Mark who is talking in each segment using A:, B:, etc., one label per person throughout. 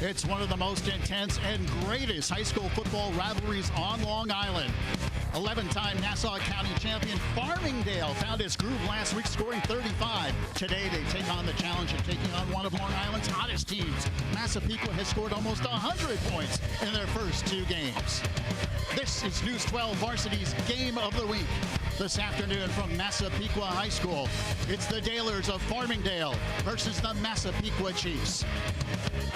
A: It's one of the most intense and greatest high school football rivalries on Long Island. 11-time Nassau County champion Farmingdale found its groove last week, scoring 35. Today, they take on the challenge of taking on one of Long Island's hottest teams. Massapequa has scored almost 100 points in their first two games. This is News 12 Varsity's Game of the Week. This afternoon from Massapequa High School, it's the Dalers of Farmingdale versus the Massapequa Chiefs.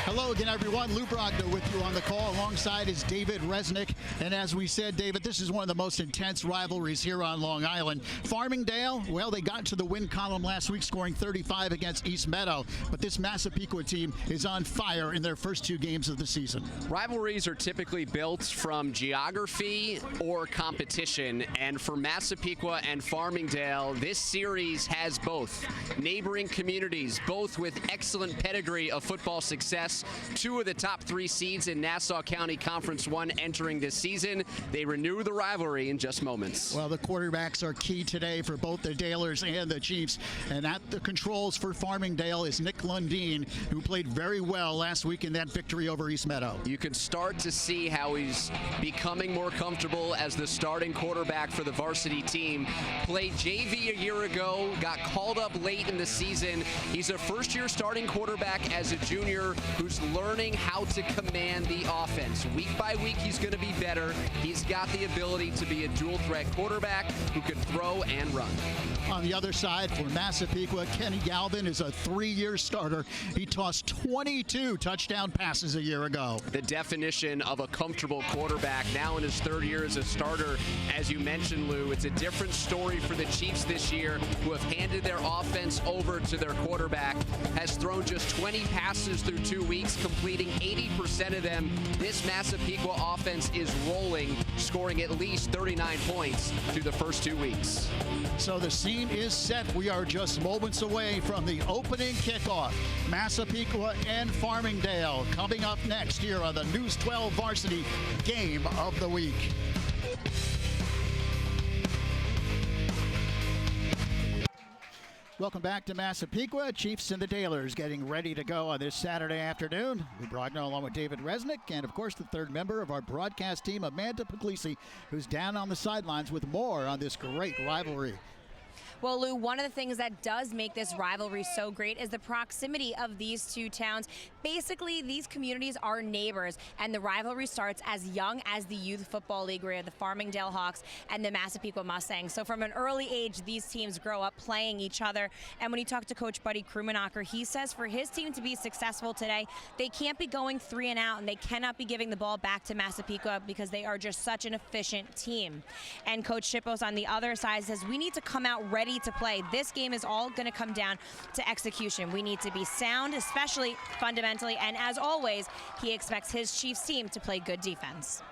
A: Hello again, everyone. Lou Brogdon with you on the call. Alongside is David Resnick. And as we said, David, this is one of the most intense rivalries here on Long Island. Farmingdale, well, they got to the win column last week, scoring 35 against East Meadow. But this Massapequa team is on fire in their first two games of the season.
B: Rivalries are typically built from geography or competition. And for Massapequa and Farmingdale, this series has both. Neighboring communities, both with excellent pedigree of football success. Two of the top three seeds in Nassau County Conference 1 entering this season. They renew the rivalry in just moments.
A: Well, the quarterbacks are key today for both the Dalers and the Chiefs. And at the controls for Farmingdale is Nick Lundeen, who played very well last week in that victory over East Meadow.
B: You can start to see how he's becoming more comfortable as the starting quarterback for the varsity team. Played JV a year ago, got called up late in the season. He's a first-year starting quarterback as a junior who's learning how to command the offense. Week by week, he's going to be better. He's got the ability to be a dual-threat quarterback who can throw and run.
A: On the other side, for Massapequa, Kenny Galvin is a three-year starter. He tossed 22 touchdown passes a year ago.
B: The definition of a comfortable quarterback now in his third year as a starter. As you mentioned, Lou, it's a different story for the Chiefs this year, who have handed their offense over to their quarterback, has thrown just 20 passes through 2 weeks, completing 80% of them. This Massapequa offense is rolling, scoring at least 39 points through the first 2 weeks.
A: So the scene is set. We are just moments away from the opening kickoff. Massapequa and Farmingdale coming up next here on the News 12 Varsity Game of the Week. Welcome back to Massapequa. Chiefs and the Dalers getting ready to go on this Saturday afternoon. Lou Brogdon along with David Resnick and, of course, the third member of our broadcast team, Amanda Puglisi, who's down on the sidelines with more on this great rivalry.
C: Well, Lou, one of the things that does make this rivalry so great is the proximity of these two towns. Basically, these communities are neighbors, and the rivalry starts as young as the Youth Football League, where the Farmingdale Hawks and the Massapequa Mustangs. So from an early age, these teams grow up playing each other. And when you talk to Coach Buddy Krummenacher, he says for his team to be successful today, they can't be going 3 and out, and they cannot be giving the ball back to Massapequa because they are just such an efficient team. And Coach Shippos on the other side says we need to come out ready to play. This game is all going to come down to execution. We need to be sound, especially fundamentally, and as always, he expects his Chiefs team to play good defense.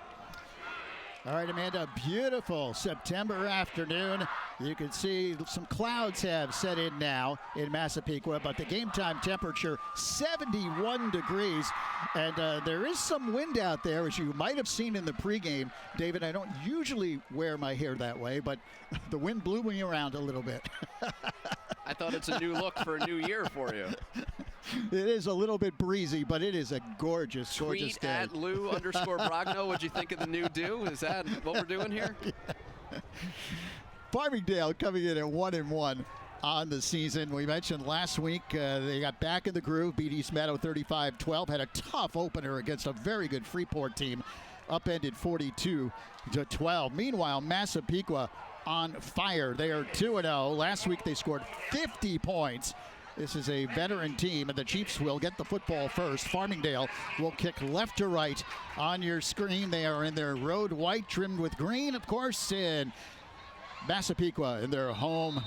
A: All right, Amanda, beautiful September afternoon. You can see some clouds have set in now in Massapequa, but the game time temperature 71 degrees, and there is some wind out there, as you might have seen in the pregame. David, I don't usually wear my hair that way, but the wind blew me around a little bit.
B: I thought it's a new look for a new year for you.
A: It is a little bit breezy, but it is a gorgeous day.
B: Tweet at Lou_Brogno. What'd you think of the new do? Is that what we're doing here?
A: Yeah. Farmingdale coming in at 1-1 on the season. We mentioned last week they got back in the groove, beat East Meadow 35-12, had a tough opener against a very good Freeport team, upended 42-12. Meanwhile, Massapequa on fire. They are 2-0. Last week they scored 50 points. This is a veteran team, and the Chiefs will get the football first. Farmingdale will kick left to right on your screen. They are in their road white, trimmed with green, of course, in Massapequa in their home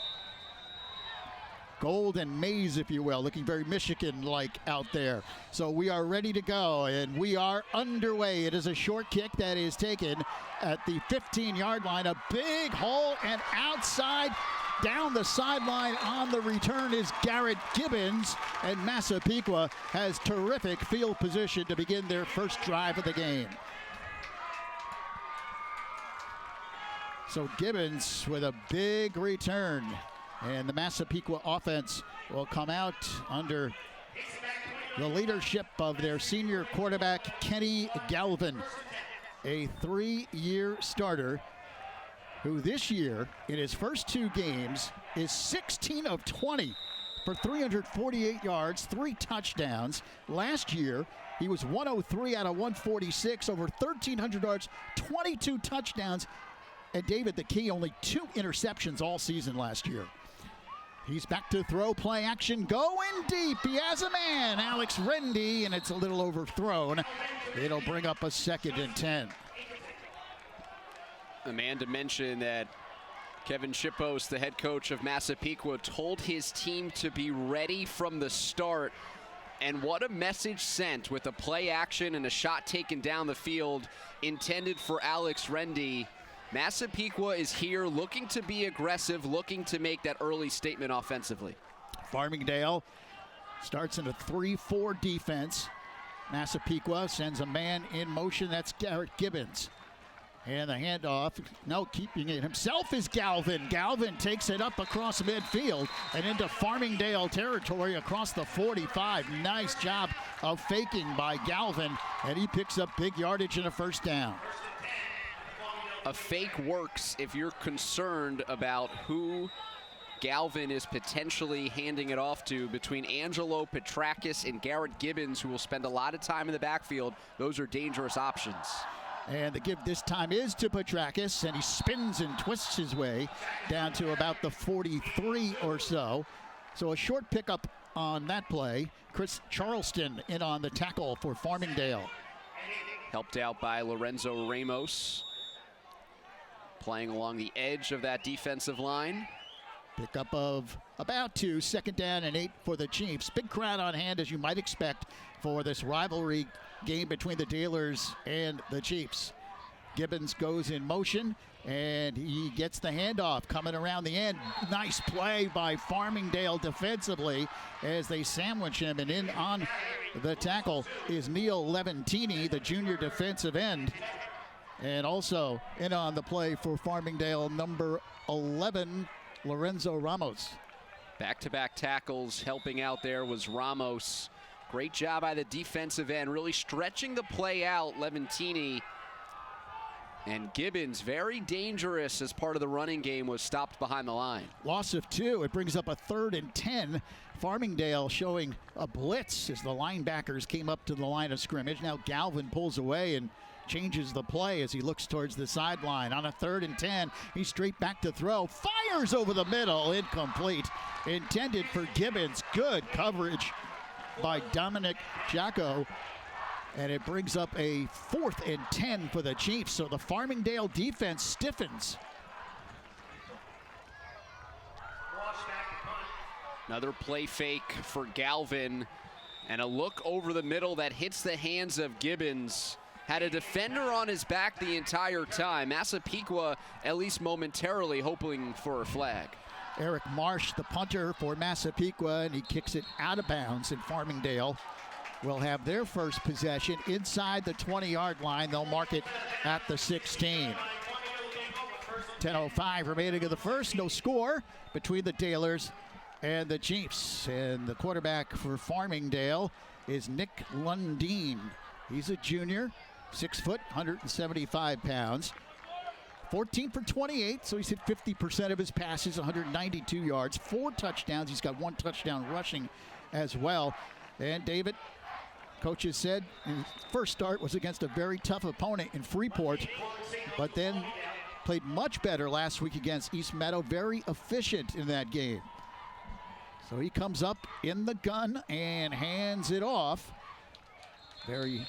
A: gold and maize, if you will, looking very Michigan-like out there. So we are ready to go, and we are underway. It is a short kick that is taken at the 15-yard line. A big hole, and outside down the sideline on the return is Garrett Gibbons, and Massapequa has terrific field position to begin their first drive of the game. So Gibbons with a big return, and the Massapequa offense will come out under the leadership of their senior quarterback, Kenny Galvin, a 3-year starter who this year, in his first 2 games, is 16 of 20 for 348 yards, 3 touchdowns. Last year, he was 103 out of 146, over 1,300 yards, 22 touchdowns. And David, the key, only 2 interceptions all season last year. He's back to throw, play action, going deep. He has a man, Alex Rendy, and it's a little overthrown. It'll bring up a 2nd and 10.
B: Amanda mentioned that Kevin Shippos, the head coach of Massapequa, told his team to be ready from the start. And what a message sent with a play action and a shot taken down the field intended for Alex Rendy. Massapequa is here looking to be aggressive, looking to make that early statement offensively.
A: Farmingdale starts in a 3-4 defense. Massapequa sends a man in motion. That's Garrett Gibbons. And the handoff, no, keeping it himself is Galvin. Galvin takes it up across midfield and into Farmingdale territory across the 45. Nice job of faking by Galvin, and he picks up big yardage and a 1st down.
B: A fake works if you're concerned about who Galvin is potentially handing it off to between Angelo Petrakis and Garrett Gibbons, who will spend a lot of time in the backfield. Those are dangerous options.
A: And the give this time is to Petrakis, and he spins and twists his way down to about the 43 or so. So a short pickup on that play. Chris Charleston in on the tackle for Farmingdale.
B: Helped out by Lorenzo Ramos, playing along the edge of that defensive line.
A: Pickup of about 2, 2nd down and 8 for the Chiefs. Big crowd on hand, as you might expect, for this rivalry game between the Dealers and the Chiefs. Gibbons goes in motion, and he gets the handoff coming around the end. Nice play by Farmingdale defensively as they sandwich him, and in on the tackle is Neil Levantini, the junior defensive end. And also in on the play for Farmingdale, number 11, Lorenzo Ramos.
B: Back-to-back tackles helping out there was Ramos. Great job by the defensive end, really stretching the play out, Levantini. And Gibbons, very dangerous as part of the running game, was stopped behind the line.
A: Loss of 2. It brings up a 3rd and 10. Farmingdale showing a blitz as the linebackers came up to the line of scrimmage. Now Galvin pulls away and changes the play as he looks towards the sideline. On a 3rd and 10, he's straight back to throw. Fires over the middle, incomplete. Intended for Gibbons. Good coverage by Dominic Jacko. And it brings up a 4th and 10 for the Chiefs. So the Farmingdale defense stiffens.
B: Another play fake for Galvin. And a look over the middle that hits the hands of Gibbons. Had a defender on his back the entire time. Massapequa, at least momentarily, hoping for a flag.
A: Eric Marsh, the punter for Massapequa, and he kicks it out of bounds, and Farmingdale will have their first possession inside the 20-yard line. They'll mark it at the 16. 10:05 remaining of the first. No score between the Taylors and the Chiefs. And the quarterback for Farmingdale is Nick Lundeen. He's a junior, 6 foot, 175 pounds. 14 for 28, so he's hit 50% of his passes, 192 yards, 4 touchdowns. He's got 1 touchdown rushing as well. And David, coaches said his first start was against a very tough opponent in Freeport, but then played much better last week against East Meadow. Very efficient in that game. So he comes up in the gun and hands it off. Very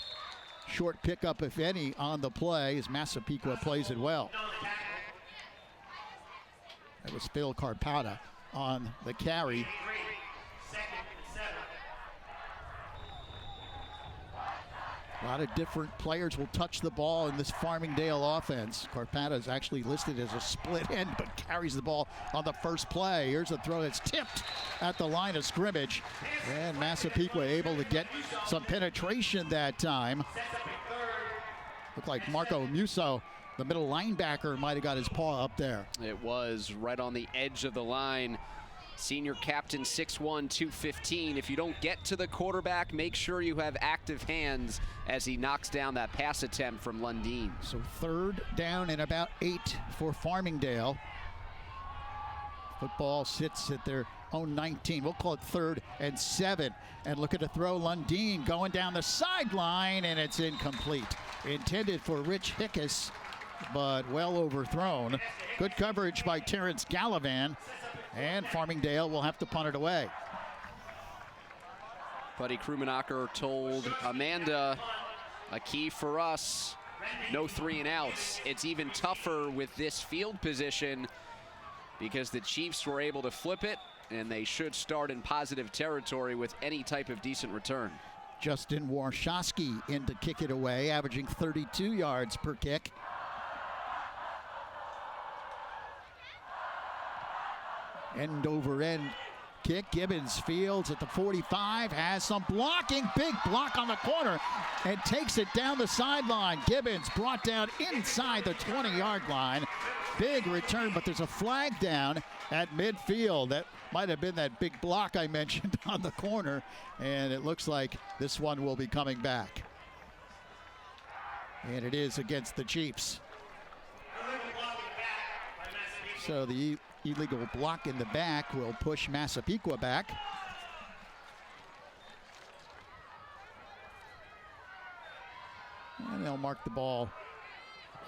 A: short pickup, if any, on the play as Massapequa plays it well. That was Phil Carpata on the carry. A lot of different players will touch the ball in this Farmingdale offense. Carpata is actually listed as a split end, but carries the ball on the first play. Here's a throw that's tipped at the line of scrimmage. And Massapequa able to get some penetration that time. Looked like Marco Musso, the middle linebacker, might have got his paw up there.
B: It was right on the edge of the line. Senior captain, 6'1", 215. If you don't get to the quarterback, make sure you have active hands as he knocks down that pass attempt from Lundeen.
A: So 3rd down and about 8 for Farmingdale. Football sits at their own 19. We'll call it 3rd and 7. And look at the throw. Lundeen going down the sideline, and it's incomplete. Intended for Rich Hickus, but well overthrown. Good coverage by Terrence Gallivan, and Farmingdale will have to punt it away.
B: Buddy Krumanacher told Amanda, a key for us, no 3 and outs. It's even tougher with this field position because the Chiefs were able to flip it, and they should start in positive territory with any type of decent return.
A: Justin Warshawski in to kick it away, averaging 32 yards per kick. End over end kick. Gibbons fields at the 45, has some blocking, big block on the corner, and takes it down the sideline. Gibbons brought down inside the 20-yard line. Big return, but there's a flag down at midfield. That might have been that big block I mentioned on the corner, and it looks like this one will be coming back. And it is against the Chiefs. So the illegal block in the back will push Massapequa back. And they'll mark the ball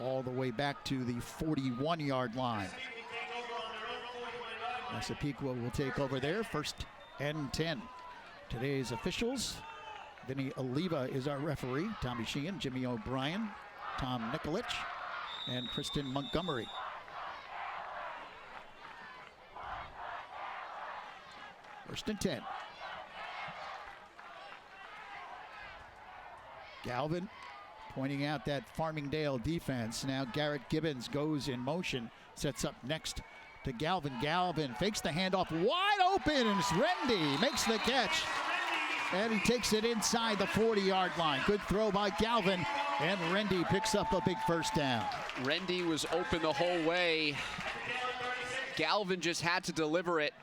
A: all the way back to the 41-yard line. Massapequa will take over there, 1st and 10. Today's officials: Vinny Oliva is our referee, Tommy Sheehan, Jimmy O'Brien, Tom Nikolich, and Kristen Montgomery. First and 10. Galvin pointing out that Farmingdale defense. Now Garrett Gibbons goes in motion, sets up next to Galvin. Galvin fakes the handoff, wide open, and Rendy makes the catch. And he takes it inside the 40-yard line. Good throw by Galvin, and Rendy picks up a big first down.
B: Rendy was open the whole way. Galvin just had to deliver it.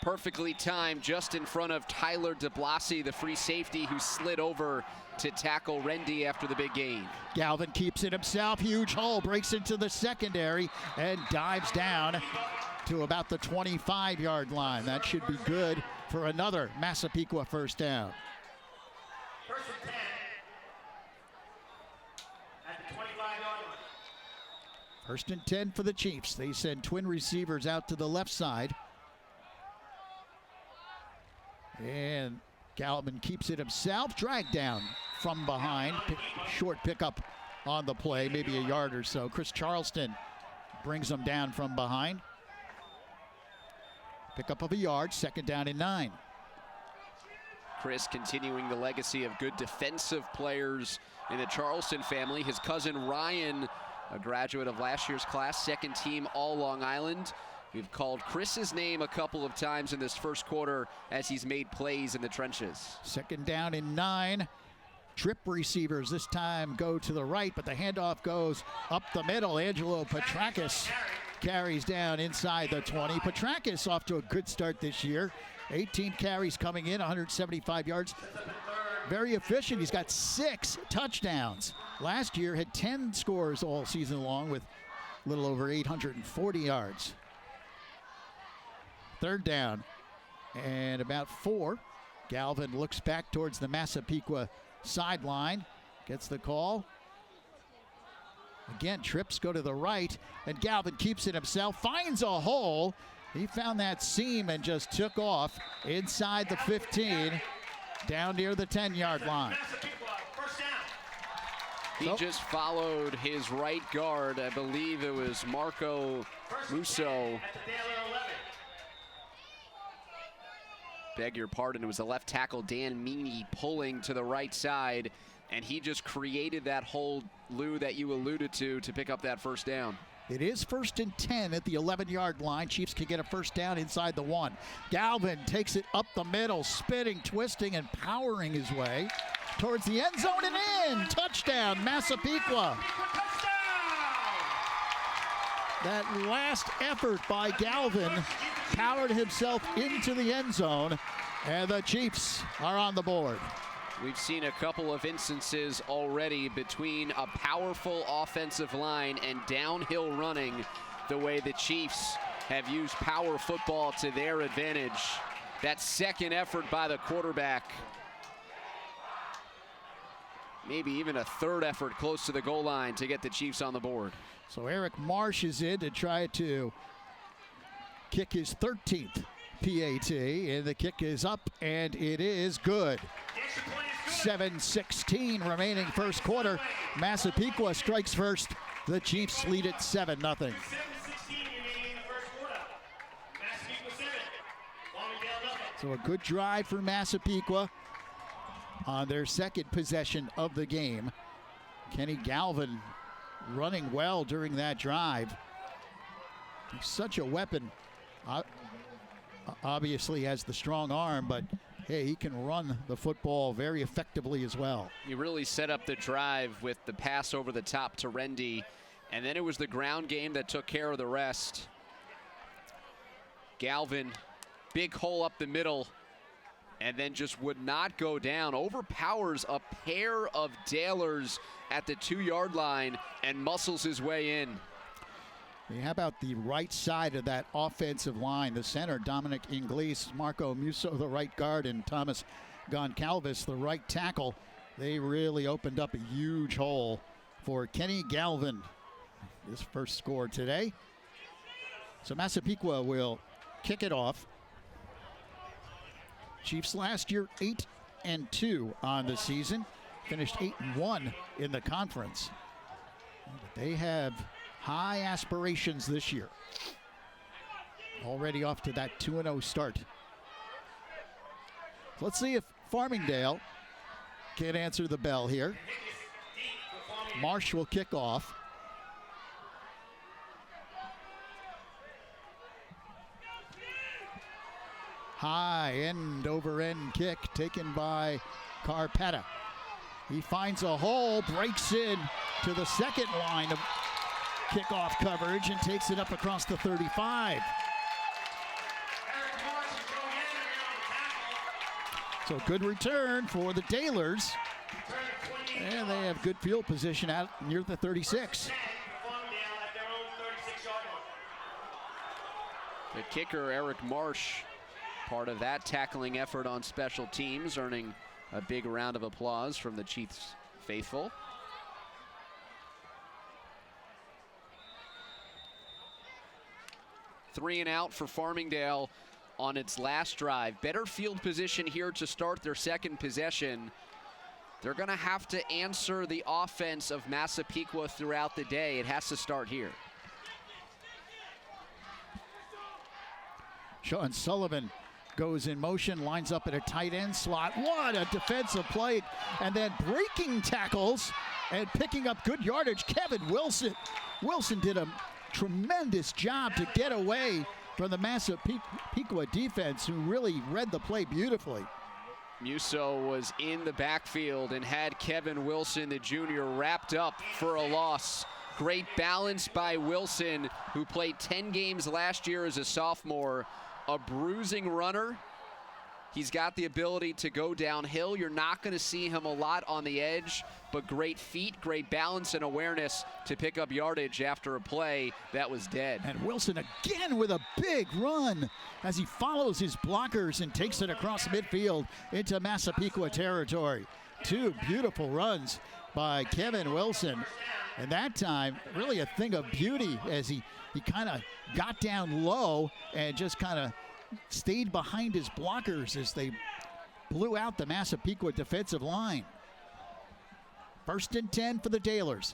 B: Perfectly timed, just in front of Tyler DeBlasi, the free safety, who slid over to tackle Rendy after the big gain.
A: Galvin keeps it himself. Huge hole, breaks into the secondary, and dives down to about the 25-yard line. That should be good for another Massapequa first down.
D: First and 10 at the 25-yard line.
A: First and 10 for the Chiefs. They send twin receivers out to the left side. And Galvin keeps it himself. Drag down from behind. Short pickup on the play, maybe a yard or so. Chris Charleston brings him down from behind. Pickup of a yard, 2nd down and 9.
B: Chris continuing the legacy of good defensive players in the Charleston family. His cousin Ryan, a graduate of last year's class, 2nd team all Long Island. We've called Chris's name a couple of times in this first quarter as he's made plays in the trenches. 2nd down and 9. Trip receivers this time go to the right, but the handoff goes up the middle. Angelo Petrakis carries down inside the 20. Petrakis off to a good start this year. 18 carries coming in, 175 yards. Very efficient. He's got 6 touchdowns. Last year had 10 scores all season long with a little over 840 yards. 3rd down and about 4. Galvin looks back towards the Massapequa sideline, gets the call. Again, trips go to the right, and Galvin keeps it himself, finds a hole. He found that seam and just took off inside the 15, down near the 10-yard line. He just followed his right guard. I believe it was Marco Musso. Beg your pardon, it was the left tackle Dan Meany pulling to the right side, and he just created that hole, Lou, that you alluded to pick up that first down.
A: It is 1st and 10 at the 11-yard line. Chiefs can get a first down inside the 1. Galvin takes it up the middle, spinning, twisting, and powering his way towards the end zone and in. Touchdown, Massapequa. That last effort by Galvin powered himself into the end zone, and the Chiefs are on the board.
B: We've seen a couple of instances already between a powerful offensive line and downhill running, the way the Chiefs have used power football to their advantage. That second effort by the quarterback, maybe even a third effort close to the goal line to get the Chiefs on the board.
A: So Eric Marsh is in to try to kick his 13th PAT, and the kick is up, and it is good. 7:16 remaining first quarter. Massapequa strikes first. The Chiefs lead it 7-0.
D: 7:16 remaining in the first quarter. Massapequa 7, Farmingdale nothing.
A: So a good drive for Massapequa on their second possession of the game. Kenny Galvin running well during that drive. He's such a weapon. Obviously has the strong arm, but hey, he can run the football very effectively as well.
B: He really set up the drive with the pass over the top to Rendy, and then it was the ground game that took care of the rest. Galvin, big hole up the middle, and then just would not go down. Overpowers a pair of Dalers at the 2-yard line and muscles his way in.
A: How about the right side of that offensive line? The center, Dominic Inglis, Marco Musso, the right guard, and Thomas Goncalves, the right tackle. They really opened up a huge hole for Kenny Galvin. His first score today. So Massapequa will kick it off. Chiefs last year 8-2 on the season. Finished 8-1 in the conference. They have high aspirations this year. Already off to that 2-0 start. Let's see if Farmingdale can answer the bell here. Marsh will kick off. High end over end kick taken by Carpetta. He finds a hole, breaks in to the second line of kickoff coverage and takes it up across the 35. So good return for the Dalers. And they have good field position out near the 36.
B: The kicker, Eric Marsh, part of that tackling effort on special teams, earning a big round of applause from the Chiefs faithful. Three and out for Farmingdale on its last drive. Better field position here to start their second possession. They're going to have to answer the offense of Massapequa throughout the day. It has to start here.
A: Sean Sullivan goes in motion, lines up at a tight end slot. What a defensive play. And then breaking tackles and picking up good yardage, Kevin Wilson. Wilson did a tremendous job to get away from the Massapequa defense, who really read the play beautifully.
B: Musso was in the backfield and had Kevin Wilson, the junior, wrapped up for a loss. Great balance by Wilson, who played 10 games last year as a sophomore. A bruising runner. He's got the ability to go downhill. You're not going to see him a lot on the edge, but great feet, great balance and awareness to pick up yardage after a play that was dead.
A: And Wilson again with a big run as he follows his blockers and takes it across midfield into Massapequa territory. Two beautiful runs by Kevin Wilson. And that time, really a thing of beauty as he kind of got down low and just kind of stayed behind his blockers as they blew out the Massapequa defensive line. 1st and 10 for the Dalers.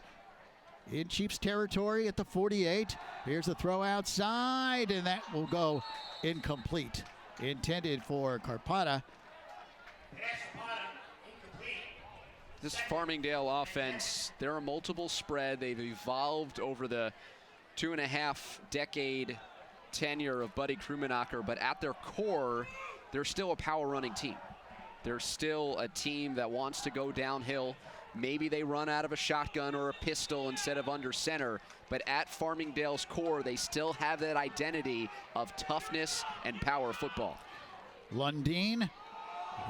A: In Chiefs territory at the 48. Here's the throw outside, and that will go incomplete. Intended for Carpata.
B: This Farmingdale offense, they're a multiple spread. They've evolved over the 2.5 decade tenure of Buddy Krummenacher, but at their core, they're still a power running team. They're still a team that wants to go downhill, Maybe they run out of a shotgun or a pistol instead of under center, but at Farmingdale's core, they still have that identity of toughness and power football.
A: Lundeen,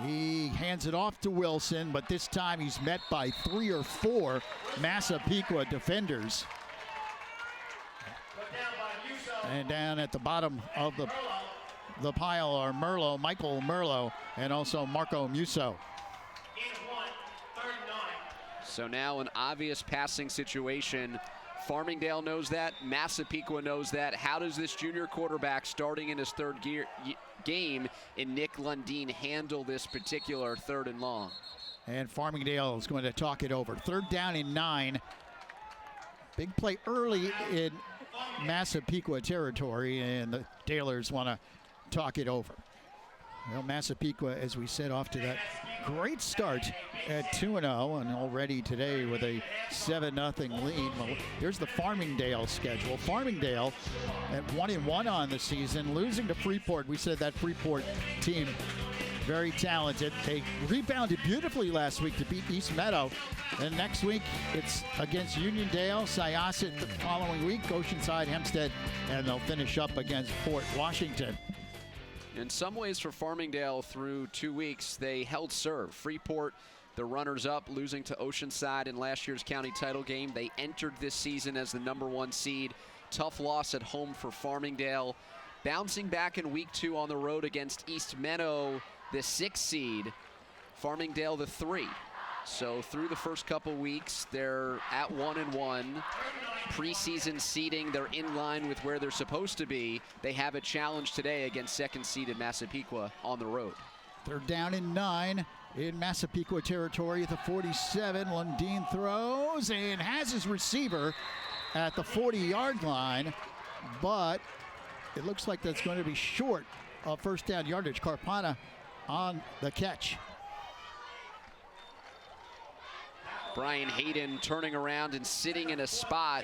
A: he hands it off to Wilson, but this time he's met by 3 or 4 Massapequa defenders. And down at the bottom of the pile are Michael Merlo, and also Marco Musso.
B: So now an obvious passing situation. Farmingdale knows that. Massapequa knows that. How does this junior quarterback starting in his third game in Nick Lundeen handle this particular 3rd and long?
A: And Farmingdale is going to talk it over. 3rd down and 9. Big play early in Massapequa territory, and the Dalers want to talk it over. Well, Massapequa, as we said, off to that great start at 2-0, and already today with a 7-0 lead. Well, here's the Farmingdale schedule. Farmingdale at 1-1 on the season, losing to Freeport. We said that Freeport team, very talented. They rebounded beautifully last week to beat East Meadow. And next week, it's against Uniondale, Syosset the following week, Oceanside, Hempstead, and they'll finish up against Port Washington.
B: In some ways for Farmingdale, through 2 weeks, they held serve. Freeport, the runners-up, losing to Oceanside in last year's county title game. They entered this season as the #1 seed. Tough loss at home for Farmingdale. Bouncing back in week 2 on the road against East Meadow, the 6th seed. Farmingdale, the 3. So through the first couple weeks, they're at 1-1. Preseason seeding, they're in line with where they're supposed to be. They have a challenge today against 2nd seeded Massapequa on the road.
A: 3rd down and 9 in Massapequa territory at the 47. Lundeen throws and has his receiver at the 40-yard line, but it looks like that's going to be short of 1st down yardage. Carpana on the catch.
B: Brian Hayden turning around and sitting in a spot.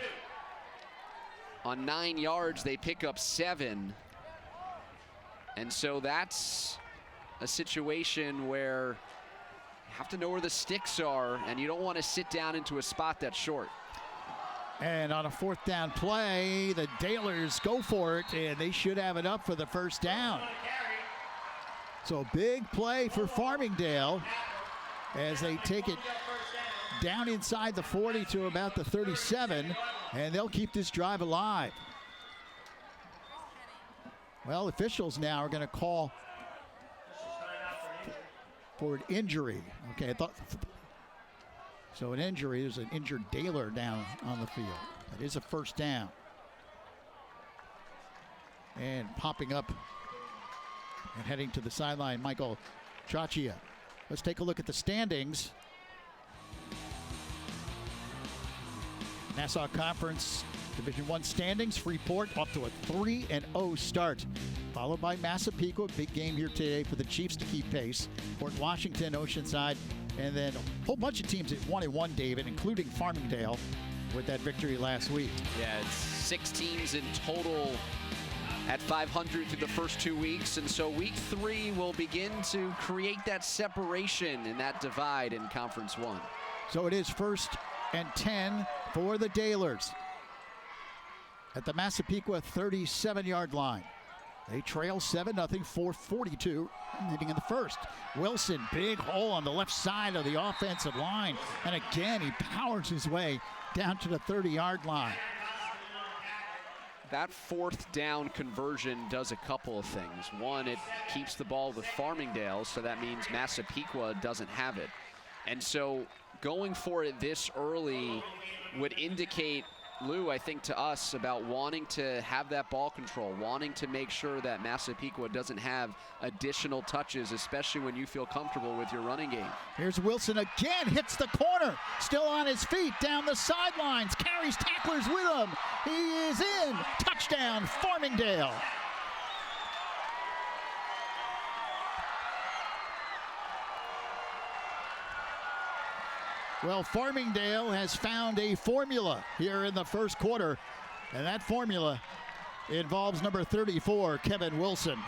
B: On 9 yards, they pick up 7. And so that's a situation where you have to know where the sticks are, and you don't want to sit down into a spot that's short.
A: And on a 4th down play, the Dalers go for it, and they should have it up for the 1st down. So big play for Farmingdale as they take it down inside the 40 to about the 37, and they'll keep this drive alive. Well, officials now are going to call for an injury. Okay, I thought so. An injury, there's an injured Daler down on the field. It is a 1st down. And popping up and heading to the sideline, Michael Trachia. Let's take a look at the standings. Nassau Conference Division I standings. Freeport off to a 3-0 start, followed by Massapequa. Big game here today for the Chiefs to keep pace. Port Washington, Oceanside, and then a whole bunch of teams at 1-1, David, including Farmingdale with that victory last week.
B: Yeah, it's 6 teams in total at 500 through the first 2 weeks, and so week 3 will begin to create that separation and that divide in Conference 1.
A: So it is 1st and 10 for the Dalers at the Massapequa 37-yard line. They trail 7-0, 4:42 leading in the 1st. Wilson, big hole on the left side of the offensive line, and again he powers his way down to the 30-yard line.
B: That 4th down conversion does a couple of things. One, it keeps the ball with Farmingdale, so that means Massapequa doesn't have it. And so going for it this early would indicate, Lou, I think, to us about wanting to have that ball control, wanting to make sure that Massapequa doesn't have additional touches, especially when you feel comfortable with your running game.
A: Here's Wilson again, hits the corner, still on his feet, down the sidelines, carries tacklers with him. He is in. Touchdown, Farmingdale. Well, Farmingdale has found a formula here in the 1st quarter, and that formula involves number 34, Kevin Wilson.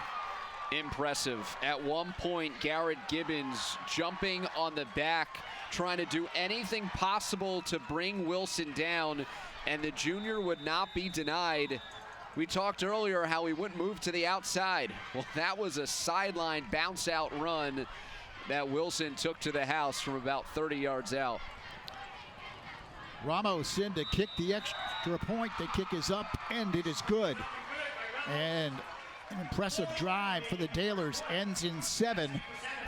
B: impressive. At one point, Garrett Gibbons jumping on the back, trying to do anything possible to bring Wilson down, and the junior would not be denied. We talked earlier how he wouldn't move to the outside. Well, that was a sideline bounce out run that Wilson took to the house from about 30 yards out.
A: Ramos in to kick the extra point. The kick is up and it is good. And an impressive drive for the Dalers ends in 7,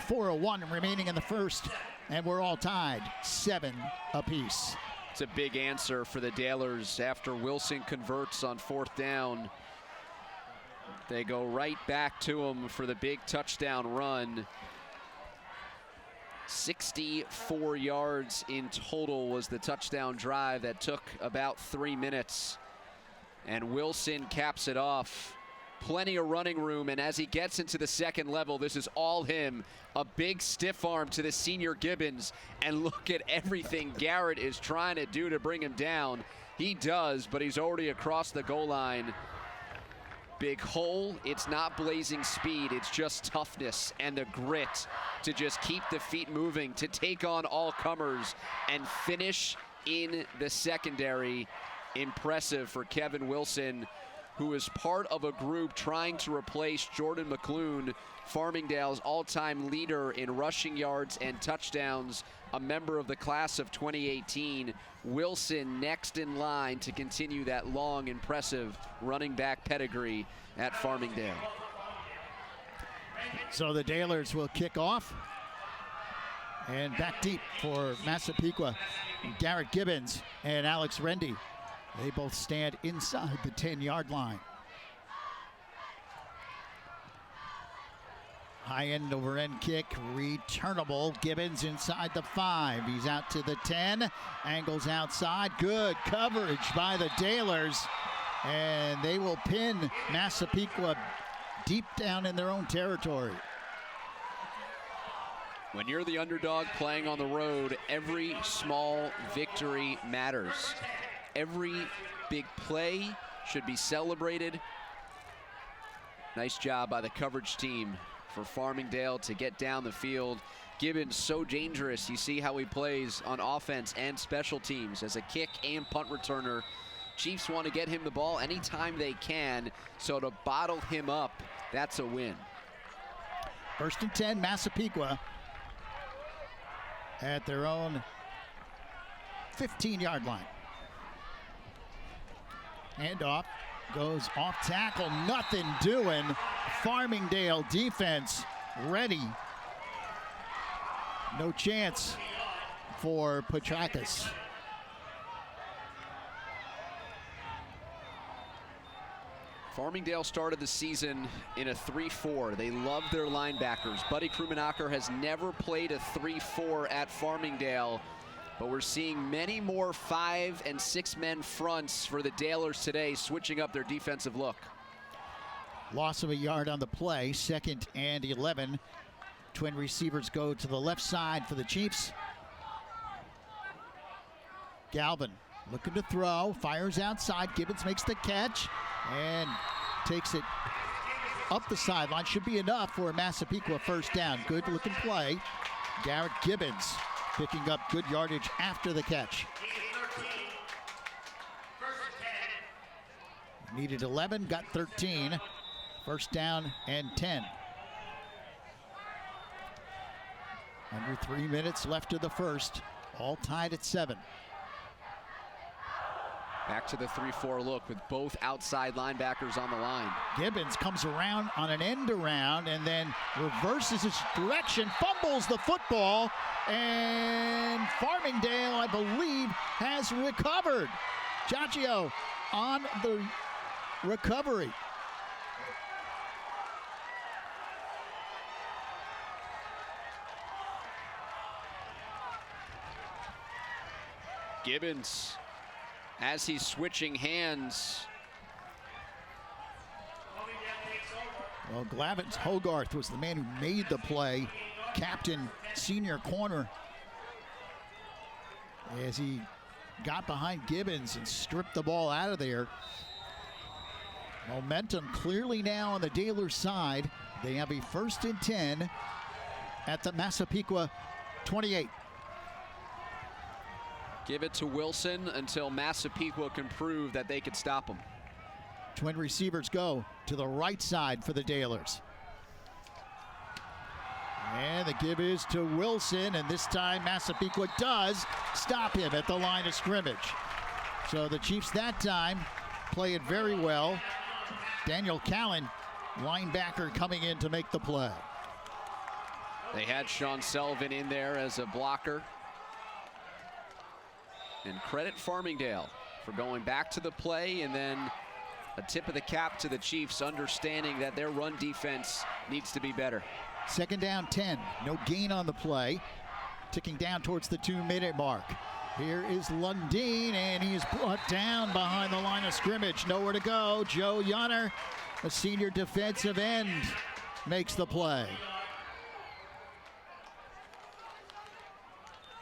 A: 4:01 remaining in the first, and we're all tied 7 apiece.
B: It's a big answer for the Dalers after Wilson converts on 4th down. They go right back to him for the big touchdown run. 64 yards in total was the touchdown drive that took about 3 minutes. And Wilson caps it off. Plenty of running room, and as he gets into the second level, this is all him. A big stiff arm to the senior Gibbons, and look at everything Garrett is trying to do to bring him down. He does, but he's already across the goal line. Big hole. It's not blazing speed, it's just toughness and the grit to just keep the feet moving, to take on all comers and finish in the secondary. Impressive for Kevin Wilson, who is part of a group trying to replace Jordan McClune, Farmingdale's all-time leader in rushing yards and touchdowns, a member of the class of 2018. Wilson next in line to continue that long, impressive running back pedigree at Farmingdale.
A: So the Dalers will kick off. And back deep for Massapequa, Garrett Gibbons and Alex Rendy. They both stand inside the 10-yard line. High end over end kick, returnable. Gibbons inside the 5. He's out to the 10, angles outside. Good coverage by the Dalers. And they will pin Massapequa deep down in their own territory.
B: When you're the underdog playing on the road, every small victory matters. Every big play should be celebrated. Nice job by the coverage team for Farmingdale to get down the field. Gibbons so dangerous. You see how he plays on offense and special teams as a kick and punt returner. Chiefs want to get him the ball anytime they can, so to bottle him up, that's a win.
A: 1st and 10, Massapequa at their own 15-yard line. Handoff goes off tackle, nothing doing. Farmingdale defense ready. No chance for Petrakis.
B: Farmingdale started the season in a 3-4. They love their linebackers. Buddy Krumanacher has never played a 3-4 at Farmingdale, but we're seeing many more 5- and 6-man fronts for the Dalers today, switching up their defensive look.
A: Loss of a yard on the play, 2nd and 11. Twin receivers go to the left side for the Chiefs. Galvin looking to throw, fires outside. Gibbons makes the catch and takes it up the sideline. Should be enough for a Massapequa first down. Good looking play. Garrett Gibbons picking up good yardage after the catch. Needed 11, got 13. First down and 10. Under 3 minutes left of the first. All tied at 7.
B: Back to the 3-4 look with both outside linebackers on the line.
A: Gibbons comes around on an end around and then reverses his direction, fumbles the football, and Farmingdale, I believe, has recovered. Giacchio on the recovery.
B: Gibbons, as he's switching hands.
A: Well, Glavins Hogarth was the man who made the play. Captain, senior corner. As he got behind Gibbons and stripped the ball out of there. Momentum clearly now on the Dalers side. They have a 1st and 10 at the Massapequa 28.
B: Give it to Wilson until Massapequa can prove that they could stop him.
A: Twin receivers go to the right side for the Dalers. And the give is to Wilson, and this time Massapequa does stop him at the line of scrimmage. So the Chiefs that time play it very well. Daniel Callan, linebacker, coming in to make the play.
B: They had Sean Sullivan in there as a blocker. And credit Farmingdale for going back to the play, and then a tip of the cap to the Chiefs, understanding that their run defense needs to be better.
A: 2nd down 10, no gain on the play. Ticking down towards the 2-minute mark. Here is Lundeen, and he is brought down behind the line of scrimmage. Nowhere to go. Joe Yonner, a senior defensive end, makes the play.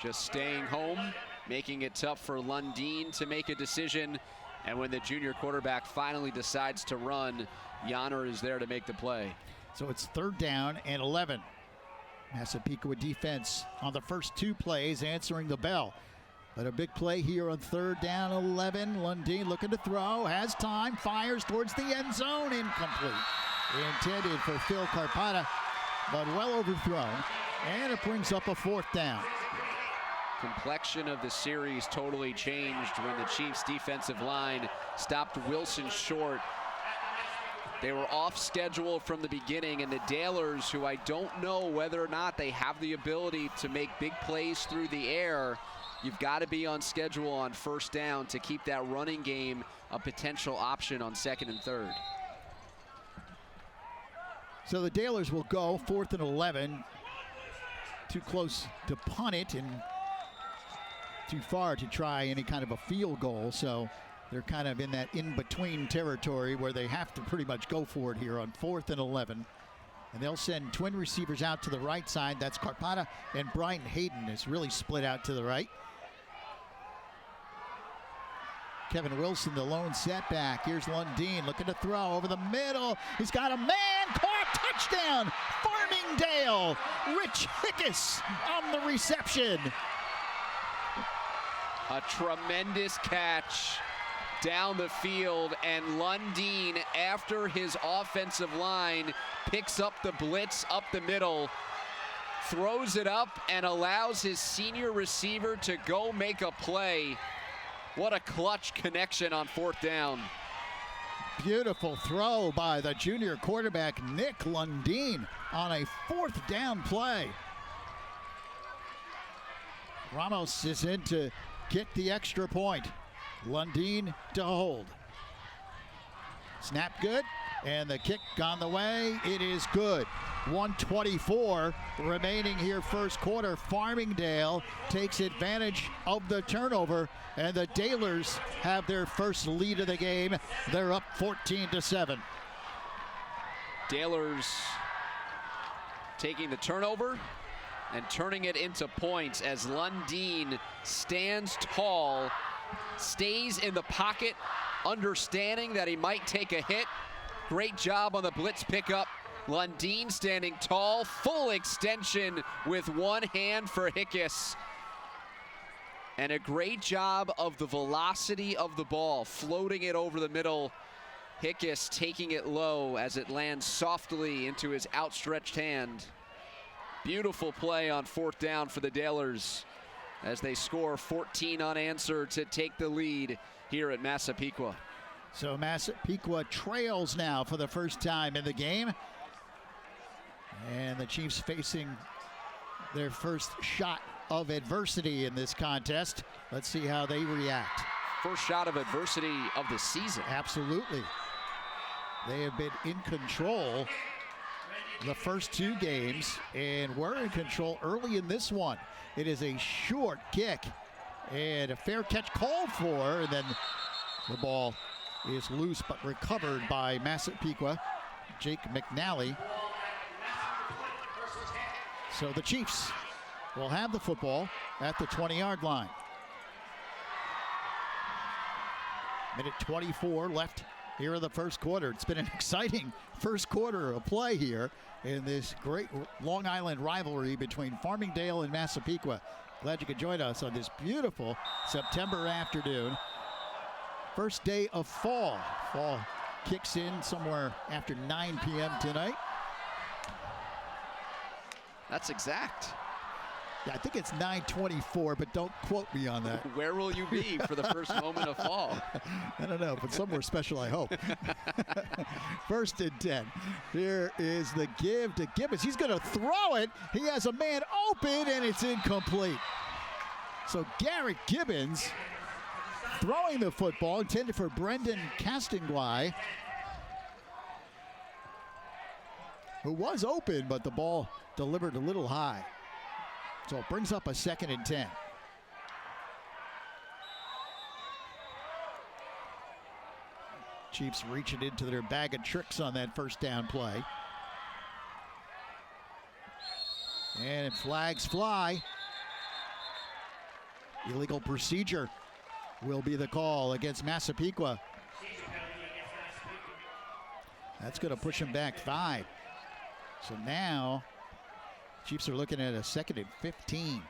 B: Just staying home, making it tough for Lundeen to make a decision. And when the junior quarterback finally decides to run, Yonner is there to make the play.
A: So it's 3rd down and 11. Massapequa defense on the first 2 plays answering the bell. But a big play here on 3rd down 11. Lundeen looking to throw, has time, fires towards the end zone, incomplete. Intended for Phil Carpata, but well overthrown. And it brings up a 4th down.
B: Complexion of the series totally changed when the Chiefs defensive line stopped Wilson short. They were off schedule from the beginning, and the Dalers, who I don't know whether or not they have the ability to make big plays through the air, you've got to be on schedule on 1st down to keep that running game a potential option on 2nd and 3rd.
A: So the Dalers will go 4th and 11. Too close to punt it and too far to try any kind of a field goal. So they're kind of in that in-between territory where they have to pretty much go for it here on 4th and 11. And they'll send twin receivers out to the right side. That's Carpata, and Brian Hayden is really split out to the right. Kevin Wilson, the lone setback. Here's Lundeen looking to throw over the middle. He's got a man caught. Touchdown, Farmingdale. Rich Hickes on the reception.
B: A tremendous catch down the field, and Lundeen, after his offensive line picks up the blitz up the middle, throws it up and allows his senior receiver to go make a play. What a clutch connection on 4th down.
A: Beautiful throw by the junior quarterback, Nick Lundeen, on a 4th down play. Ramos is in to get the extra point. Lundeen to hold. Snap good, and the kick on the way. It is good. 1:24 remaining here 1st quarter. Farmingdale takes advantage of the turnover, and the Dalers have their first lead of the game. They're up 14-7.
B: Dalers taking the turnover and turning it into points as Lundeen stands tall, stays in the pocket, understanding that he might take a hit. Great job on the blitz pickup. Lundeen standing tall, full extension with one hand for Hickes. And a great job of the velocity of the ball, floating it over the middle. Hickes taking it low as it lands softly into his outstretched hand. Beautiful play on 4th down for the Dalers as they score 14 unanswered to take the lead here at Massapequa.
A: So Massapequa trails now for the first time in the game. And the Chiefs facing their first shot of adversity in this contest. Let's see how they react.
B: First shot of adversity of the season.
A: Absolutely. They have been in control the first 2 games and were in control early in this one. It is a short kick and a fair catch called for, and then the ball is loose but recovered by Massapequa, Jake McNally. So the Chiefs will have the football at the 20-yard line. Minute 24 left here in the first quarter. It's been an exciting first quarter of play here in this great Long Island rivalry between Farmingdale and Massapequa. Glad you could join us on this beautiful September afternoon. First day of fall. Fall kicks in somewhere after 9 p.m. tonight.
B: That's exact.
A: Yeah, I think it's 9:24, but don't quote me on that.
B: Where will you be for the first moment of fall?
A: I don't know, but somewhere special, I hope. First and 10. Here is the give to Gibbons. He's going to throw it. He has a man open, and it's incomplete. So Garrett Gibbons throwing the football, intended for Brendan Castonguay, who was open, but the ball delivered a little high. So it brings up a 2nd and 10. Chiefs reaching into their bag of tricks on that first down play. And flags fly. Illegal procedure will be the call against Massapequa. That's going to push him back 5. So now Chiefs are looking at a 2nd and 15.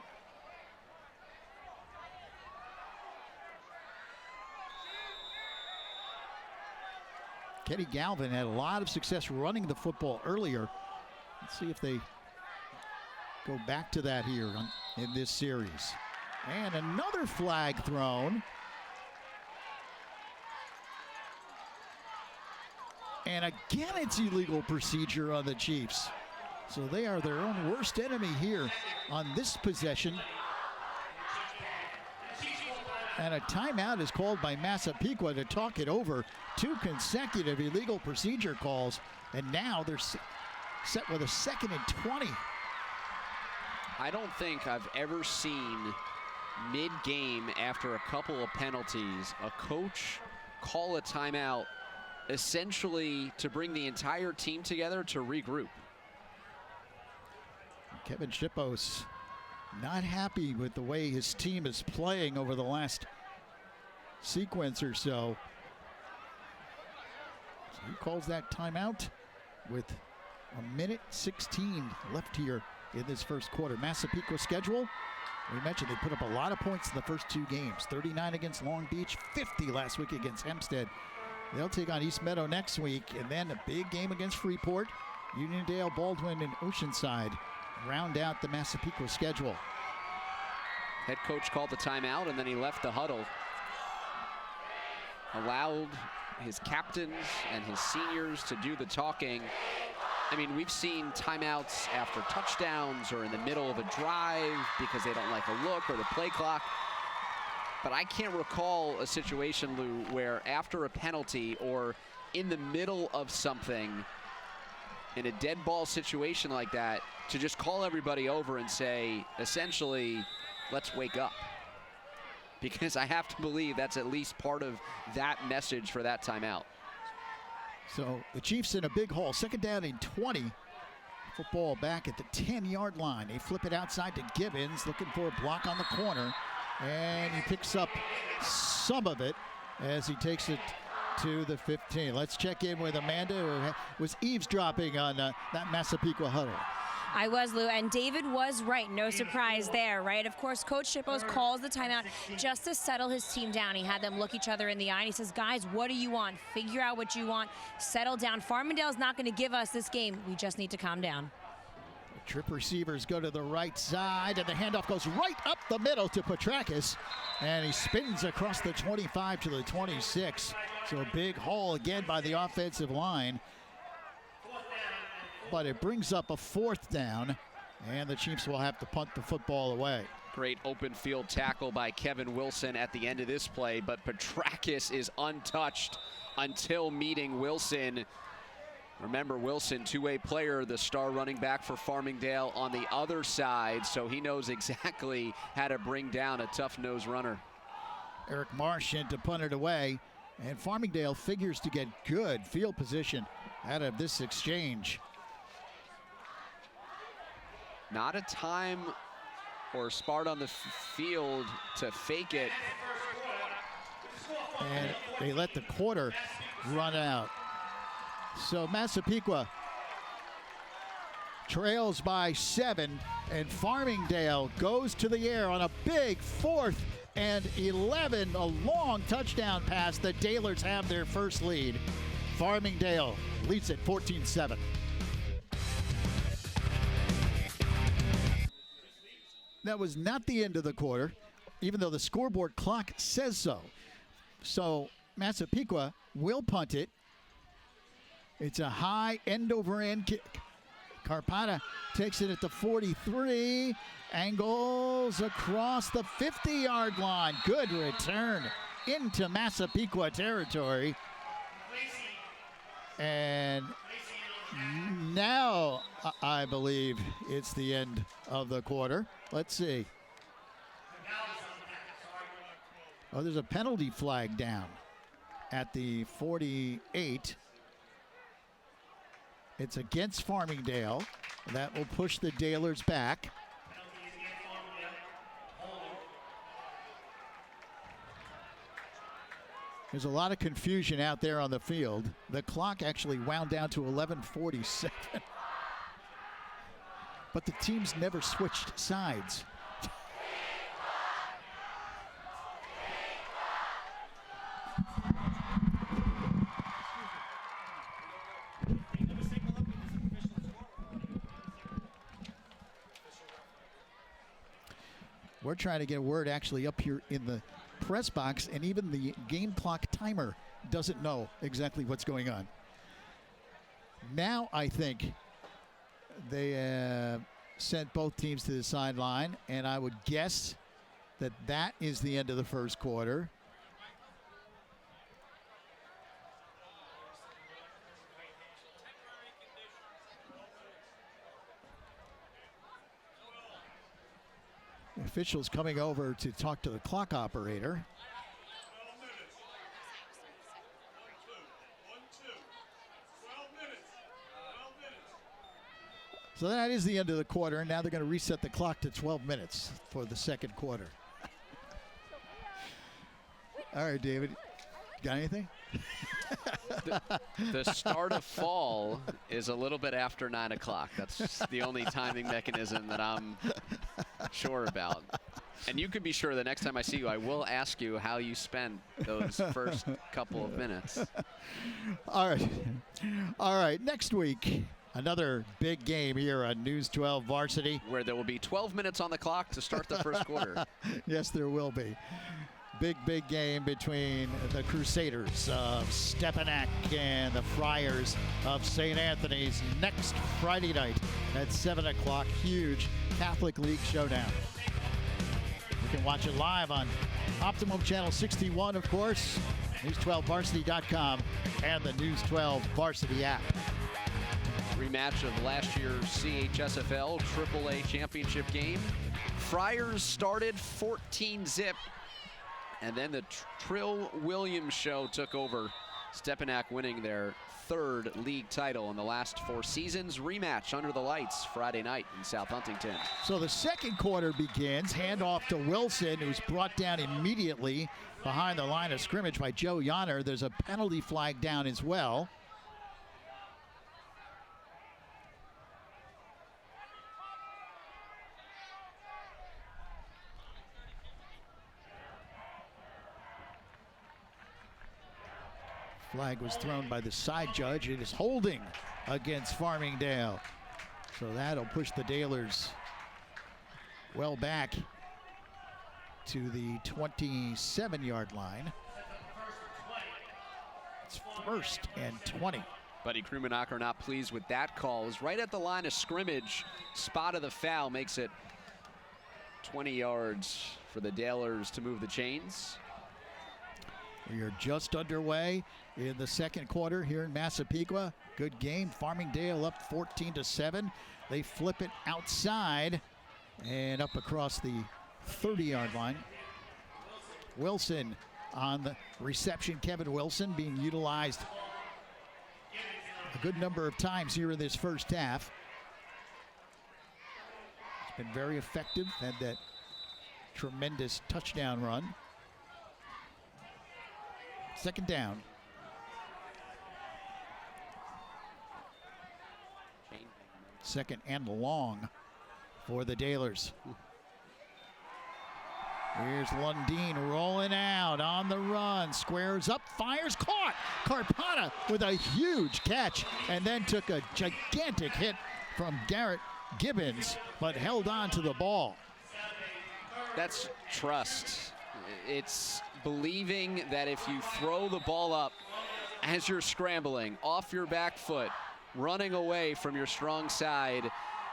A: Kenny Galvin had a lot of success running the football earlier. Let's see if they go back to that here in this series. And another flag thrown. And again, it's illegal procedure on the Chiefs. So they are their own worst enemy here on this possession. And a timeout is called by Massapequa to talk it over. 2 consecutive illegal procedure calls. And now they're set with a 2nd and 20.
B: I don't think I've ever seen mid-game, after a couple of penalties, a coach call a timeout essentially to bring the entire team together to regroup.
A: Kevin Shippos not happy with the way his team is playing over the last sequence or so. So he calls that timeout with 1:16 left here in this first quarter. Massapequa schedule, we mentioned they put up a lot of points in the first 2 games. 39 against Long Beach, 50 last week against Hempstead. They'll take on East Meadow next week, and then a big game against Freeport, Uniondale, Baldwin, and Oceanside round out the Massapequa schedule.
B: Head coach called the timeout, and then he left the huddle. Allowed his captains and his seniors to do the talking. I mean, we've seen timeouts after touchdowns or in the middle of a drive because they don't like a look or the play clock. But I can't recall a situation, Lou, where after a penalty or in the middle of something, in a dead ball situation like that, to just call everybody over and say, essentially, let's wake up. Because I have to believe that's at least part of that message for that timeout.
A: So the Chiefs in a big hole, 2nd down and 20. Football back at the 10-yard line. They flip it outside to Gibbons, looking for a block on the corner. And he picks up some of it as he takes it to the 15. Let's check in with Amanda, who was eavesdropping on that Massapequa huddle.
C: I was, Lou, and David was right. No surprise there, right? Of course, Coach Shippos calls the timeout just to settle his team down. He had them look each other in the eye, and he says, guys, what do you want? Figure out what you want. Settle down. Farmingdale's not going to give us this game. We just need to calm down.
A: Trip receivers go to the right side, and the handoff goes right up the middle to Petrakis, and he spins across the 25 to the 26. So a big haul again by the offensive line. But it brings up a 4th down, and the Chiefs will have to punt the football away.
B: Great open field tackle by Kevin Wilson at the end of this play, but Petrakis is untouched until meeting Wilson. Remember, Wilson, two-way player, the star running back for Farmingdale on the other side, so he knows exactly how to bring down a tough-nosed runner.
A: Eric Marsh in to punt it away, and Farmingdale figures to get good field position out of this exchange.
B: Not a time or spot on the field to fake it.
A: And they let the quarter run out. So Massapequa trails by 7, and Farmingdale goes to the air on a big 4th and 11, a long touchdown pass. The Dalers have their first lead. Farmingdale leads at 14-7. That was not the end of the quarter, even though the scoreboard clock says so. So Massapequa will punt it. It's a high end-over-end kick. Carpata takes it at the 43, angles across the 50-yard line. Good return into Massapequa territory. And now I believe it's the end of the quarter. Let's see. Oh, there's a penalty flag down at the 48. It's against Farmingdale. That will push the Dalers back. There's a lot of confusion out there on the field. The clock actually wound down to 11:47. But the teams never switched sides. We're trying to get a word actually up here in the press box, and even the game clock timer doesn't know exactly what's going on. Now I think they sent both teams to the sideline, and I would guess that that is the end of the first quarter. Officials coming over to talk to the clock operator. So that is the end of the quarter, and now they're going to reset the clock to 12 minutes for the second quarter. All right, David, got anything?
B: The start of fall is a little bit after 9 o'clock. That's the only timing mechanism that I'm sure about. And you can be sure the next time I see you, I will ask you how you spent those first couple of minutes.
A: All right. All right. Next week, another big game here on News 12 Varsity,
B: where there will be 12 minutes on the clock to start the first quarter.
A: Yes, there will be. Big game between the Crusaders of Stepinac and the Friars of St. Anthony's next Friday night at 7 o'clock. Huge Catholic League showdown. You can watch it live on Optimum Channel 61, of course, News12Varsity.com, and the News 12 Varsity app.
B: Rematch of last year's CHSFL AAA championship game. Friars started 14-zip. And then the Trill Williams show took over. Stepinac winning their 3rd league title in the last 4 seasons. Rematch under the lights Friday night in South Huntington.
A: So the second quarter begins. Handoff to Wilson, who's brought down immediately behind the line of scrimmage by Joe Yonner. There's a penalty flag down as well. Flag was thrown by the side judge. It is holding against Farmingdale. So that'll push the Dalers well back to the 27-yard line. It's 1st and 20.
B: Buddy Krumanacher not pleased with that call. It was right at the line of scrimmage. Spot of the foul makes it 20 yards for the Dalers to move the chains.
A: We are just underway in the second quarter here in Massapequa. Good game. Farmingdale up 14-7. They flip it outside and up across the 30-yard line. Wilson on the reception. Kevin Wilson being utilized a good number of times here in this first half. It's been very effective. Had that tremendous touchdown run. Second down. Second and long for the Dalers. Here's Lundeen rolling out on the run. Squares up, fires, caught. Carpata with a huge catch and then took a gigantic hit from Garrett Gibbons, but held on to the ball.
B: That's trust. It's believing that if you throw the ball up as you're scrambling off your back foot, running away from your strong side,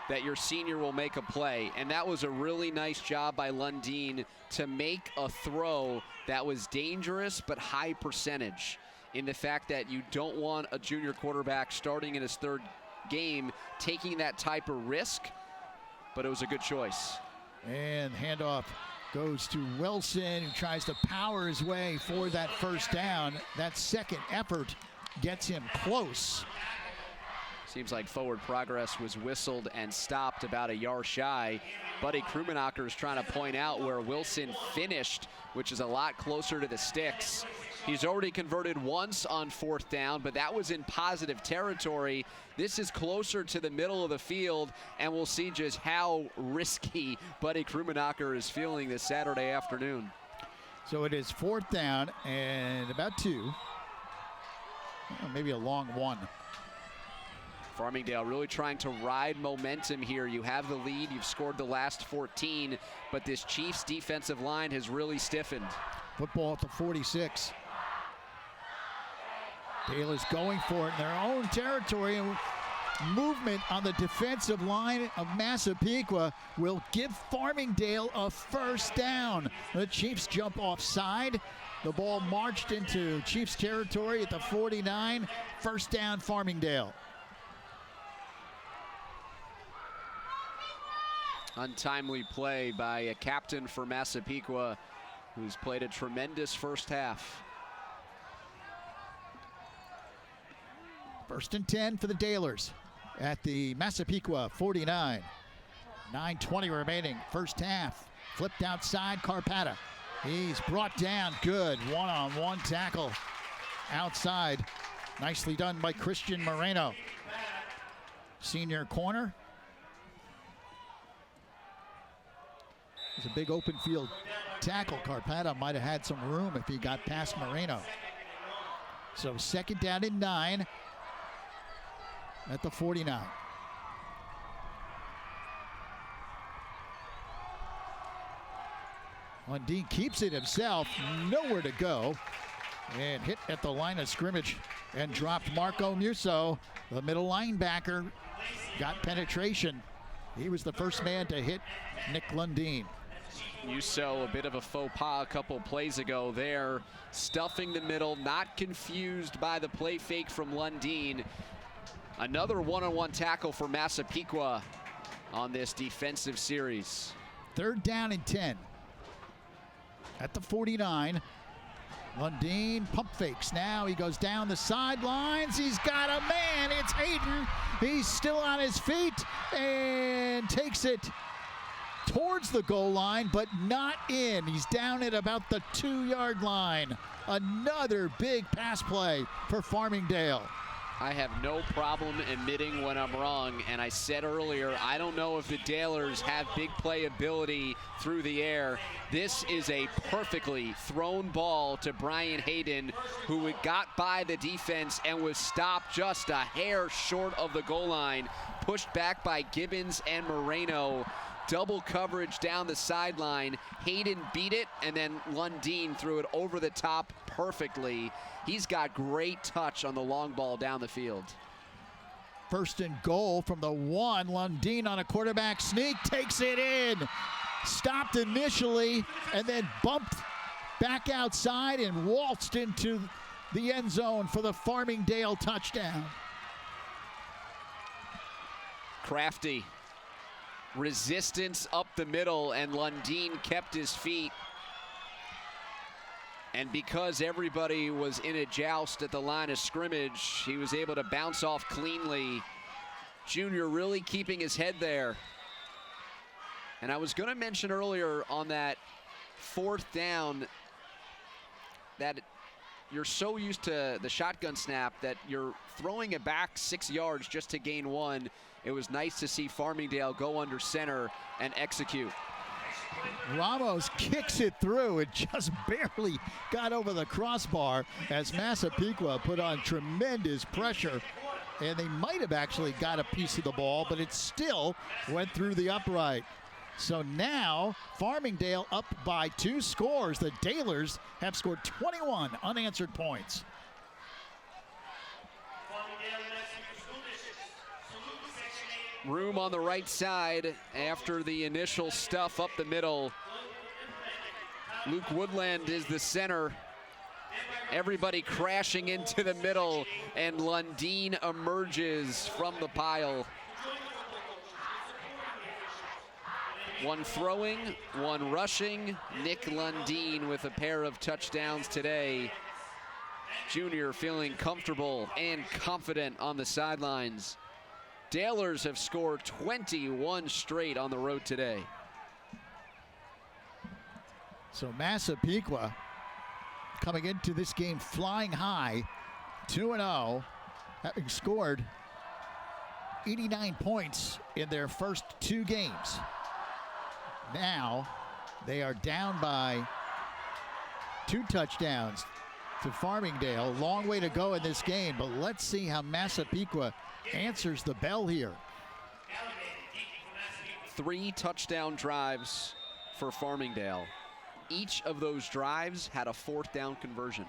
B: that your senior will make a play. And that was a really nice job by Lundeen to make a throw that was dangerous but high percentage, in the fact that you don't want a junior quarterback starting in his third game taking that type of risk, but it was a good choice.
A: And handoff goes to Wilson, who tries to power his way for that first down. That second effort gets him close.
B: Seems like forward progress was whistled and stopped about a yard shy. Buddy Krummenacher is trying to point out where Wilson finished, which is a lot closer to the sticks. He's already converted once on fourth down, but that was in positive territory. This is closer to the middle of the field, and we'll see just how risky Buddy Krummenacher is feeling this Saturday afternoon.
A: So it is fourth down and about 2. Maybe a long 1.
B: Farmingdale really trying to ride momentum here. You have the lead, you've scored the last 14, but this Chiefs defensive line has really stiffened.
A: Football at the 46. Taylor's going for it in their own territory, and movement on the defensive line of Massapequa will give Farmingdale a first down. The Chiefs jump offside. The ball marched into Chiefs territory at the 49. First down, Farmingdale.
B: Untimely play by a captain for Massapequa, who's played a tremendous first half.
A: First and 10 for the Dalers at the Massapequa 49. 9:20 remaining, first half. Flipped outside, Carpata. He's brought down, good one-on-one tackle outside. Nicely done by Christian Moreno. Senior corner. It's a big open field tackle. Carpata might have had some room if he got past Moreno. So second down and 9 at the 49. Lundeen keeps it himself, nowhere to go, and hit at the line of scrimmage and dropped Marco Musso, the middle linebacker, got penetration. He was the first man to hit Nick Lundeen.
B: Musso, a bit of a faux pas a couple plays ago there, stuffing the middle, not confused by the play fake from Lundeen. Another one-on-one tackle for Massapequa on this defensive series.
A: Third down and 10 at the 49. Lundeen pump fakes. Now he goes down the sidelines. He's got a man. It's Hayden. He's still on his feet and takes it towards the goal line, but not in. He's down at about the 2-yard line. Another big pass play for Farmingdale.
B: I have no problem admitting when I'm wrong, and I said earlier, I don't know if the Dalers have big play ability through the air. This is a perfectly thrown ball to Brian Hayden, who got by the defense and was stopped just a hair short of the goal line, pushed back by Gibbons and Moreno. Double coverage down the sideline. Hayden beat it, and then Lundeen threw it over the top perfectly. He's got great touch on the long ball down the field.
A: First and goal from the 1. Lundeen on a quarterback sneak, takes it in. Stopped initially, and then bumped back outside and waltzed into the end zone for the Farmingdale touchdown.
B: Crafty. Resistance up the middle, and Lundeen kept his feet. And because everybody was in a joust at the line of scrimmage, he was able to bounce off cleanly. Junior really keeping his head there. And I was going to mention earlier on that fourth down that you're so used to the shotgun snap that you're throwing it back 6 yards just to gain 1. It was nice to see Farmingdale go under center and execute.
A: Ramos kicks it through. It just barely got over the crossbar as Massapequa put on tremendous pressure. And they might have actually got a piece of the ball, but it still went through the upright. So now Farmingdale up by 2 scores. The Dalers have scored 21 unanswered points.
B: Room on the right side after the initial stuff up the middle. Luke Woodland is the center. Everybody crashing into the middle, and Lundeen emerges from the pile. One throwing, one rushing. Nick Lundeen with a pair of touchdowns today. Junior feeling comfortable and confident on the sidelines. Dalers have scored 21 straight on the road today.
A: So Massapequa coming into this game flying high, 2-0, having scored 89 points in their first 2 games. Now they are down by 2 touchdowns to Farmingdale. Long way to go in this game, but let's see how Massapequa answers the bell here.
B: 3 touchdown drives for Farmingdale. Each of those drives had a 4th down conversion.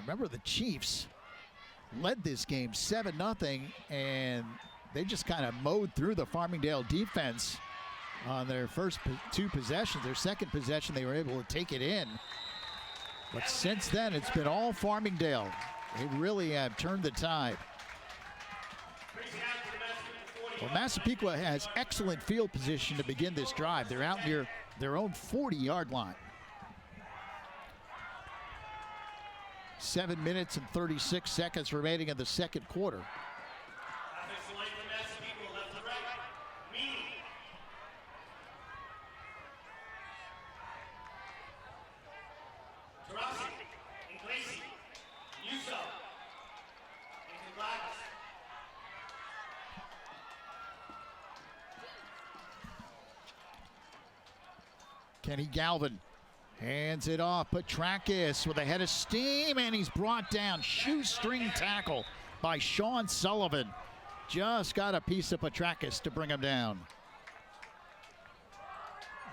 A: Remember, the Chiefs led this game 7-0, and they just kind of mowed through the Farmingdale defense on their first 2 possessions. Their second possession, they were able to take it in. But since then, it's been all Farmingdale. They really have turned the tide. Well, Massapequa has excellent field position to begin this drive. They're out near their own 40-yard line. 7 minutes and 36 seconds remaining in the second quarter. Kenny Galvin hands it off. Petrakis with a head of steam, and he's brought down. Shoestring tackle by Sean Sullivan. Just got a piece of Petrakis to bring him down.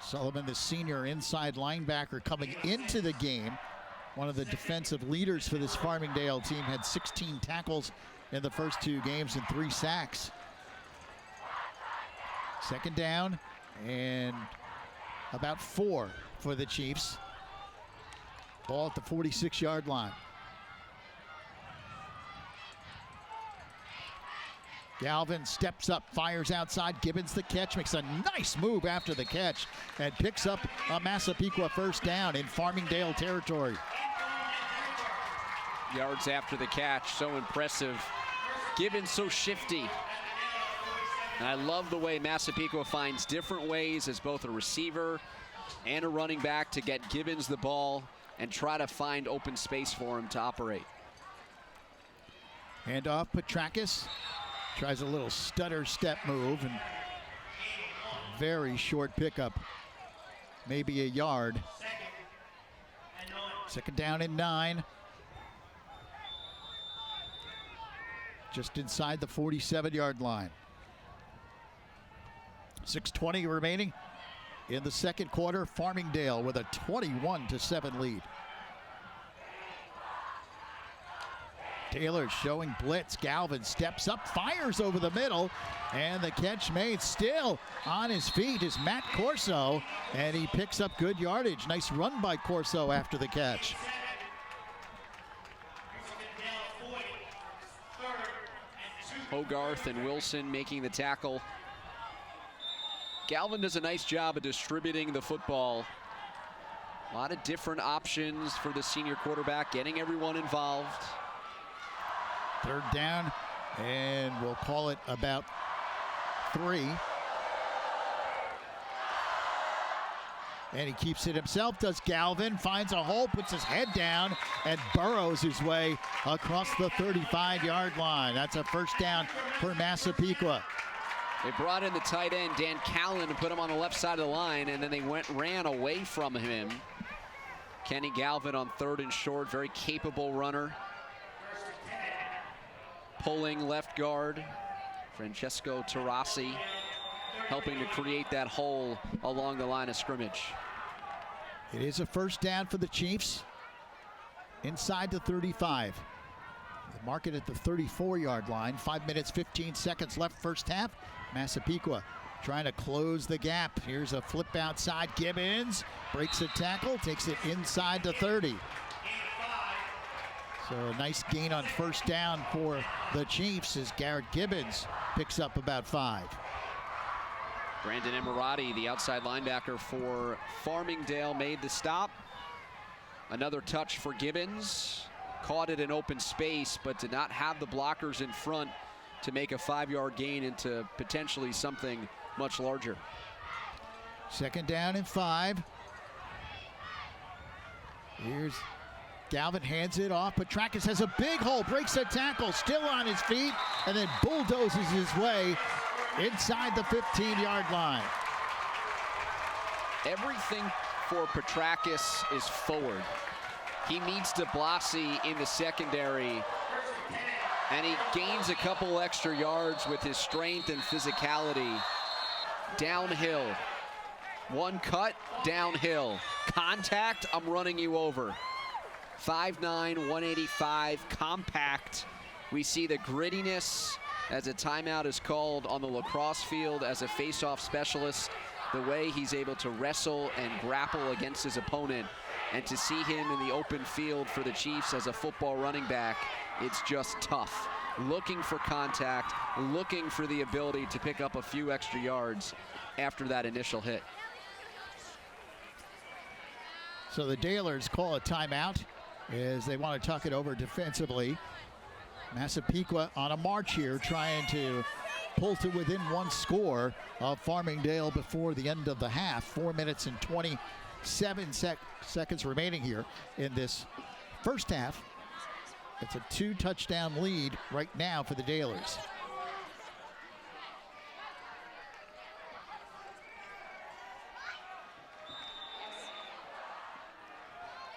A: Sullivan, the senior inside linebacker coming into the game. One of the defensive leaders for this Farmingdale team, had 16 tackles in the first 2 games and 3 sacks. Second down and about 4 for the Chiefs. Ball at the 46-yard line. Galvin steps up, fires outside. Gibbons the catch, makes a nice move after the catch, and picks up a Massapequa first down in Farmingdale territory.
B: Yards after the catch, so impressive. Gibbons so shifty. And I love the way Massapequa finds different ways as both a receiver and a running back to get Gibbons the ball and try to find open space for him to operate.
A: Hand off, Petrakis tries a little stutter step move, and very short pickup, maybe a yard. Second down and 9. Just inside the 47-yard line. 6:20 remaining in the second quarter. Farmingdale with a 21-7 lead. Taylor showing blitz. Galvin steps up, fires over the middle, and the catch made. Still on his feet is Matt Corso, and he picks up good yardage. Nice run by Corso after the catch.
B: Hogarth and Wilson making the tackle. Galvin does a nice job of distributing the football. A lot of different options for the senior quarterback, getting everyone involved.
A: Third down, and we'll call it about 3. And he keeps it himself, does Galvin, finds a hole, puts his head down, and burrows his way across the 35-yard line. That's a first down for Massapequa.
B: They brought in the tight end, Dan Callan, and put him on the left side of the line, and then they ran away from him. Kenny Galvin on 3rd and short, very capable runner. Pulling left guard, Francesco Tarasi, helping to create that hole along the line of scrimmage.
A: It is a first down for the Chiefs inside the 35. They mark it at the 34-yard line. 5 minutes, 15 seconds left first half. Massapequa trying to close the gap. Here's a flip outside. Gibbons breaks a tackle, takes it inside the 30. So a nice gain on first down for the Chiefs as Garrett Gibbons picks up about 5.
B: Brandon Emirati, the outside linebacker for Farmingdale, made the stop. Another touch for Gibbons. Caught it in open space, but did not have the blockers in front to make a 5-yard gain into potentially something much larger.
A: Second down and 5. Here's Galvin, hands it off. Petrakis has a big hole, breaks a tackle, still on his feet, and then bulldozes his way inside the 15-yard line.
B: Everything for Petrakis is forward. He meets DeBlasi in the secondary, and he gains a couple extra yards with his strength and physicality. Downhill. One cut, downhill. Contact, I'm running you over. 5'9", 185, compact. We see the grittiness as a timeout is called on the lacrosse field as a face-off specialist. The way he's able to wrestle and grapple against his opponent, and to see him in the open field for the Chiefs as a football running back, it's just tough. Looking for contact, looking for the ability to pick up a few extra yards after that initial hit.
A: So the Dalers call a timeout as they want to tuck it over defensively. Massapequa on a march here, trying to pull to within 1 score of Farmingdale before the end of the half. 4 minutes and 27 seconds remaining here in this first half. It's a 2-touchdown lead right now for the Dalers.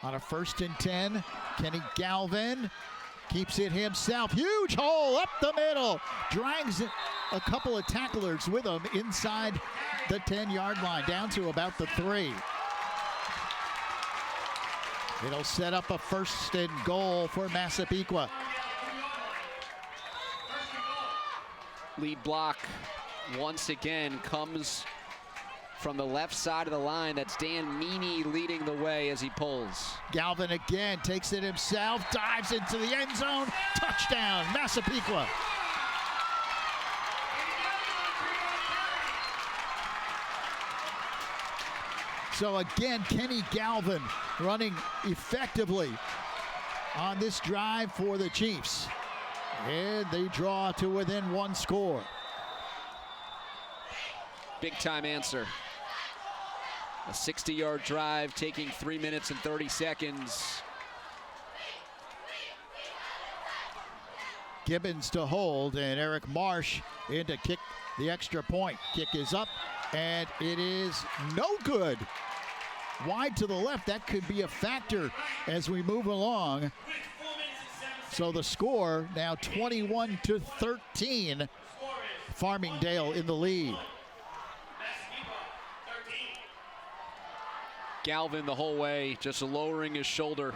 A: On a 1st and 10, Kenny Galvin keeps it himself. Huge hole up the middle. Drags a couple of tacklers with him inside the 10-yard line, down to about the 3. It'll set up a 1st and goal for Massapequa.
B: Lead block once again comes from the left side of the line. That's Dan Meany leading the way as he pulls.
A: Galvin again takes it himself, dives into the end zone. Touchdown, Massapequa. So again, Kenny Galvin running effectively on this drive for the Chiefs. And they draw to within 1 score.
B: Big time answer. A 60-yard drive taking 3 minutes and 30 seconds.
A: Gibbons to hold, and Eric Marsh in to kick the extra point. Kick is up, and it is no good. Wide to the left, that could be a factor as we move along. So the score now 21-13. Farmingdale in the lead.
B: Galvin the whole way, just lowering his shoulder.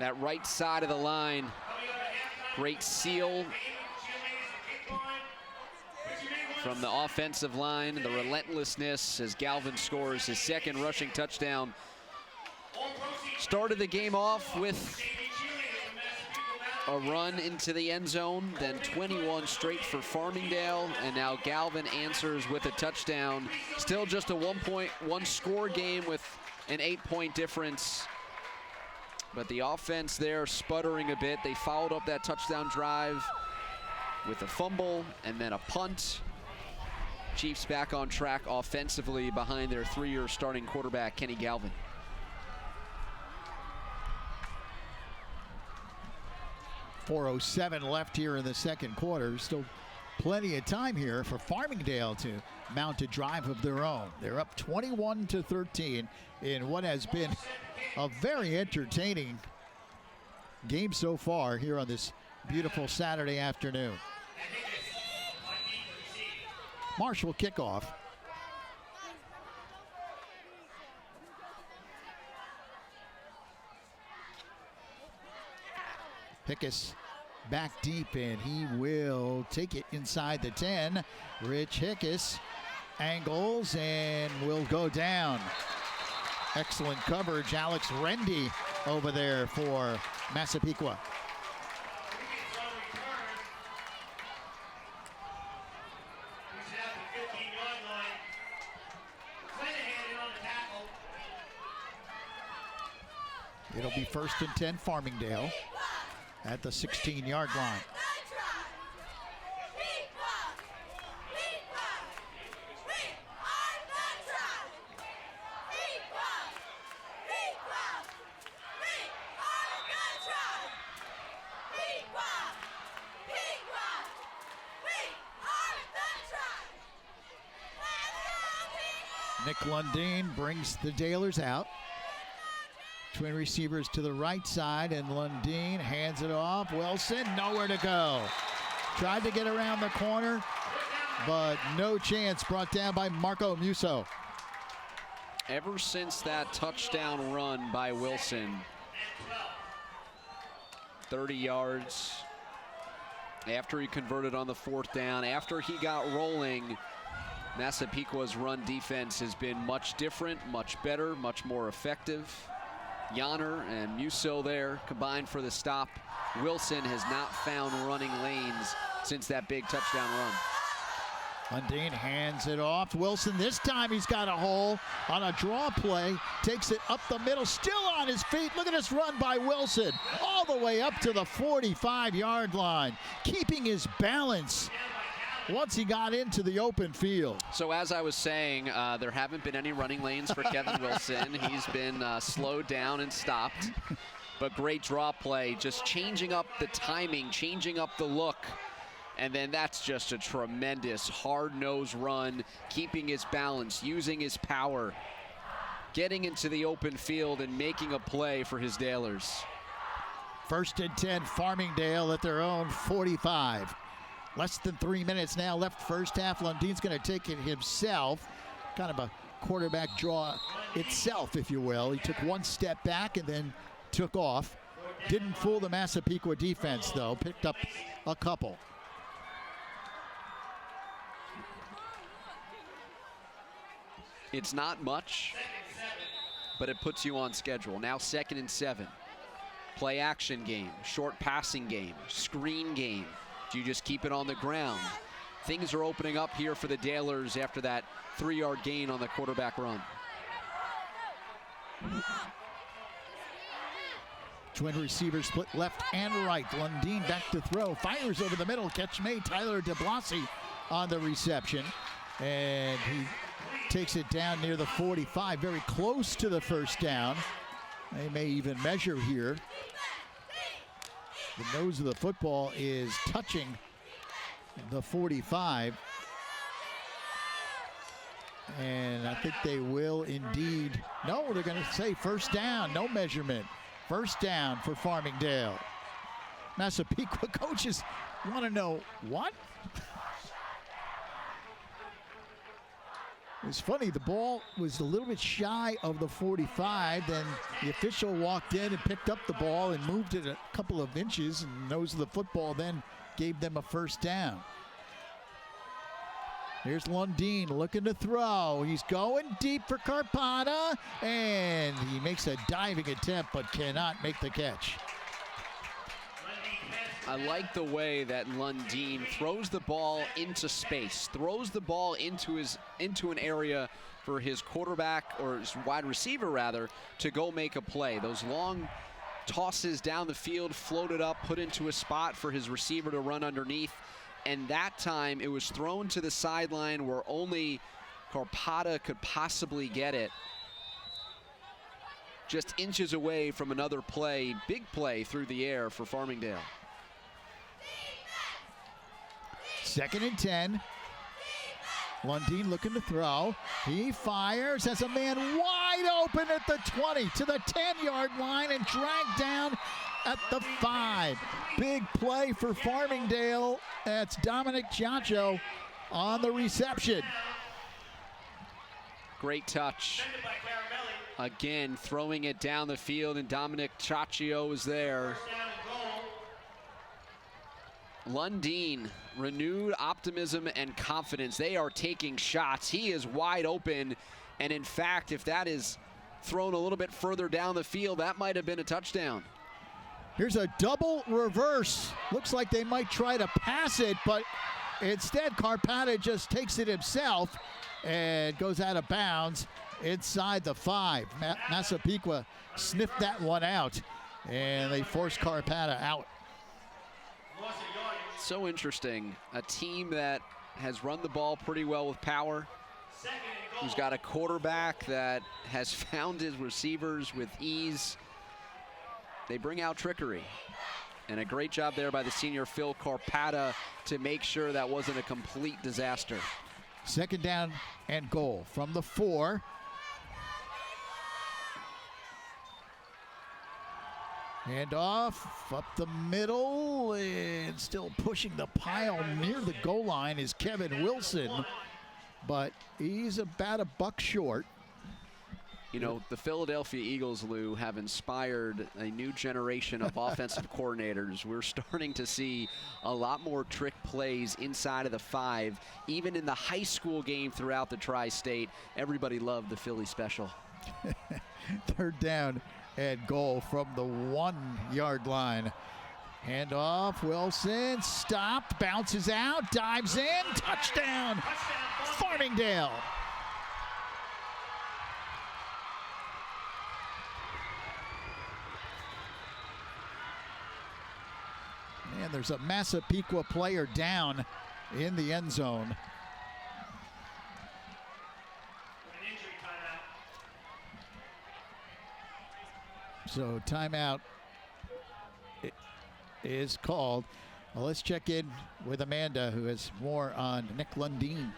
B: That right side of the line, great seal from the offensive line, the relentlessness as Galvin scores his 2nd rushing touchdown. Started the game off with a run into the end zone, then 21 straight for Farmingdale, and now Galvin answers with a touchdown. Still just a 1 score game with an 8-point difference. But the offense there sputtering a bit. They followed up that touchdown drive with a fumble and then a punt. Chiefs back on track offensively behind their 3-year starting quarterback, Kenny Galvin.
A: .407 left here in the second quarter. Still plenty of time here for Farmingdale to mount a drive of their own. They're up 21-13 in what has been a very entertaining game so far here on this beautiful Saturday afternoon. Marshall kickoff. Hickus back deep, and he will take it inside the 10. Rich Hickus angles and will go down. Excellent coverage. Alex Rendy over there for Massapequa. It'll be 1st and 10 Farmingdale at the 16-yard line. Nick Lundeen brings the Dalers out. Twin receivers to the right side, and Lundeen hands it off. Wilson, nowhere to go. Tried to get around the corner, but no chance. Brought down by Marco Musso.
B: Ever since that touchdown run by Wilson, 30 yards after he converted on the 4th down, after he got rolling, Massapequa's run defense has been much different, much better, much more effective. Yanner and Musso there combined for the stop. Wilson has not found running lanes since that big touchdown run.
A: Lundeen hands it off. Wilson, this time he's got a hole on a draw play. Takes it up the middle, still on his feet. Look at this run by Wilson. All the way up to the 45-yard line. Keeping his balance once he got into the open field.
B: So as I was saying, there haven't been any running lanes for Kevin Wilson. He's been slowed down and stopped. But great draw play, just changing up the timing, changing up the look. And then that's just a tremendous hard-nosed run, keeping his balance, using his power, getting into the open field and making a play for his Dalers.
A: 1st and 10, Farmingdale at their own 45. Less than 3 minutes now left first half. Lundeen's going to take it himself. Kind of a quarterback draw itself, if you will. He took one step back and then took off. Didn't fool the Massapequa defense, though. Picked up a couple.
B: It's not much, but it puts you on schedule. Now 2nd and 7. Play action game, short passing game, screen game. Do you just keep it on the ground? Things are opening up here for the Dalers after that 3-yard gain on the quarterback run.
A: Twin receivers split left and right. Lundeen back to throw. Fires over the middle. Catch made. Tyler DeBlasi on the reception. And he takes it down near the 45, very close to the first down. They may even measure here. The nose of the football is touching the 45. And I think they will indeed. No, they're going to say first down, no measurement. First down for Farmingdale. Massapequa coaches want to know what? It's funny, the ball was a little bit shy of the 45. Then the official walked in and picked up the ball and moved it a couple of inches, and the nose of the football then gave them a first down. Here's Lundeen looking to throw. He's going deep for Carpata, and he makes a diving attempt but cannot make the catch.
B: I like the way that Lundeen throws the ball into space, throws the ball into an area for his quarterback, or his wide receiver rather, to go make a play. Those long tosses down the field, floated up, put into a spot for his receiver to run underneath. and that time it was thrown to the sideline where only Carpata could possibly get it. Just inches away from another play, big play through the air for Farmingdale.
E: 2nd and 10. Lundeen looking to throw. He fires, has a man wide open at the 20 to the 10-yard line and dragged down at the 5. Big play for Farmingdale. That's Dominic Chacho on the reception.
B: Great touch. Again, throwing it down the field, and Dominic Chacho is there. Lundeen, renewed optimism and confidence. They are taking shots. He is wide open, and in fact, if that is thrown a little bit further down the field, that might have been a touchdown.
E: Here's a double reverse. Looks like they might try to pass it, but instead Carpata just takes it himself and goes out of bounds inside the 5. Massapequa sniffed that one out, and they forced Carpata out.
B: So interesting. A team that has run the ball pretty well with power, who's got a quarterback that has found his receivers with ease. They bring out trickery. And a great job there by the senior Phil Carpata to make sure that wasn't a complete disaster.
E: 2nd down and goal from the 4. And off up the middle, and still pushing the pile near the goal line is Kevin Wilson, but he's about a buck short.
B: You know, the Philadelphia Eagles, Lou, have inspired a new generation of offensive coordinators. We're starting to see a lot more trick plays inside of the 5. Even in the high school game throughout the tri-state, everybody loved the Philly special.
E: 3rd down and goal from the 1-yard line. Hand off, Wilson, stopped, bounces out, dives in, touchdown, Farmingdale. Man, there's a Massapequa player down in the end zone. So timeout is called. Well, let's check in with Amanda, who has more on Nick Lundeen.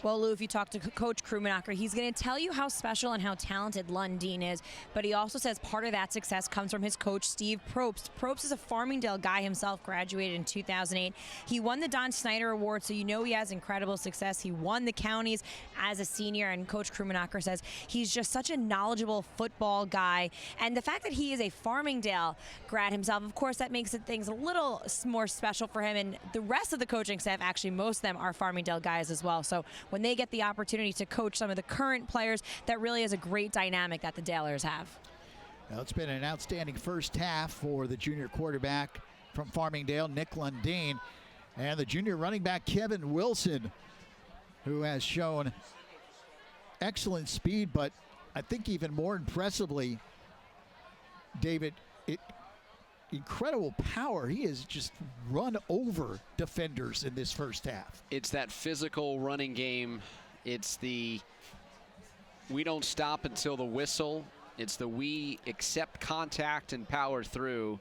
C: Well, Lou, if you talk to Coach Krummenacher, he's going to tell you how special and how talented Lundeen is, but he also says part of that success comes from his coach, Steve Probst. Probst is a Farmingdale guy himself, graduated in 2008. He won the Don Snyder Award, so you know he has incredible success. He won the counties as a senior, and Coach Krummenacher says he's just such a knowledgeable football guy. And the fact that he is a Farmingdale grad himself, of course, that makes things a little more special for him. And the rest of the coaching staff, actually, most of them are Farmingdale guys as well. So when they get the opportunity to coach some of the current players, that really is a great dynamic that the Dalers have.
E: Well, it's been an outstanding first half for the junior quarterback from Farmingdale, Nick Lundeen, and the junior running back, Kevin Wilson, who has shown excellent speed, but I think even more impressively, David, incredible power. He has just run over defenders in this first half.
B: It's that physical running game. It's the we don't stop until the whistle. It's the we accept contact and power through.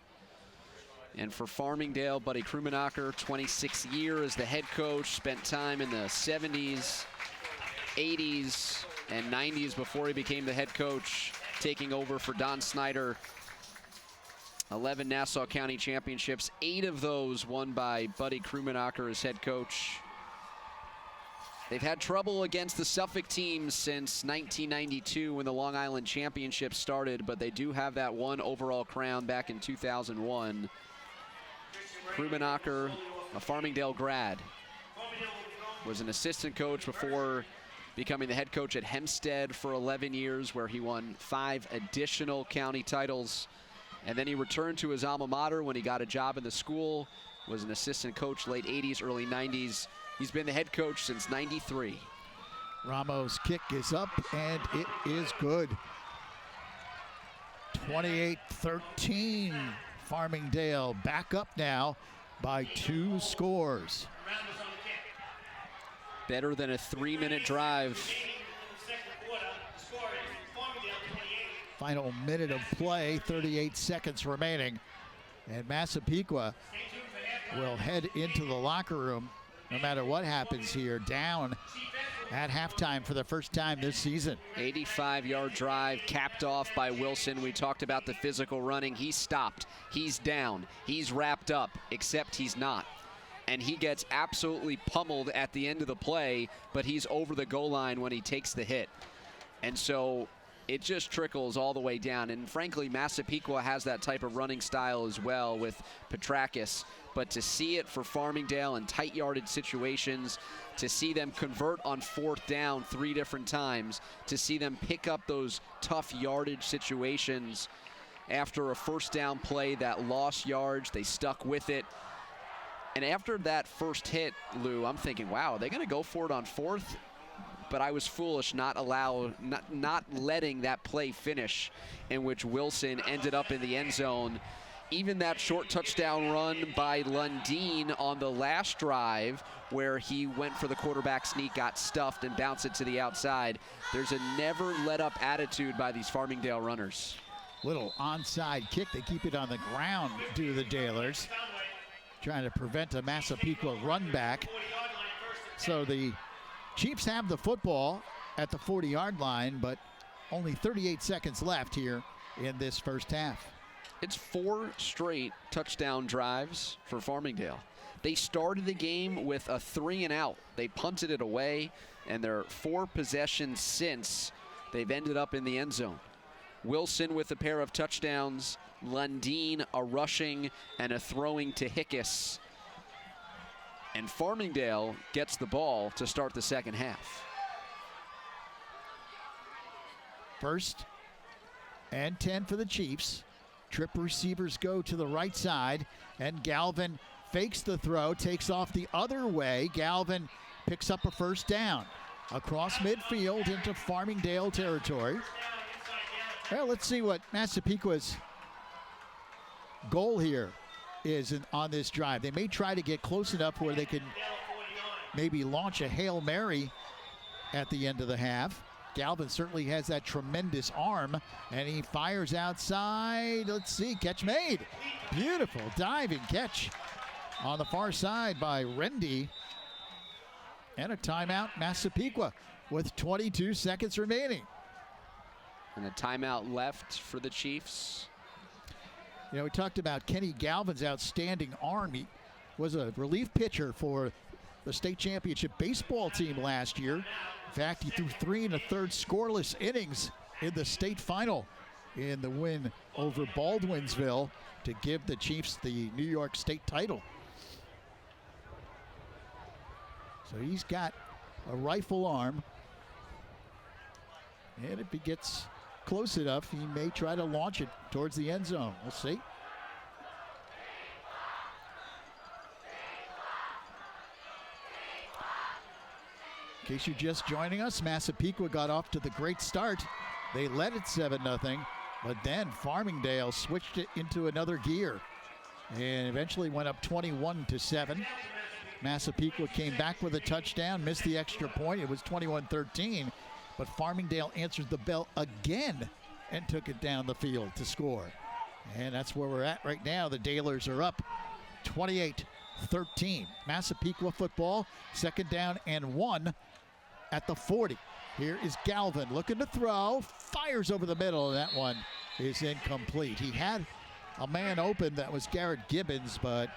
B: And for Farmingdale, Buddy Krummenacher, 26 years as the head coach, spent time in the 70s, 80s, and 90s before he became the head coach, taking over for Don Snyder. 11 Nassau County championships, 8 of those won by Buddy Krummenacher as head coach. They've had trouble against the Suffolk teams since 1992 when the Long Island Championship started, but they do have that one overall crown back in 2001. Krummenacher, a Farmingdale grad, was an assistant coach before becoming the head coach at Hempstead for 11 years, where he won 5 additional county titles. And then he returned to his alma mater when he got a job in the school, was an assistant coach late 80s, early 90s. He's been the head coach since 93.
E: Ramos' kick is up, and it is good. 28-13, Farmingdale back up now by 2 scores.
D: Rounders on the kick.
B: Better than a 3-minute drive.
D: Remaining in the second quarter. Score is Farmingdale 28.
E: Final minute of play, 38 seconds remaining. And Massapequa will head into the locker room, no matter what happens here, down at halftime for the first time this season.
B: 85-yard drive capped off by Wilson. We talked about the physical running. He stopped. He's down. He's wrapped up, except he's not. And he gets absolutely pummeled at the end of the play, but he's over the goal line when he takes the hit. And so it just trickles all the way down. And frankly, Massapequa has that type of running style as well with Petrakis. But to see it for Farmingdale in tight yardage situations, to see them convert on 4th down 3 different times, to see them pick up those tough yardage situations after a 1st down play that lost yards, they stuck with it. And after that first hit, Lou, I'm thinking, wow, are they going to go for it on 4th? But I was foolish not letting that play finish, in which Wilson ended up in the end zone. Even that short touchdown run by Lundeen on the last drive, where he went for the quarterback sneak, got stuffed, and bounced it to the outside. There's a never let up attitude by these Farmingdale runners.
E: Little onside kick. They keep it on the ground, do the Dailers, trying to prevent a Massapequa run back. So the Chiefs have the football at the 40-yard line, but only 38 seconds left here in this first half.
B: It's 4 straight touchdown drives for Farmingdale. They started the game with a 3-and-out. They punted it away, and their 4 possessions since, they've ended up in the end zone. Wilson with a pair of touchdowns, Lundeen a rushing and a throwing to Hickes. And Farmingdale gets the ball to start the second half.
E: 1st and 10 for the Chiefs. Trip receivers go to the right side, and Galvin fakes the throw, takes off the other way. Galvin picks up a 1st down across midfield into Farmingdale territory. Well, let's see what Massapequa's goal here is on this drive. They may try to get close enough where they can maybe launch a Hail Mary at the end of the half. Galvin certainly has that tremendous arm, and he fires outside. Let's see, catch made. Beautiful diving catch on the far side by Rendy. And a timeout, Massapequa, with 22 seconds remaining.
B: And a timeout left for the Chiefs.
E: You know, we talked about Kenny Galvin's outstanding arm. He was a relief pitcher for the state championship baseball team last year. In fact, he threw 3 1/3 scoreless innings in the state final in the win over Baldwinsville to give the Chiefs the New York State title. So he's got a rifle arm. And if he gets close enough, he may try to launch it towards the end zone. We'll see. In case you're just joining us, Massapequa got off to the great start. They led it 7-0, but then Farmingdale switched it into another gear and eventually went up 21-7. Massapequa came back with a touchdown, missed the extra point. It was 21-13, but Farmingdale answered the bell again and took it down the field to score. And that's where we're at right now. The Dailers are up 28-13. Massapequa football, 2nd down and 1 at the 40. Here is Galvin looking to throw, fires over the middle, and that one is incomplete. He had a man open, that was Garrett Gibbons, but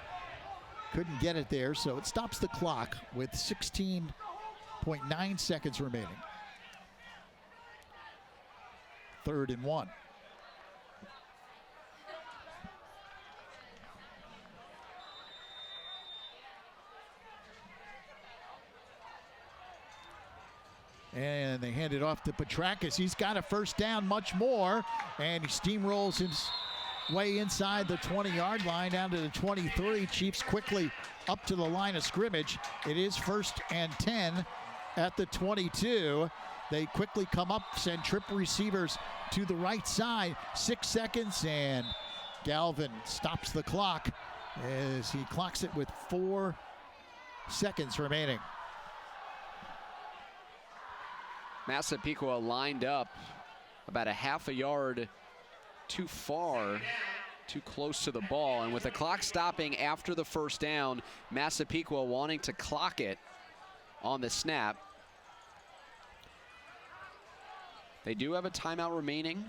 E: couldn't get it there, so it stops the clock with 16.9 seconds remaining. 3rd and 1. And they hand it off to Petrakis. He's got a 1st down, much more, and he steamrolls his way inside the 20-yard line down to the 23. Chiefs quickly up to the line of scrimmage. It is 1st and 10 at the 22. They quickly come up, send trip receivers to the right side. 6 seconds, and Galvin stops the clock as he clocks it with 4 seconds remaining.
B: Massapequa lined up about a half a yard too far, too close to the ball, and with the clock stopping after the first down, Massapequa wanting to clock it on the snap. They do have a timeout remaining.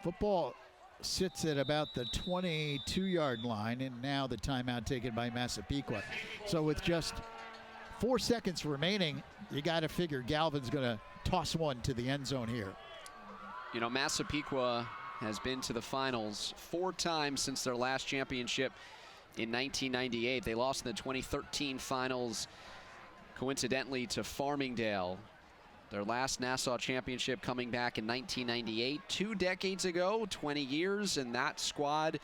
E: Football sits at about the 22-yard line, and now the timeout taken by Massapequa. So with just 4 seconds remaining, you got to figure Galvin's going to toss one to the end zone here.
B: You know, Massapequa has been to the finals 4 times since their last championship in 1998. They lost in the 2013 finals, coincidentally, to Farmingdale. Their last Nassau championship coming back in 1998, 2 decades ago, 20 years, and that squad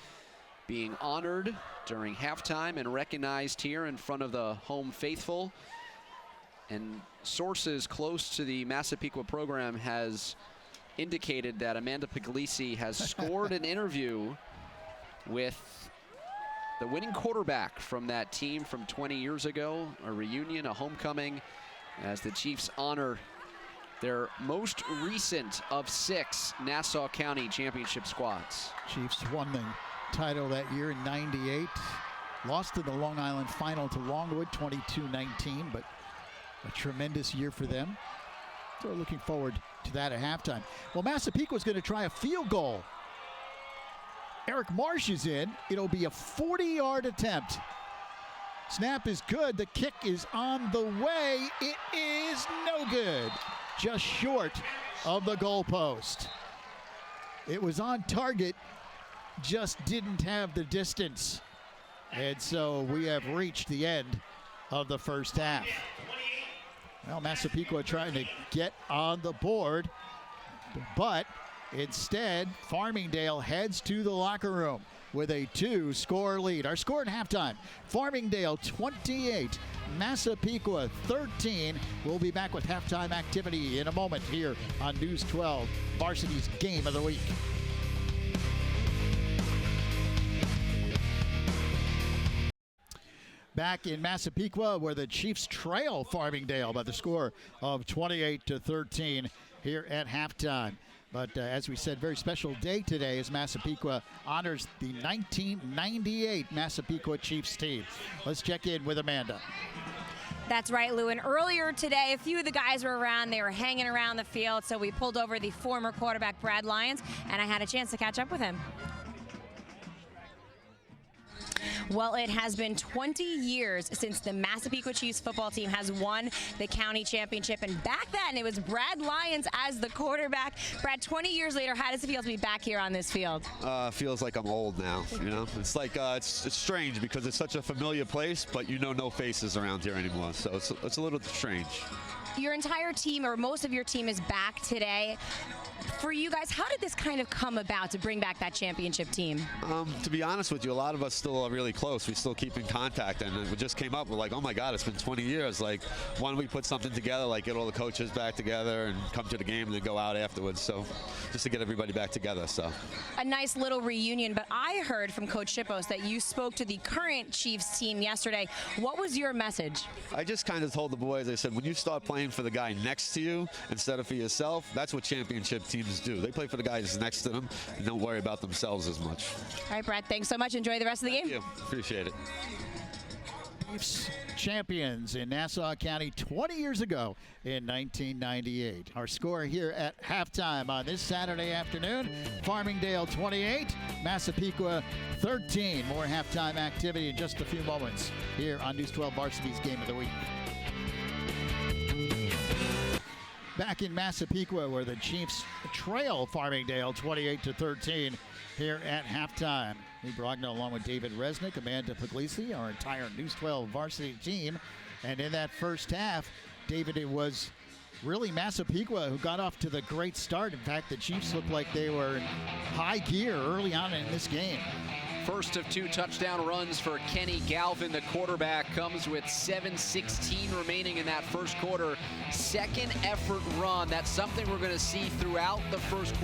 B: being honored during halftime and recognized here in front of the home faithful. And sources close to the Massapequa program has indicated that Amanda Puglisi has scored an interview with the winning quarterback from that team from 20 years ago, a reunion, a homecoming, as the Chiefs honor their most recent of 6 Nassau County championship squads.
E: Chiefs won the title that year in '98. Lost in the Long Island final to Longwood 22-19, but a tremendous year for them. So we're looking forward to that at halftime. Well, Massapequa's going to try a field goal. Eric Marsh is in. It'll be a 40-yard attempt. Snap is good. The kick is on the way. It is no good. Just short of the goalpost. It was on target, just didn't have the distance. And so we have reached the end of the first half. Well, Massapequa trying to get on the board, but instead, Farmingdale heads to the locker room with a 2-score lead. Our score at halftime, Farmingdale 28, Massapequa 13. We'll be back with halftime activity in a moment here on News 12, Varsity's Game of the Week. Back in Massapequa, where the Chiefs trail Farmingdale by the score of 28-13 here at halftime. But as we said, very special day today as Massapequa honors the 1998 Massapequa Chiefs team. Let's check in with Amanda.
C: That's right, Lou. And earlier today, a few of the guys were around. They were hanging around the field. So we pulled over the former quarterback, Brad Lyons, and I had a chance to catch up with him. Well, it has been 20 years since the Massapequa Chiefs football team has won the county championship. And back then, it was Brad Lyons as the quarterback. Brad, 20 years later, how does it feel to be back here on this field?
F: Feels like I'm old now, you know? It's like, it's strange because it's such a familiar place, but you know no faces around here anymore. So it's a little strange.
C: Your entire team, or most of your team, is back today. For you guys, how did this kind of come about to bring back that championship team?
F: To be honest with you, a lot of us still are really close. We still keep in contact, and we just came up. We're like, oh my God, it's been 20 years. Like, why don't we put something together, like get all the coaches back together and come to the game and then go out afterwards. So just to get everybody back together. So
C: a nice little reunion. But I heard from Coach Shippos that you spoke to the current Chiefs team yesterday. What was your message?
F: I just kind of told the boys, I said, when you start playing for the guy next to you instead of for yourself, that's what championship teams do. They play for the guys next to them and don't worry about themselves as much.
C: All right, Brad, thanks so much. Enjoy the rest of the game.
F: Thank you. Appreciate it.
E: Chiefs champions in Nassau County 20 years ago in 1998. Our score here at halftime on this Saturday afternoon, Farmingdale 28, Massapequa 13. More halftime activity in just a few moments here on News 12 Varsity's Game of the Week. Back in Massapequa, where the Chiefs trail Farmingdale 28-13 here at halftime. Lee Brogna along with David Resnick, Amanda Puglisi, our entire News 12 varsity team. And in that first half, David, it was really Massapequa who got off to the great start. In fact, the Chiefs looked like they were in high gear early on in this game.
B: First of 2 touchdown runs for Kenny Galvin, the quarterback, comes with 7:16 remaining in that first quarter. Second effort run. That's something we're going to see throughout the first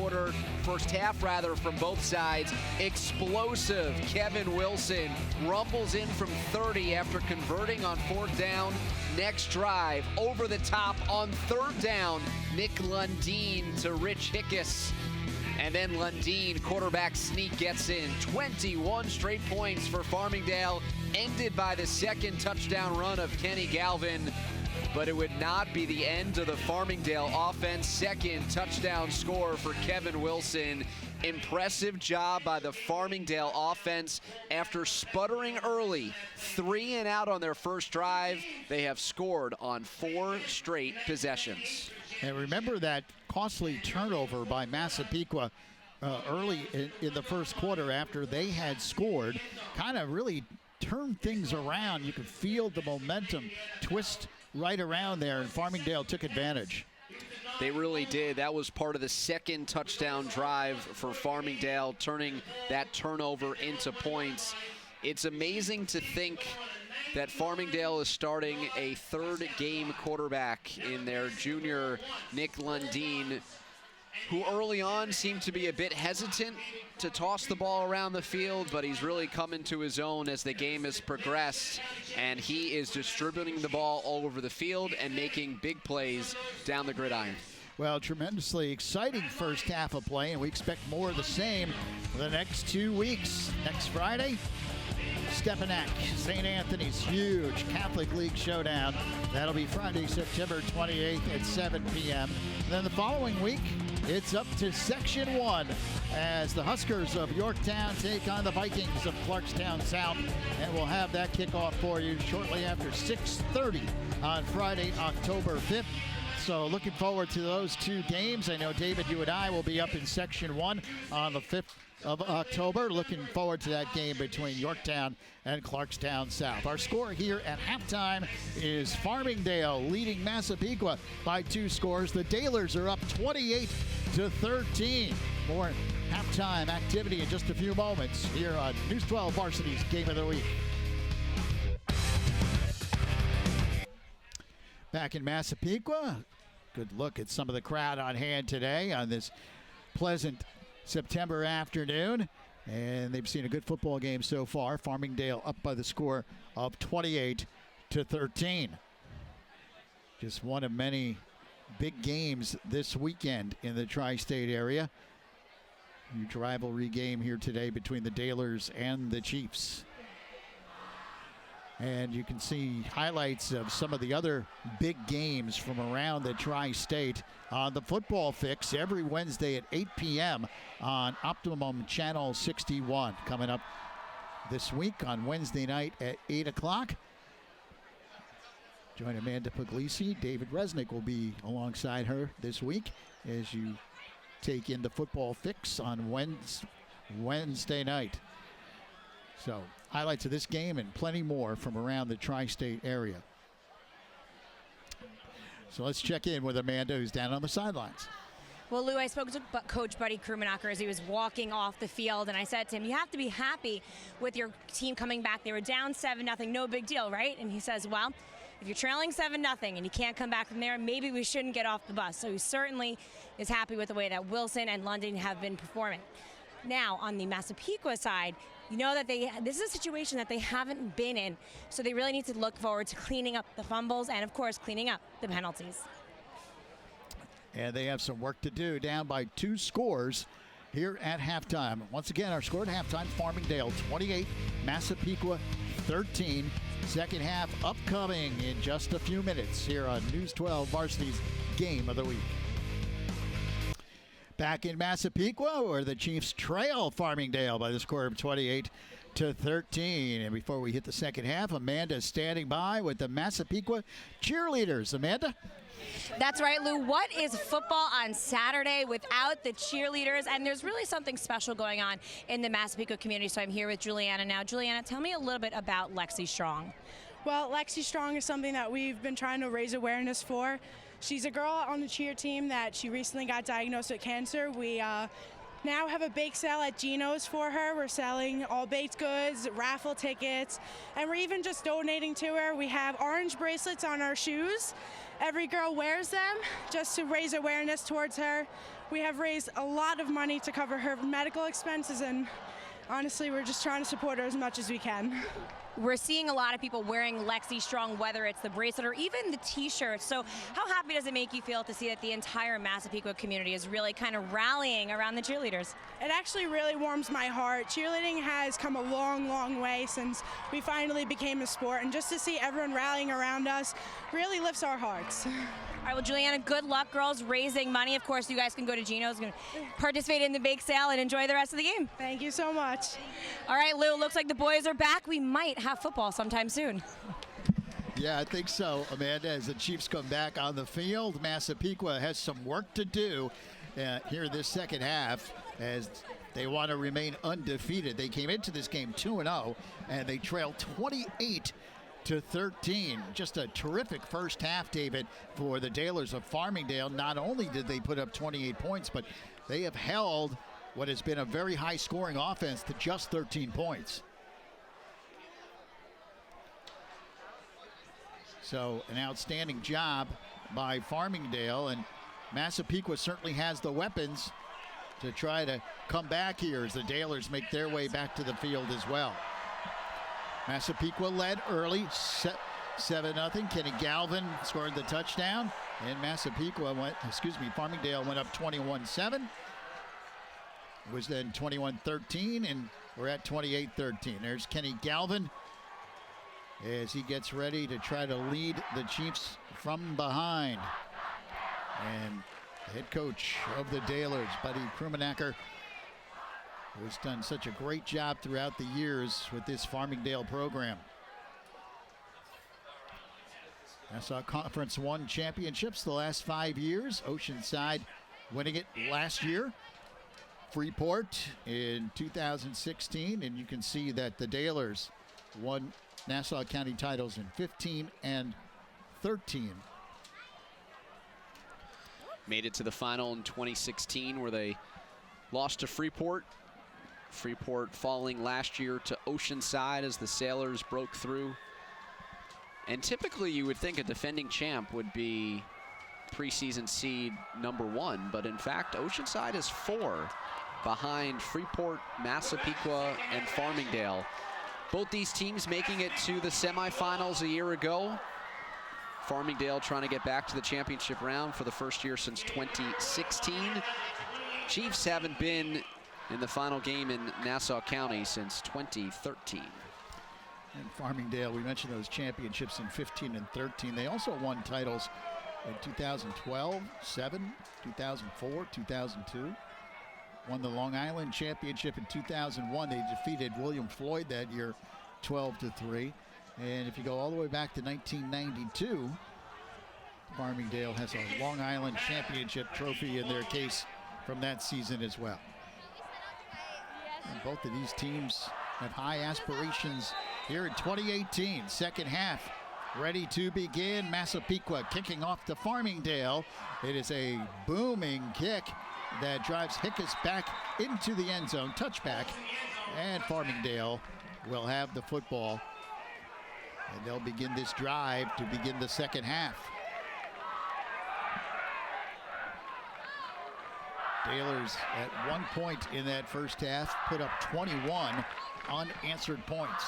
B: half from both sides. Explosive Kevin Wilson rumbles in from 30 after converting on 4th down. Next drive, over the top on 3rd down, Nick Lundeen to Rich Hickes. And then Lundeen, quarterback sneak, gets in. 21 straight points for Farmingdale, ended by the second touchdown run of Kenny Galvin. But it would not be the end of the Farmingdale offense. Second touchdown score for Kevin Wilson. Impressive job by the Farmingdale offense. After sputtering early, 3 and out on their first drive, they have scored on 4 straight possessions.
E: And remember that costly turnover by Massapequa early in the first quarter after they had scored. Kind of really turned things around. You could feel the momentum twist right around there, and Farmingdale took advantage.
B: They really did. That was part of the second touchdown drive for Farmingdale, turning that turnover into points. It's amazing to think that Farmingdale is starting a 3rd game quarterback in their junior Nick Lundeen, who early on seemed to be a bit hesitant to toss the ball around the field, but he's really come into his own as the game has progressed, and he is distributing the ball all over the field and making big plays down the gridiron.
E: Well, tremendously exciting first half of play, and we expect more of the same for the next 2 weeks. Next Friday, Stepanak, St. Anthony's, huge Catholic League showdown. That'll be Friday, September 28th at 7 p.m. And then the following week, it's up to Section 1 as the Huskers of Yorktown take on the Vikings of Clarkstown South. And we'll have that kickoff for you shortly after 6:30 on Friday, October 5th. So looking forward to those 2 games. I know, David, you and I will be up in Section 1 on the 5th of October. Looking forward to that game between Yorktown and Clarkstown South. Our score here at halftime is Farmingdale leading Massapequa by 2 scores. The Dalers are up 28-13. More halftime activity in just a few moments here on News 12 Varsity's Game of the Week. Back in Massapequa, good look at some of the crowd on hand today on this pleasant September afternoon, and they've seen a good football game so far. Farmingdale up by the score of 28-13. Just one of many big games this weekend in the tri-state area. Huge rivalry game here today between the Dalers and the Chiefs. And you can see highlights of some of the other big games from around the tri-state on the Football Fix every Wednesday at 8 p.m. on Optimum Channel 61. Coming up this week on Wednesday night at 8 o'clock. Join Amanda Puglisi. David Resnick will be alongside her this week as you take in the Football Fix on Wednesday night. So highlights of this game and plenty more from around the tri-state area. So let's check in with Amanda, who's down on the sidelines.
C: Well, Lou, I spoke to Coach Buddy Krumanacher as he was walking off the field, and I said to him, you have to be happy with your team coming back. They were down 7-0, no big deal, right? And he says, well, if you're trailing 7-0 and you can't come back from there, maybe we shouldn't get off the bus. So he certainly is happy with the way that Wilson and London have been performing. Now, on the Massapequa side, you know that this is a situation that they haven't been in, so they really need to look forward to cleaning up the fumbles and, of course, cleaning up the penalties.
E: And they have some work to do, down by 2 scores here at halftime. Once again, our score at halftime, Farmingdale 28, Massapequa 13. Second half upcoming in just a few minutes here on News 12 Varsity's Game of the Week. Back in Massapequa, where the Chiefs trail Farmingdale by the score of 28-13. And before we hit the second half, Amanda is standing by with the Massapequa cheerleaders. Amanda?
C: That's right, Lou. What is football on Saturday without the cheerleaders? And there's really something special going on in the Massapequa community, so I'm here with Juliana now. Juliana, tell me a little bit about Lexi Strong.
G: Well, Lexi Strong is something that we've been trying to raise awareness for. She's a girl on the cheer team that she recently got diagnosed with cancer. We now have a bake sale at Gino's for her. We're selling all baked goods, raffle tickets, and we're even just donating to her. We have orange bracelets on our shoes. Every girl wears them just to raise awareness towards her. We have raised a lot of money to cover her medical expenses, and honestly, we're just trying to support her as much as we can.
C: We're seeing a lot of people wearing Lexi Strong, whether it's the bracelet or even the t-shirt. So how happy does it make you feel to see that the entire Massapequa community is really kind of rallying around the cheerleaders?
G: It actually really warms my heart. Cheerleading has come a long, long way since we finally became a sport, and just to see everyone rallying around us really lifts our hearts.
C: All right, well, Juliana, good luck, girls, raising money. Of course, you guys can go to Gino's and participate in the bake sale and enjoy the rest of the game.
G: Thank you so much.
C: All right, Lou, looks like the boys are back. We might have football sometime soon.
E: Yeah, I think so, Amanda. As the Chiefs come back on the field, Massapequa has some work to do here this second half as they want to remain undefeated. They came into this game 2-0, and they trailed 28-13. Just a terrific first half, David, for the Dalers of Farmingdale. Not only did they put up 28 points, but they have held what has been a very high-scoring offense to just 13 points. So an outstanding job by Farmingdale, and Massapequa certainly has the weapons to try to come back here as the Dalers make their way back to the field as well. Massapequa led early, 7-0. Kenny Galvin scored the touchdown, and Farmingdale went up 21-7. It was then 21-13, and we're at 28-13. There's Kenny Galvin as he gets ready to try to lead the Chiefs from behind. And the head coach of the Dalers, Buddy Krummenacker, who's done such a great job throughout the years with this Farmingdale program. Nassau Conference won championships the last 5 years. Oceanside winning it last year. Freeport in 2016, and you can see that the Dalers won Nassau County titles in 15 and 13.
B: Made it to the final in 2016 where they lost to Freeport. Freeport falling last year to Oceanside as the Sailors broke through. And typically you would think a defending champ would be preseason seed #1, but in fact Oceanside is 4 behind Freeport, Massapequa, and Farmingdale. Both these teams making it to the semifinals a year ago. Farmingdale trying to get back to the championship round for the first year since 2016. Chiefs haven't been in the final game in Nassau County since 2013.
E: And Farmingdale, we mentioned those championships in 15 and 13. They also won titles in 2012, 7, 2004, 2002. Won the Long Island Championship in 2001. They defeated William Floyd that year 12-3. And if you go all the way back to 1992, Farmingdale has a Long Island Championship trophy in their case from that season as well. And both of these teams have high aspirations here in 2018. Second half ready to begin. Massapequa kicking off to Farmingdale. It is a booming kick that drives Hickus back into the end zone. Touchback. And Farmingdale will have the football. And they'll begin this drive to begin the second half. Dalers at one point in that first half put up 21 unanswered points.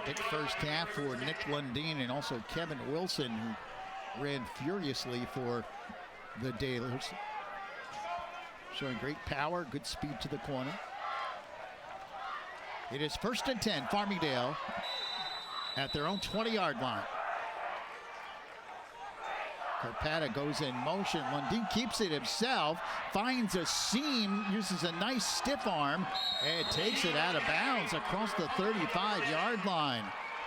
E: Big first half for Nick Lundeen and also Kevin Wilson, who ran furiously for the Dalers. Showing great power, good speed to the corner. It is 1st and 10, Farmingdale at their own 20-yard line. Carpata goes in motion. Lundeen keeps it himself, finds a seam, uses a nice stiff arm, and takes it out of bounds across the 35-yard line.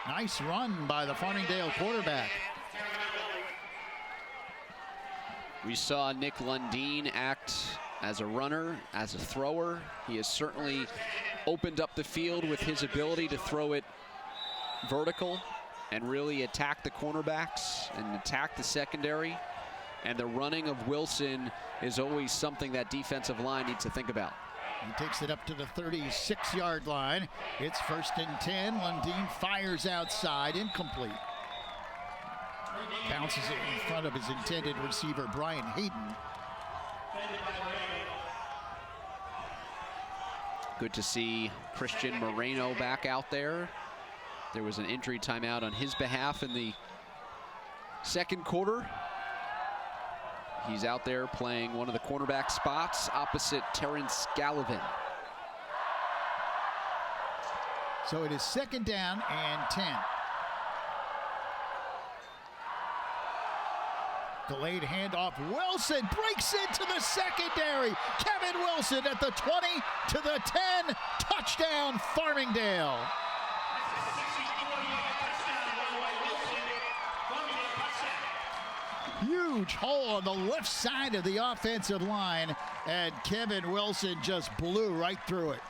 E: Nice run by the Farmingdale quarterback.
B: We saw Nick Lundeen act as a runner, as a thrower. He has certainly opened up the field with his ability to throw it vertical. and really attack the cornerbacks and attack the secondary. And the running of Wilson is always something that defensive line needs to think about.
E: He takes it up to the 36-yard line. It's 1st and 10. Lundeen fires outside, incomplete. Bounces it in front of his intended receiver, Brian Hayden.
B: Good to see Christian Moreno back out there. There was an injury timeout on his behalf in the second quarter. He's out there playing one of the cornerback spots opposite Terrence Gallivan.
E: So it is 2nd down and 10. Delayed handoff. Wilson breaks into the secondary. Kevin Wilson at the 20 to the 10. Touchdown, Farmingdale. Huge hole on the left side of the offensive line, and Kevin Wilson just blew right through it.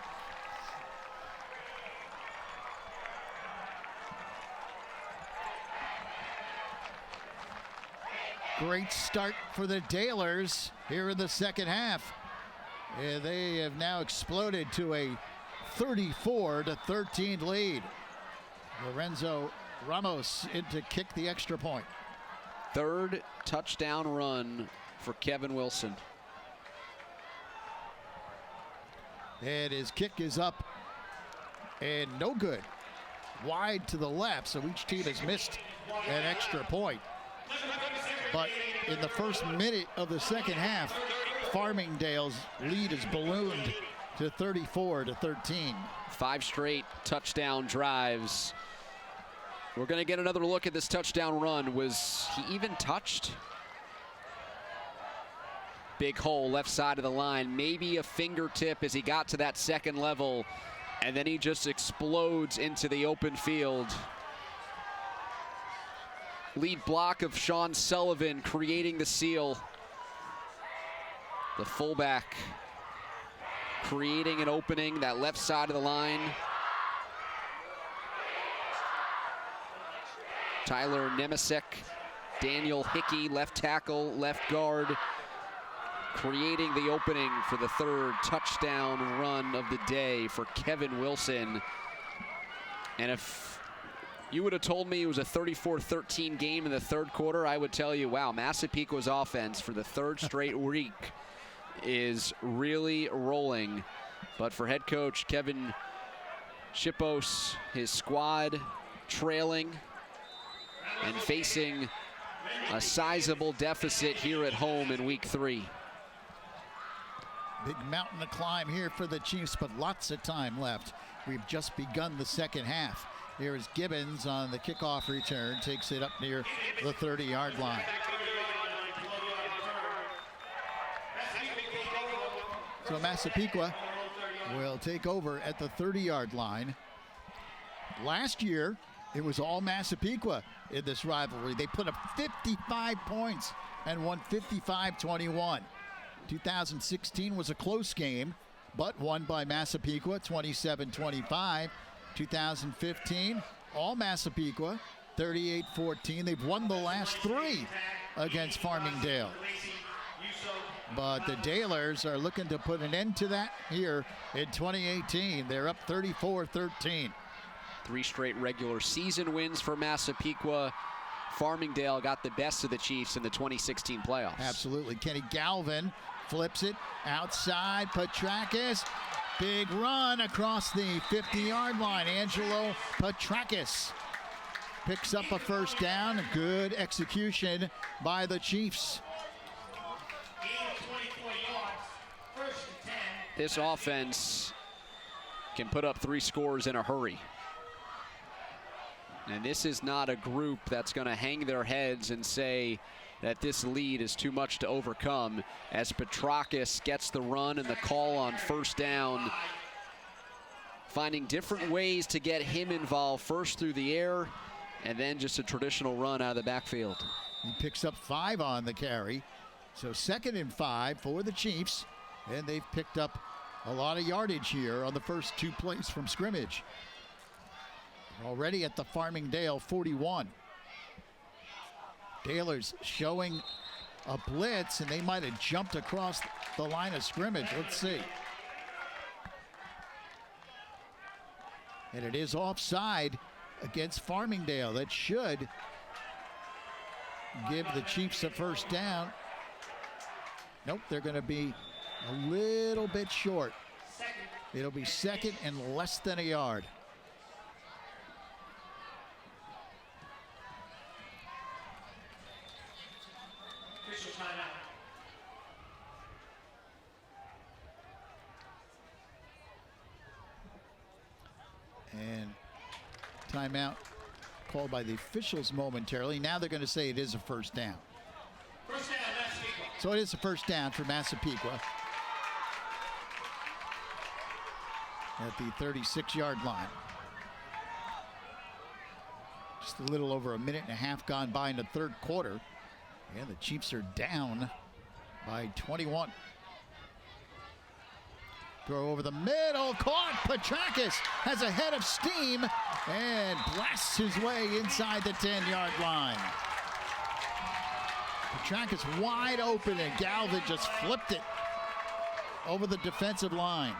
E: Great start for the Dalers here in the second half. They have now exploded to a 34-13 lead. Lorenzo Ramos in to kick the extra point.
B: 3rd touchdown run for Kevin Wilson.
E: And his kick is up and no good. Wide to the left, so each team has missed an extra point. But in the first minute of the second half, Farmingdale's lead is ballooned to 34-13.
B: 5 straight touchdown drives. We're going to get another look at this touchdown run. Was he even touched? Big hole left side of the line. Maybe a fingertip as he got to that second level. And then he just explodes into the open field. Lead block of Sean Sullivan creating the seal. The fullback creating an opening, that left side of the line. Tyler Nemisek, Daniel Hickey, left tackle, left guard, creating the opening for the 3rd touchdown run of the day for Kevin Wilson. And if you would have told me it was a 34-13 game in the 3rd quarter, I would tell you, wow, Massapequa's offense for the 3rd straight week is really rolling. But for head coach Kevin Shippos, his squad trailing and facing a sizable deficit here at home in week 3.
E: Big mountain to climb here for the Chiefs, but lots of time left. We've just begun the second half. Here is Gibbons on the kickoff return, takes it up near the 30-yard line. So Massapequa will take over at the 30-yard line. Last year, it was all Massapequa in this rivalry. They put up 55 points and won 55-21. 2016 was a close game, but won by Massapequa 27-25. 2015, all Massapequa, 38-14. They've won the last 3 against Farmingdale. But the Dalers are looking to put an end to that here in 2018. They're up 34-13.
B: 3 straight regular season wins for Massapequa. Farmingdale got the best of the Chiefs in the 2016 playoffs.
E: Absolutely. Kenny Galvin flips it outside. Petrakis, big run across the 50-yard line. Angelo Petrakis picks up a first down. Good execution by the Chiefs.
B: This offense can put up 3 scores in a hurry. And this is not a group that's going to hang their heads and say that this lead is too much to overcome, as Petrakis gets the run and the call on first down, finding different ways to get him involved, first through the air and then just a traditional run out of the backfield.
E: He picks up 5 on the carry. So 2nd and 5 for the Chiefs, and they've picked up a lot of yardage here on the first 2 plays from scrimmage. already at the Farmingdale 41. Dalers showing a blitz, and they might have jumped across the line of scrimmage. Let's see. And it is offside against Farmingdale. That should give the Chiefs a first down. Nope, they're going to be a little bit short. It'll be second and less than a yard.
D: Official timeout.
E: And timeout called by the officials momentarily. Now they're going to say it is a first down.
D: First down, Massapequa.
E: So it is a first down for Massapequa at the 36-yard line. Just a little over a minute and a half gone by in the third quarter. And the Chiefs are down by 21. Throw over the middle, caught. Petrakis has a head of steam and blasts his way inside the 10-yard line. Petrakis wide open, and Galvin just flipped it over the defensive line.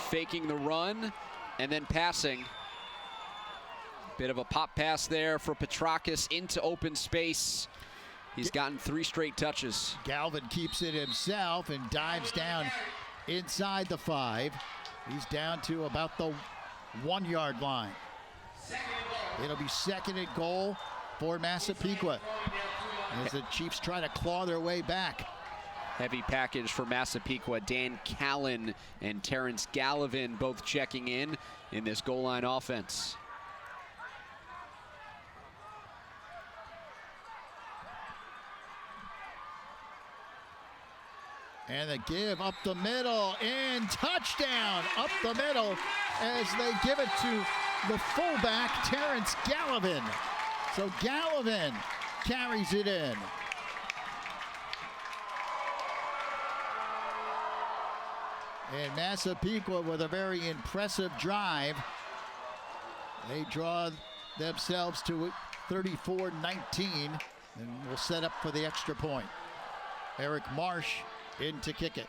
B: Faking the run and then passing. Bit of a pop pass there for Petrakis into open space. He's gotten 3 straight touches.
E: Galvin keeps it himself and dives down inside the 5. He's down to about the 1-yard line. It'll be second and goal for Massapequa as the Chiefs try to claw their way back.
B: Heavy package for Massapequa. Dan Callan and Terrence Gallivan both checking in this goal line offense.
E: And the give up the middle, and touchdown up the middle as they give it to the fullback, Terrence Gallivan. So Gallivan carries it in. And Massapequa with a very impressive drive. They draw themselves to 34-19 and will set up for the extra point. Eric Marsh in to kick it.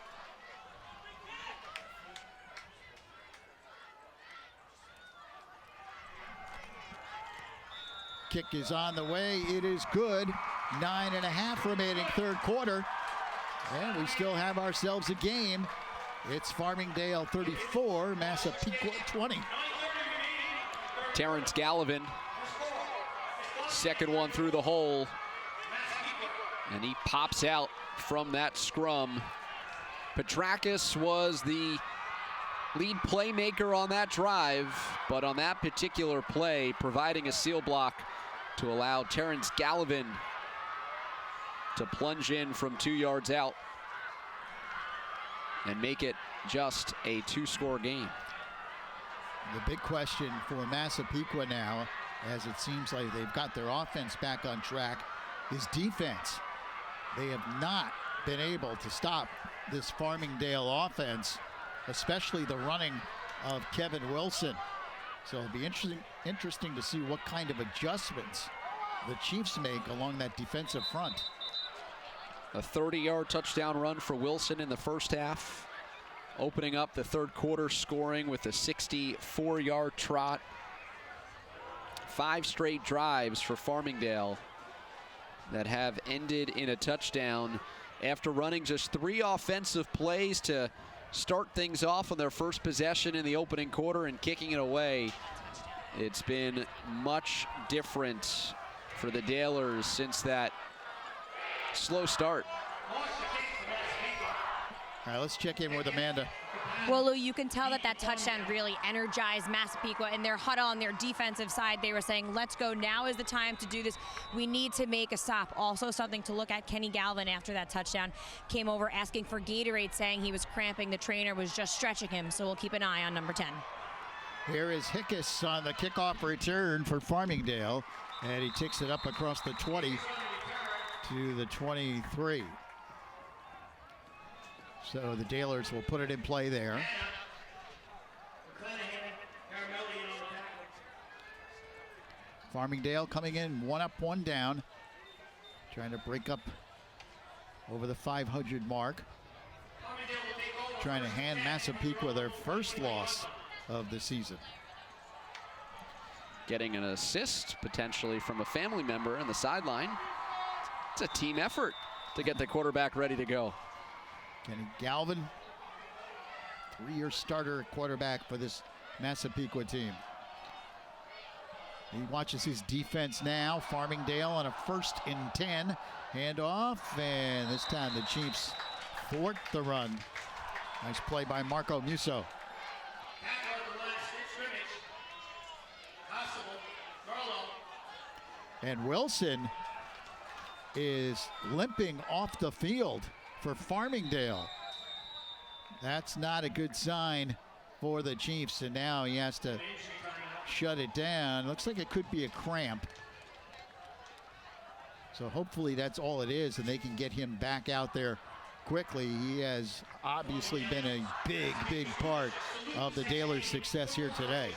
E: Kick is on the way. It is good. 9.5 remaining third quarter. And we still have ourselves a game. It's Farmingdale 34, Massapequa 20.
B: Terrence Gallivan, second one through the hole. And he pops out from that scrum. Petrakis was the lead playmaker on that drive, but on that particular play, providing a seal block to allow Terrence Gallivan to plunge in from 2 yards out and make it just a 2-score game.
E: The big question for Massapequa now, as it seems like they've got their offense back on track, is defense. They have not been able to stop this Farmingdale offense, especially the running of Kevin Wilson. So it'll be interesting to see what kind of adjustments the Chiefs make along that defensive front.
B: A 30-yard touchdown run for Wilson in the first half, opening up the third quarter, scoring with a 64-yard trot. 5 straight drives for Farmingdale that have ended in a touchdown after running just 3 offensive plays to start things off on their first possession in the opening quarter and kicking it away. It's been much different for the Dalers since that slow start.
E: All right, let's check in with Amanda.
C: Well, Lou, you can tell that touchdown really energized Massapequa in their huddle on their defensive side. They were saying, let's go. Now is the time to do this. We need to make a stop. Also something to look at, Kenny Galvin, after that touchdown, came over asking for Gatorade, saying he was cramping. The trainer was just stretching him. So we'll keep an eye on number 10.
E: Here is Hickes on the kickoff return for Farmingdale, and he takes it up across the 20 to the 23. So the Dalers will put it in play there.
D: McClanahan, Caramelli,
E: Farmingdale coming in 1 up, 1 down. Trying to break up over the 500 mark. Trying to hand Massapequa their first loss of the season.
B: Getting an assist potentially from a family member on the sideline. It's a team effort to get the quarterback ready to go.
E: Kenny Galvin, 3-year starter at quarterback for this Massapequa team. He watches his defense now. Farmingdale on a 1st and 10. Handoff, and this time the Chiefs thwart the run. Nice play by Marco Musso. And Wilson is limping off the field for Farmingdale. That's not a good sign for the Chiefs, and now he has to shut it down. Looks like it could be a cramp. So hopefully that's all it is, and they can get him back out there quickly. He has obviously been a big, big part of the Dalers' success here today.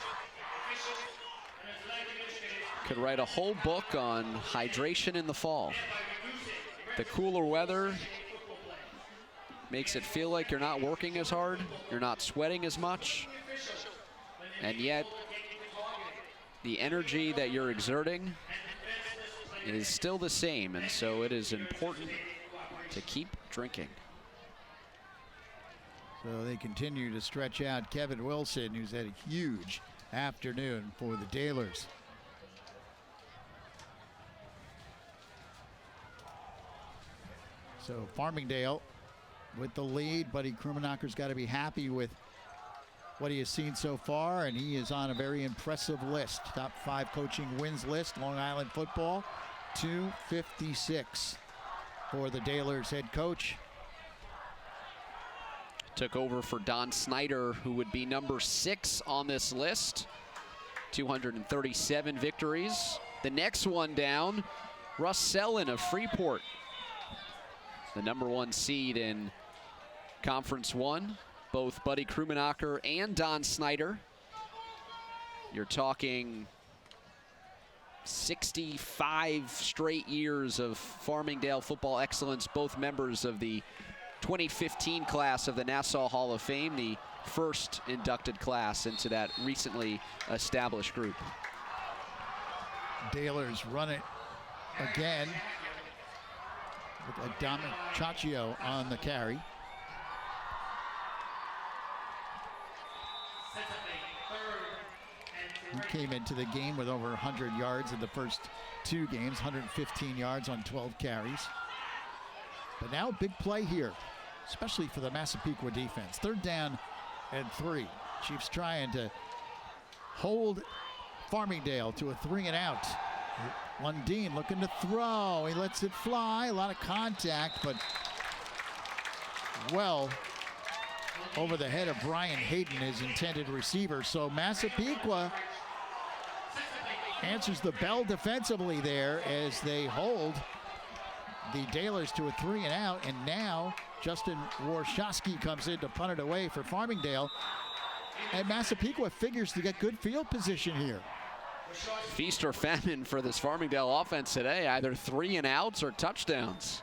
B: Could write a whole book on hydration in the fall. The cooler weather makes it feel like you're not working as hard, you're not sweating as much, and yet the energy that you're exerting is still the same, and so it is important to keep drinking.
E: So they continue to stretch out Kevin Wilson, who's had a huge afternoon for the Dalers. So Farmingdale with the lead. Buddy Krummenacher's got to be happy with what he has seen so far, and he is on a very impressive list. Top 5 coaching wins list, Long Island football, 256 for the Dalers head coach.
B: Took over for Don Snyder, who would be number 6 on this list. 237 victories. The next one down, Russ Sellin of Freeport, the number 1 seed in Conference 1. Both Buddy Krummenacher and Don Snyder. You're talking 65 straight years of Farmingdale football excellence, both members of the 2015 class of the Nassau Hall of Fame, the first inducted class into that recently established group.
E: Dalers run it again with Adama Chaccio on the carry. He came into the game with over 100 yards in the first 2 games, 115 yards on 12 carries. But now a big play here, especially for the Massapequa defense. 3rd down and 3. Chiefs trying to hold Farmingdale to a 3 and out. Lundeen looking to throw. He lets it fly. A lot of contact, but well over the head of Brian Hayden, his intended receiver. So Massapequa answers the bell defensively there as they hold the Dalers to a 3 and out. And now Justin Warshawski comes in to punt it away for Farmingdale. And Massapequa figures to get good field position here.
B: Feast or famine for this Farmingdale offense today, either 3 and outs or touchdowns.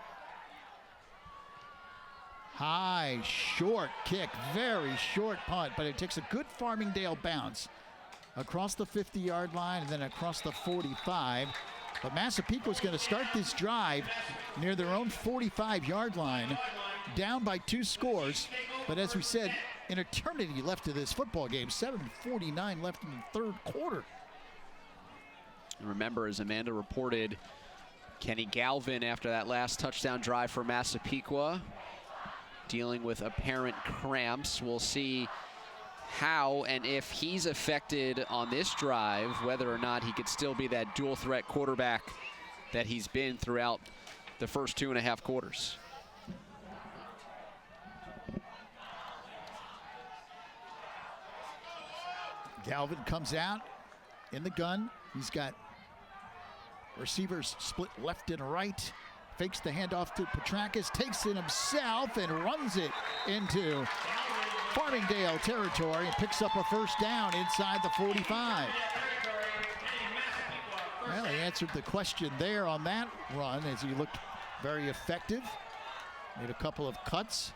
E: High, short kick, very short punt, but it takes a good Farmingdale bounce across the 50-yard line and then across the 45. But Massapequa's going to start this drive near their own 45-yard line, down by 2 scores. But as we said, an eternity left of this football game, 7:49 left in the 3rd quarter.
B: Remember, as Amanda reported, Kenny Galvin, after that last touchdown drive for Massapequa, dealing with apparent cramps. We'll see how and if he's affected on this drive, whether or not he could still be that dual threat quarterback that he's been throughout the first 2.5 quarters.
E: Galvin comes out in the gun. He's got receivers split left and right. Fakes the handoff to Petrakis, takes it himself and runs it into Farmingdale territory and picks up a 1st down inside the 45. Well, he answered the question there on that run as he looked very effective. Made a couple of cuts.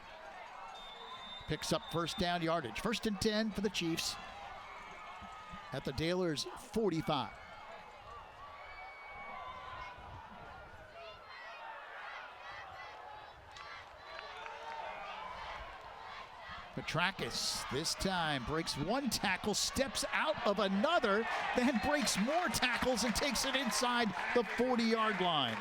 E: Picks up first down yardage. 1st and 10 for the Chiefs at the Dalers 45. Petrakis this time breaks one tackle, steps out of another, then breaks more tackles and takes it inside the 40-yard line.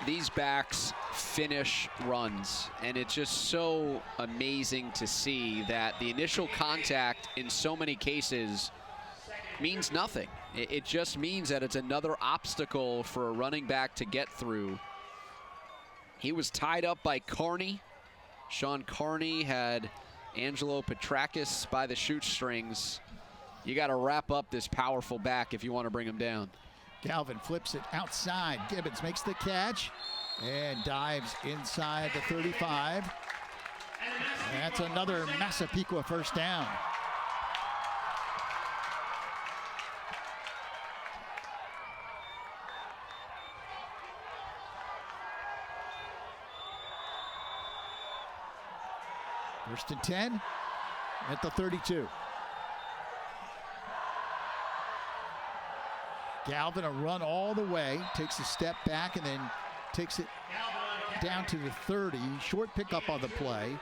B: These backs finish runs, and it's just so amazing to see that the initial contact in so many cases means nothing. It just means that it's another obstacle for a running back to get through. He was tied up by Carney. Sean Carney had Angelo Petrakis by the shoestrings. You got to wrap up this powerful back if you want to bring him down.
E: Galvin flips it outside. Gibbons makes the catch and dives inside the 35. That's another Massapequa first down. First and 10 at the 32. Galvin a run all the way, takes a step back and then takes it down to the 30. Short pickup on the play.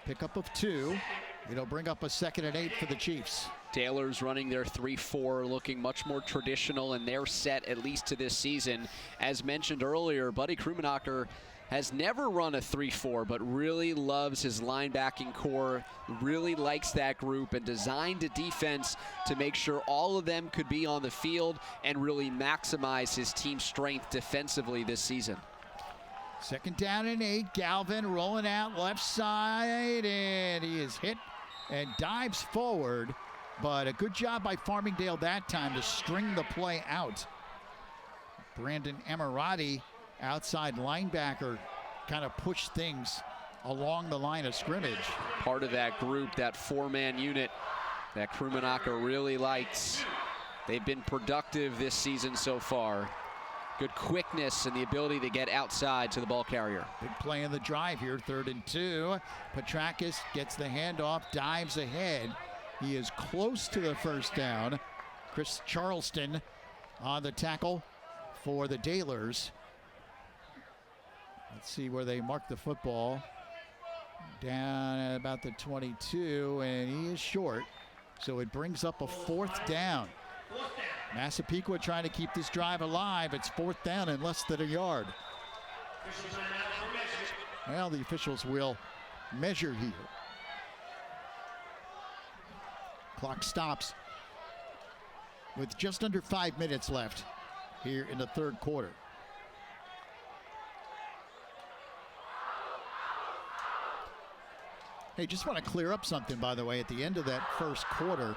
E: Pickup of 2. It'll bring up a 2nd and 8 for the Chiefs.
B: Taylor's running their 3-4, looking much more traditional in their set, at least to this season. As mentioned earlier, Buddy Krummenacher has never run a 3-4, but really loves his linebacking core, really likes that group, and designed a defense to make sure all of them could be on the field and really maximize his team's strength defensively this season.
E: 2nd down and 8. Galvin rolling out left side, and he is hit and dives forward, but a good job by Farmingdale that time to string the play out. Brandon Emirati, outside linebacker, kind of pushed things along the line of scrimmage.
B: Part of that group, that 4-man unit that Krummenacher really likes. They've been productive this season so far. Good quickness and the ability to get outside to the ball carrier.
E: Big play in the drive here, 3rd and 2. Petrakis gets the handoff, dives ahead. He is close to the first down. Chris Charleston on the tackle for the Dalers. Let's see where they mark the football. Down at about the 22, and he is short. So it brings up a 4th down. Massapequa trying to keep this drive alive. It's 4th down and less than a yard. Well, the officials will measure here. Clock stops with just under 5 minutes left here in the 3rd quarter. Hey, just want to clear up something, by the way, at the end of that first quarter,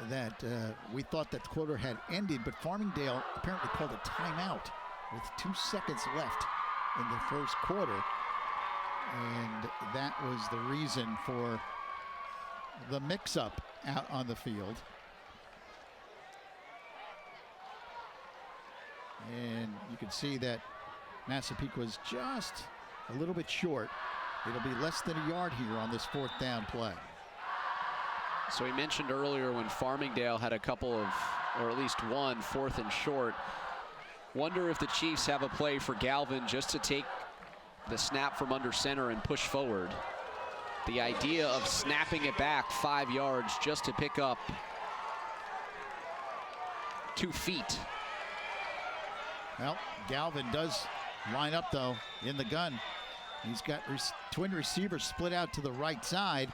E: that we thought that the quarter had ended, but Farmingdale apparently called a timeout with 2 seconds left in the first quarter. And that was the reason for the mix-up out on the field. And you can see that Massapequa was just a little bit short. It'll be less than a yard here on this 4th down play.
B: So we mentioned earlier when Farmingdale had a couple of, or at least one, 4th and short. Wonder if the Chiefs have a play for Galvin just to take the snap from under center and push forward. The idea of snapping it back 5 yards just to pick up 2 feet.
E: Well, Galvin does line up, though, in the gun. He's got twin receivers split out to the right side,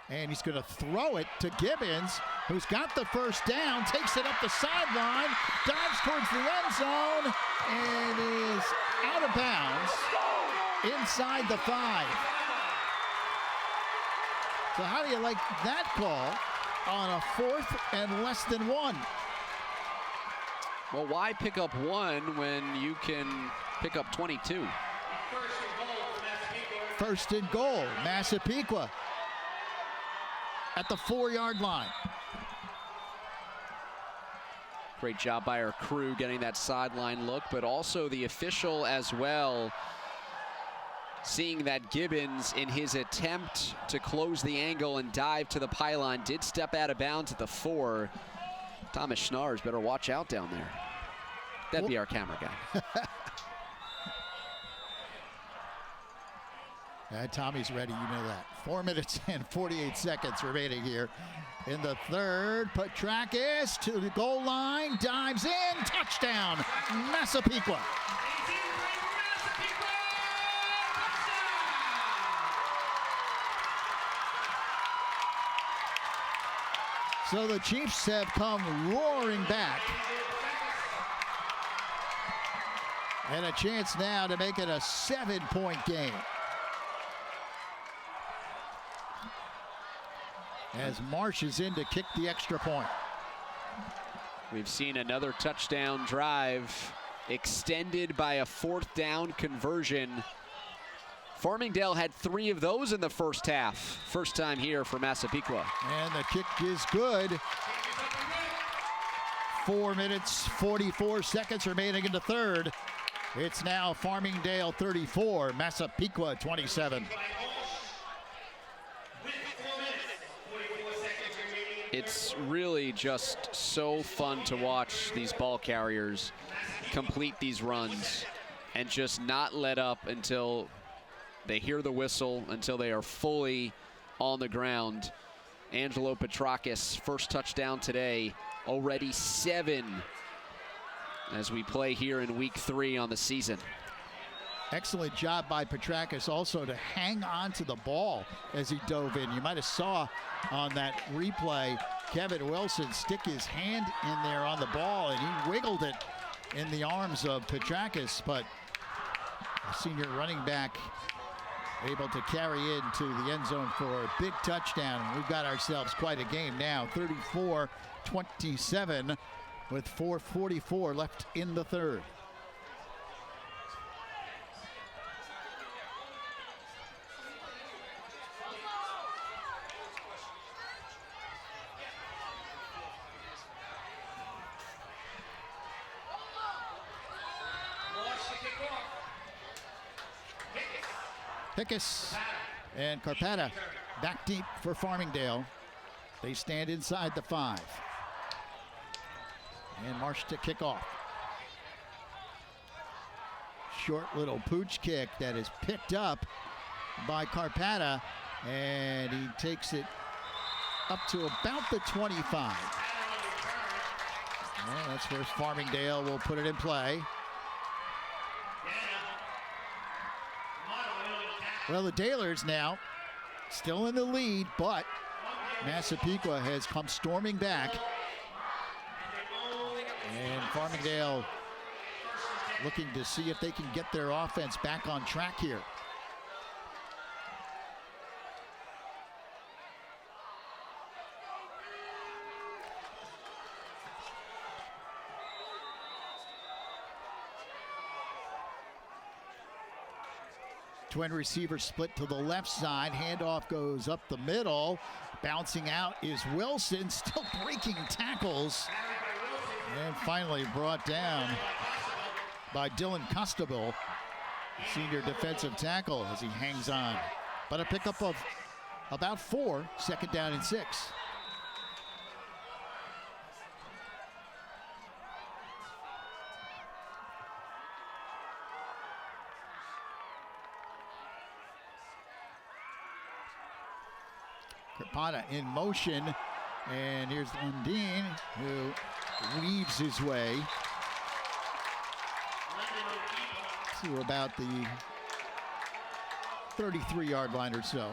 E: and he's going to throw it to Gibbons, who's got the first down, takes it up the sideline, dives towards the end zone, and is out of bounds inside the 5. So how do you like that call on a 4th and less than 1?
B: Well, why pick up 1 when you can pick up 22?
E: First and goal, Massapequa at the 4-yard line.
B: Great job by our crew getting that sideline look, but also the official as well, seeing that Gibbons, in his attempt to close the angle and dive to the pylon, did step out of bounds at the 4. Thomas Schnars better watch out down there. That'd be our camera guy.
E: Tommy's ready, you know that. 4 minutes and 48 seconds remaining here in the third. Petrakis to the goal line, dives in, touchdown, Massapequa. So the Chiefs have come roaring back. And a chance now to make it a 7-point game. As Marsh is in to kick the extra point.
B: We've seen another touchdown drive extended by a 4th down conversion. Farmingdale had 3 of those in the first half. First time here for Massapequa.
E: And the kick is good. 4 minutes, 44 seconds remaining in the third. It's now Farmingdale 34, Massapequa 27.
B: It's really just so fun to watch these ball carriers complete these runs and just not let up until they hear the whistle, until they are fully on the ground. Angelo Petrakis, first touchdown today, already 7 as we play here in week 3 on the season.
E: Excellent job by Petrakis also to hang on to the ball as he dove in. You might have saw on that replay Kevin Wilson stick his hand in there on the ball, and he wiggled it in the arms of Petrakis, but the senior running back able to carry into the end zone for a big touchdown. We've got ourselves quite a game now, 34-27 with 4:44 left in the third. Hickus and Carpata back deep for Farmingdale. They stand inside the 5. And Marsh to kick off. Short little pooch kick that is picked up by Carpata, and he takes it up to about the 25. Well, that's where Farmingdale will put it in play. Well, the Dalers now still in the lead, but Massapequa has come storming back. And Farmingdale looking to see if they can get their offense back on track here. Twin receiver split to the left side. Handoff goes up the middle. Bouncing out is Wilson, still breaking tackles. And finally brought down by Dylan Costabile, senior defensive tackle, as he hangs on. But a pickup of about 4, 2nd down and 6. Carpata in motion, and here's Lundeen, who weaves his way to about the 33-yard line or so.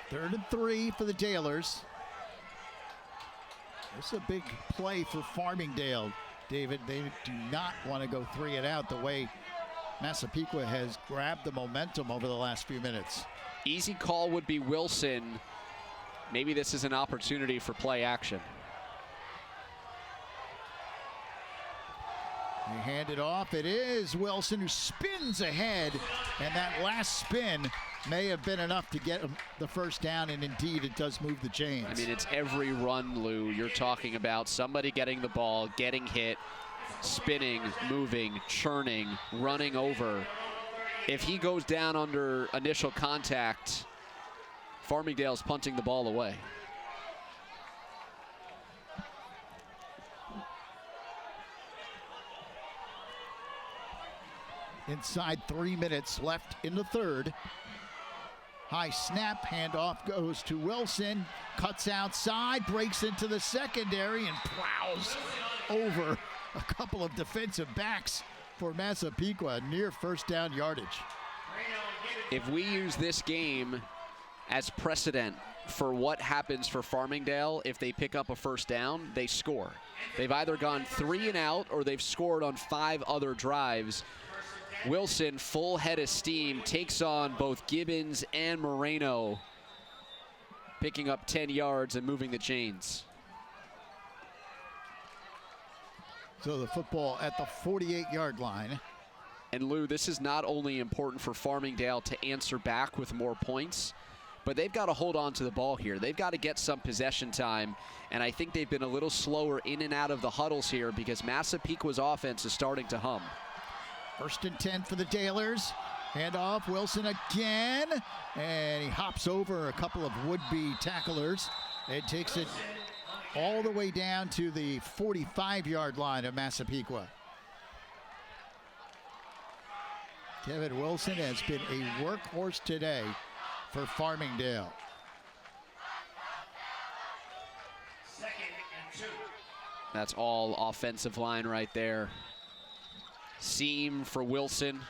E: Third and 3 for the Dalers. This is a big play for Farmingdale, David. They do not want to go 3 and out the way Massapequa has grabbed the momentum over the last few minutes.
B: Easy call would be Wilson. Maybe this is an opportunity for play action.
E: They hand it off. It is Wilson who spins ahead, and that last spin may have been enough to get the first down, and indeed it does move the chains.
B: I mean, it's every run, Lou. You're talking about somebody getting the ball, getting hit, spinning, moving, churning, running over. If he goes down under initial contact, Farmingdale's punting the ball away.
E: Inside 3 minutes left in the third. High snap, handoff goes to Wilson, cuts outside, breaks into the secondary, and plows over a couple of defensive backs for Massapequa, near first down yardage.
B: If we use this game as precedent for what happens for Farmingdale, if they pick up a first down, they score. They've either gone 3 and out or they've scored on 5 other drives. Wilson, full head of steam, takes on both Gibbons and Moreno, picking up 10 yards and moving the chains.
E: So the football at the 48-yard line.
B: And Lou, this is not only important for Farmingdale to answer back with more points, but they've got to hold on to the ball here. They've got to get some possession time, and I think they've been a little slower in and out of the huddles here because Massapequa's offense is starting to hum.
E: 1st and 10 for the Dalers. Handoff, Wilson again, and he hops over a couple of would-be tacklers and takes it all the way down to the 45-yard line of Massapequa. Kevin Wilson has been a workhorse today for Farmingdale.
D: 2nd and 2.
B: That's all offensive line right there. Seam for Wilson.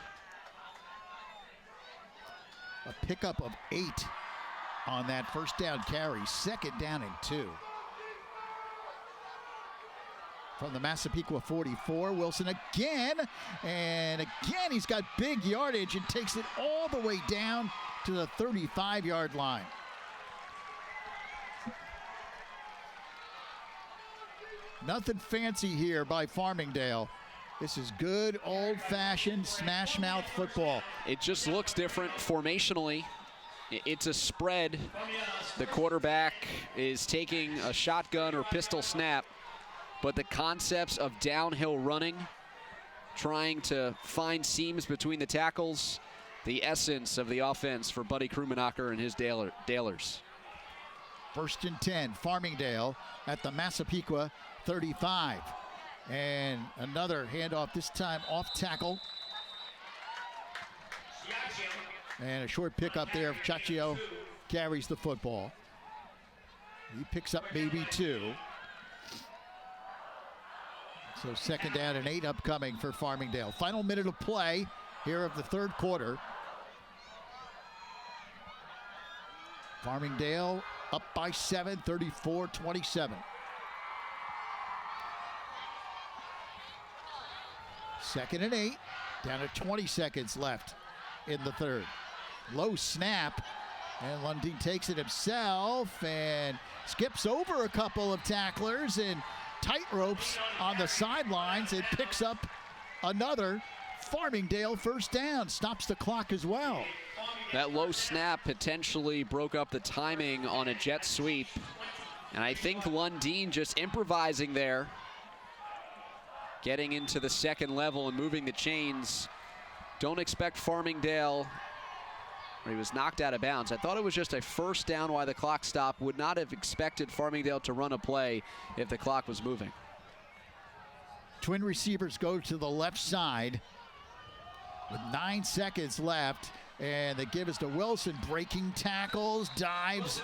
E: A pickup of 8 on that first down carry. 2nd down and 2. From the Massapequa 44, Wilson again, and again he's got big yardage and takes it all the way down to the 35-yard line. Nothing fancy here by Farmingdale. This is good old-fashioned smash-mouth football.
B: It just looks different formationally. It's a spread. The quarterback is taking a shotgun or pistol snap, but the concepts of downhill running, trying to find seams between the tackles, the essence of the offense for Buddy Krummenacher and his Dalers.
E: 1st and 10, Farmingdale at the Massapequa 35. And another handoff, this time off tackle. And a short pickup there. Chaccio carries the football. He picks up maybe 2. So 2nd down and 8 upcoming for Farmingdale. Final minute of play here of the third quarter. Farmingdale up by 7, 34-27. 2nd and 8, down to 20 seconds left in the third. Low snap, and Lundin takes it himself and skips over a couple of tacklers and tight ropes on the sidelines and picks up another Farmingdale first down. Stops the clock as well.
B: That low snap potentially broke up the timing on a jet sweep. And I think Lundin just improvising there, getting into the second level and moving the chains. Don't expect Farmingdale, he was knocked out of bounds. I thought it was just a first down while the clock stopped. Would not have expected Farmingdale to run a play if the clock was moving.
E: Twin receivers go to the left side with 9 seconds left, and they give us to Wilson, breaking tackles, dives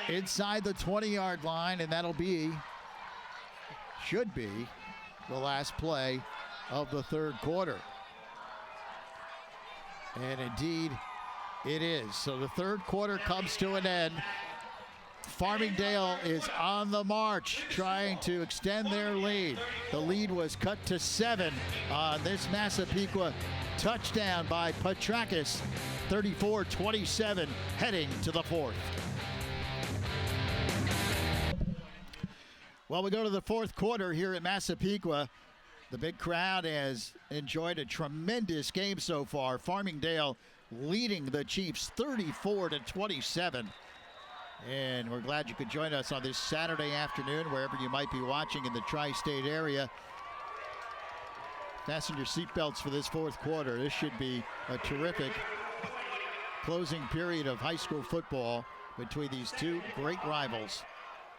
E: inside the 20-yard line, and that'll be, should be, the last play of the third quarter. And indeed, it is. So the third quarter comes to an end. Farmingdale is on the march, trying to extend their lead. The lead was cut to 7 on this Massapequa touchdown by Petrakis, 34-27, heading to the fourth. Well, we go to the fourth quarter here at Massapequa. The big crowd has enjoyed a tremendous game so far. Farmingdale leading the Chiefs 34-27. And we're glad you could join us on this Saturday afternoon, wherever you might be watching in the tri-state area. Fasten your seatbelts for this fourth quarter. This should be a terrific closing period of high school football between these two great rivals.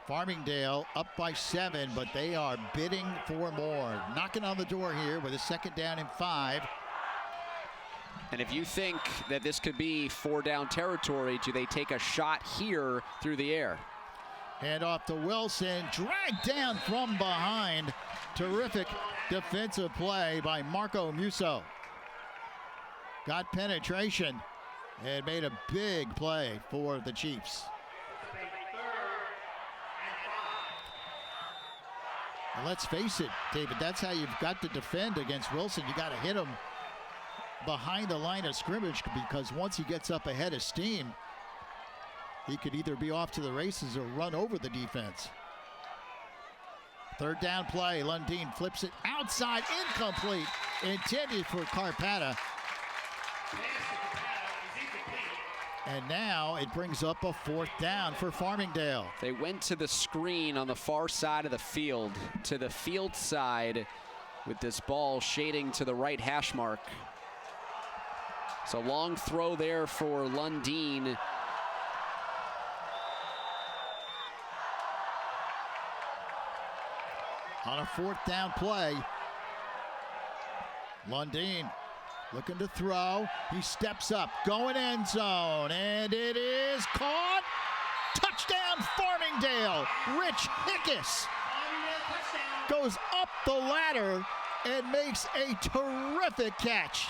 E: Farmingdale up by 7, but they are bidding for more. Knocking on the door here with a 2nd down and 5.
B: And if you think that this could be 4-down territory, do they take a shot here through the air?
E: Hand off to Wilson, dragged down from behind. Terrific defensive play by Marco Musso. Got penetration and made a big play for the Chiefs. And let's face it, David, that's how you've got to defend against Wilson. You got to hit him behind the line of scrimmage, because once he gets up ahead of steam, he could either be off to the races or run over the defense. 3rd down play, Lundeen flips it outside, incomplete, intended for Carpata. And now it brings up a 4th down for Farmingdale.
B: They went to the screen on the far side of the field, to the field side, with this ball shading to the right hash mark. So long throw there for Lundeen.
E: On a 4th down play, Lundeen looking to throw. He steps up, going end zone, and it is caught. Touchdown, Farmingdale. Rich Hickes goes up the ladder and makes a terrific catch.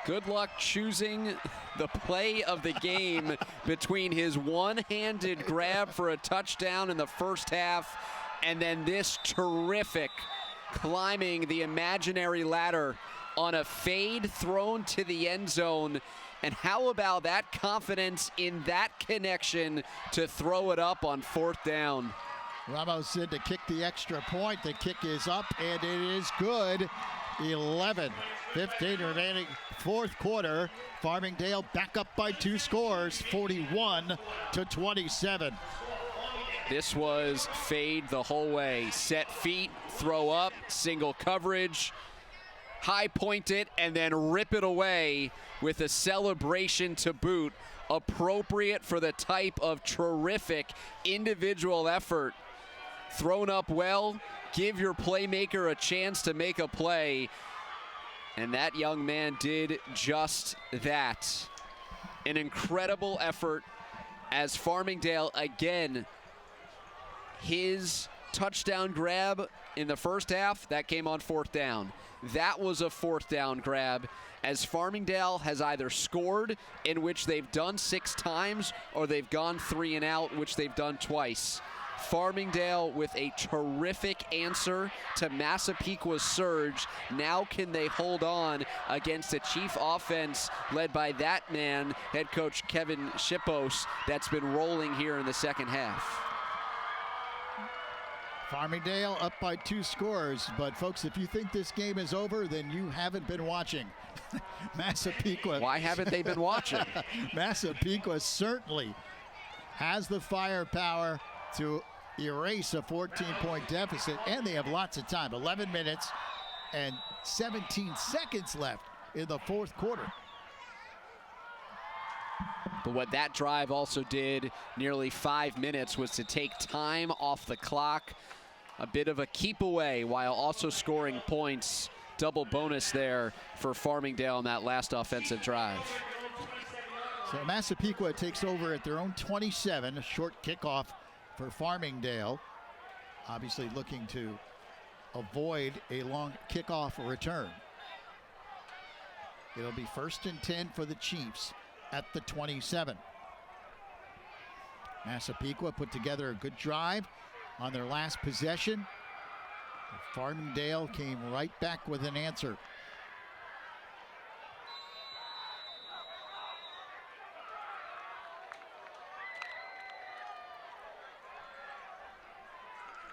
B: Good luck choosing the play of the game between his one-handed grab for a touchdown in the first half and then this terrific climbing the imaginary ladder on a fade thrown to the end zone. And how about that confidence in that connection to throw it up on 4th down?
E: Ramos said to kick the extra point. The kick is up, and it is good. 11:15 remaining, 4th quarter. Farmingdale back up by 2 scores, 41-27.
B: This was fade the whole way. Set feet, throw up, single coverage, high point it, and then rip it away with a celebration to boot. Appropriate for the type of terrific individual effort. Thrown up well, give your playmaker a chance to make a play. And that young man did just that. An incredible effort as Farmingdale, again, his touchdown grab in the first half, that came on 4th down. That was a 4th down grab, as Farmingdale has either scored, in which they've done 6 times, or they've gone 3 and out, which they've done twice. Farmingdale with a terrific answer to Massapequa's surge. Now can they hold on against a Chief offense led by that man, head coach Kevin Shippos, that's been rolling here in the second half.
E: Farmingdale up by 2 scores, but folks, if you think this game is over, then you haven't been watching. Massapequa.
B: Why haven't they been watching?
E: Massapequa certainly has the firepower to erase a 14-point deficit, and they have lots of time. 11 minutes and 17 seconds left in the 4th quarter.
B: But what that drive also did, nearly 5 minutes, was to take time off the clock. A bit of a keep away while also scoring points. Double bonus there for Farmingdale on that last offensive drive.
E: So Massapequa takes over at their own 27, a short kickoff for Farmingdale. Obviously looking to avoid a long kickoff return. It'll be 1st and 10 for the Chiefs at the 27. Massapequa put together a good drive on their last possession. Farmingdale came right back with an answer.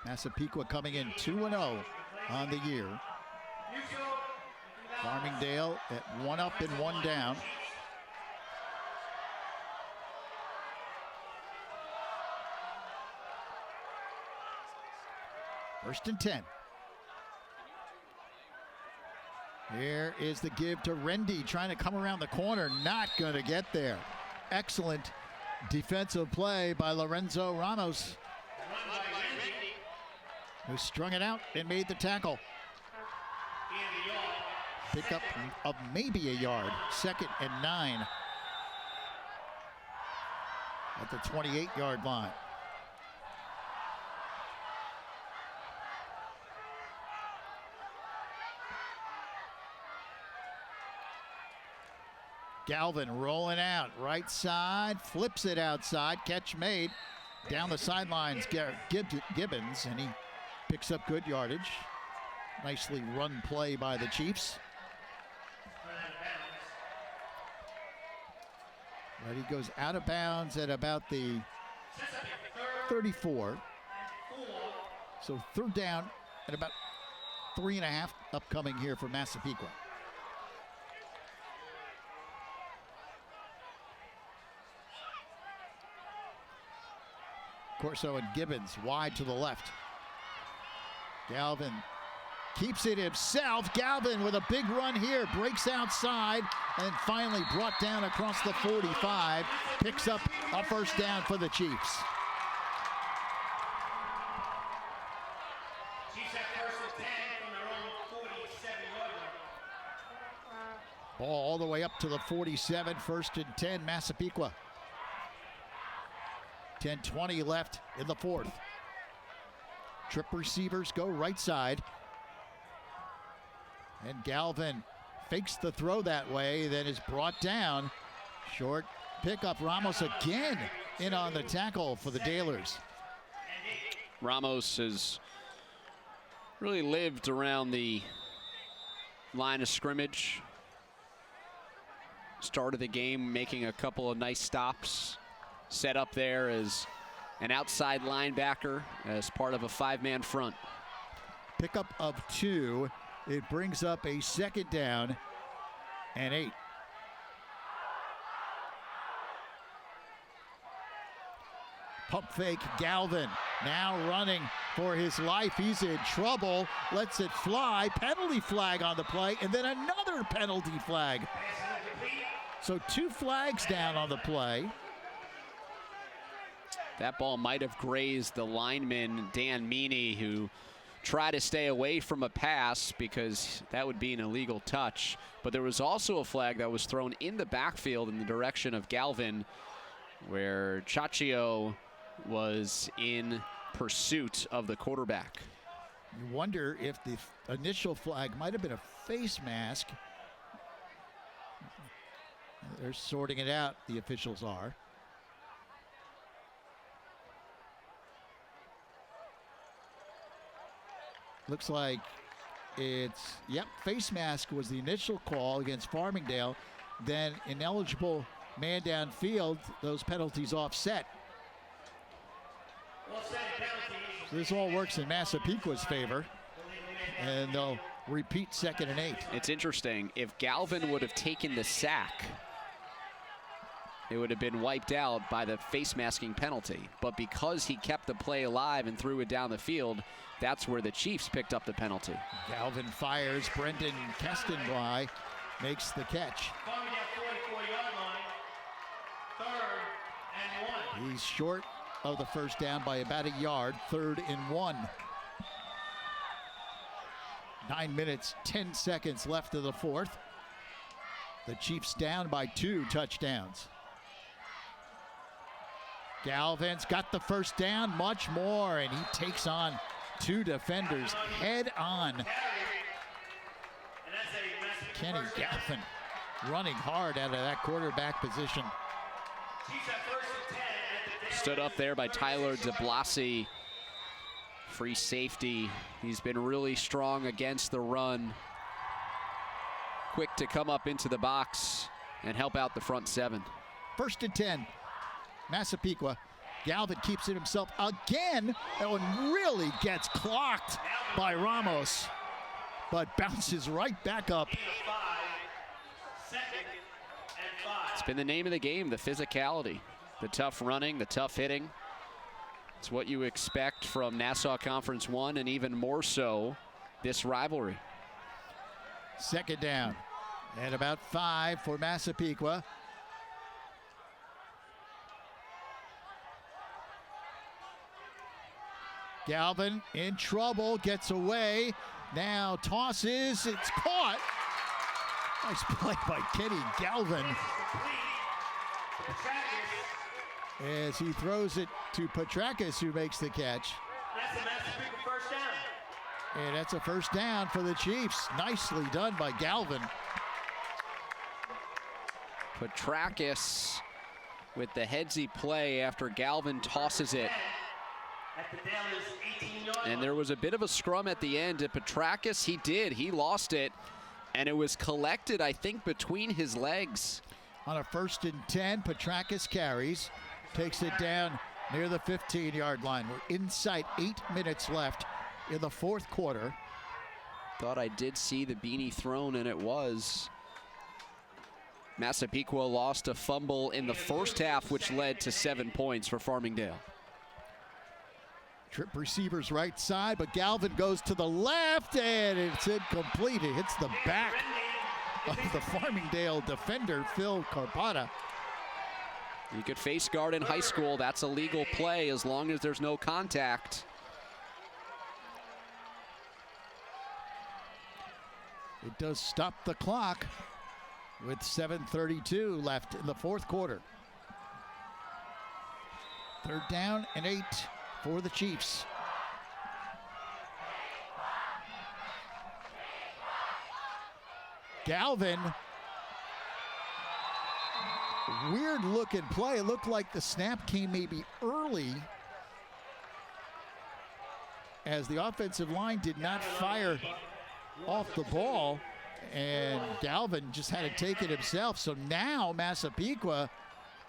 E: Massapequa coming in 2-0 on the year. Farmingdale at 1 up and 1 down. First and 10. Here is the give to Rendy, trying to come around the corner, not going to get there. Excellent defensive play by Lorenzo Ramos, who strung it out and made the tackle. Pick up of maybe a yard. 2nd and 9 at the 28-yard line. Galvin rolling out, right side, flips it outside, catch made. Down the sidelines, Gibbons, and he picks up good yardage. Nicely run play by the Chiefs. But he goes out of bounds at about the 34. So 3rd down at about 3.5 upcoming here for Massapequa. Corso and Gibbons wide to the left. Galvin keeps it himself. Galvin with a big run here, breaks outside, and finally brought down across the 45. Picks up a first down for the Chiefs.
D: Chiefs have first and 10 from their own 47-yard line.
E: Ball all the way up to the 47, 1st and 10, Massapequa. 10:20 left in the 4th. Trip receivers go right side. And Galvin fakes the throw that way, then is brought down. Short pickup. Ramos again in on the tackle for the Dalers.
B: Ramos has really lived around the line of scrimmage. Started the game making a couple of nice stops. Set up there as an outside linebacker as part of a 5-man front.
E: Pickup of 2. It brings up a 2nd down and 8. Pump fake, Galvin now running for his life. He's in trouble, lets it fly. Penalty flag on the play, and then another penalty flag. So 2 flags down on the play.
B: That ball might have grazed the lineman, Dan Meany, who tried to stay away from a pass because that would be an illegal touch. But there was also a flag that was thrown in the backfield in the direction of Galvin, where Chachio was in pursuit of the quarterback.
E: You wonder if the initial flag might have been a face mask. They're sorting it out, the officials are. Looks like it's, face mask was the initial call against Farmingdale. Then ineligible man downfield, those penalties offset. So this all works in Massapequa's favor, and they'll repeat 2nd and 8.
B: It's interesting. If Galvin would have taken the sack, it would have been wiped out by the face masking penalty. But because he kept the play alive and threw it down the field, that's where the Chiefs picked up the penalty.
E: Galvin fires. Brendan Kestenbly makes the catch.
D: Farmingdale 44-yard line. 3rd and 1.
E: He's short of the first down by about a yard. 3rd and 1. 9 minutes, 10 seconds left of the 4th. The Chiefs down by 2 touchdowns. Galvin's got the first down, much more, and he takes on 2 defenders head on. Kenny Galvin running hard out of that quarterback position.
B: Stood up there by Tyler DeBlasi, free safety. He's been really strong against the run. Quick to come up into the box and help out the front 7.
E: 1st and 10. Massapequa Galvin keeps it himself again. That one really gets clocked by Ramos, but bounces right back up.
B: It's been the name of the game, the physicality, the tough running, the tough hitting. It's what you expect from Nassau Conference 1, and even more so this rivalry.
E: Second down and about 5 for Massapequa. Galvin in trouble, gets away, now tosses, it's caught. Nice play by Kenny Galvin as he throws it to Petrakis, who makes the catch.
D: That's a Massapequa first down.
E: And that's a first down for the Chiefs. Nicely done by Galvin.
B: Petrakis with the headsy play after Galvin tosses it.
D: At the Dallas 18-yard line.
B: And there was a bit of a scrum at the end. At Petrakis, he lost it. And it was collected, I think, between his legs.
E: On a 1st and 10, Petrakis carries, takes it down near the 15-yard line. We're inside 8 minutes left in the 4th quarter.
B: Thought I did see the beanie thrown, and it was. Massapequa lost a fumble in the first half, which led to 7 points for Farmingdale.
E: Trip receivers right side, but Galvin goes to the left, and it's incomplete. It hits the back of the Farmingdale defender, Phil Carpata.
B: You could face guard in high school. That's a legal play as long as there's no contact.
E: It does stop the clock with 7:32 left in the 4th quarter. 3rd down and 8 for the Chiefs. Galvin, weird looking play. It looked like the snap came maybe early as the offensive line did not fire off the ball, and Galvin just had to take it himself. So now Massapequa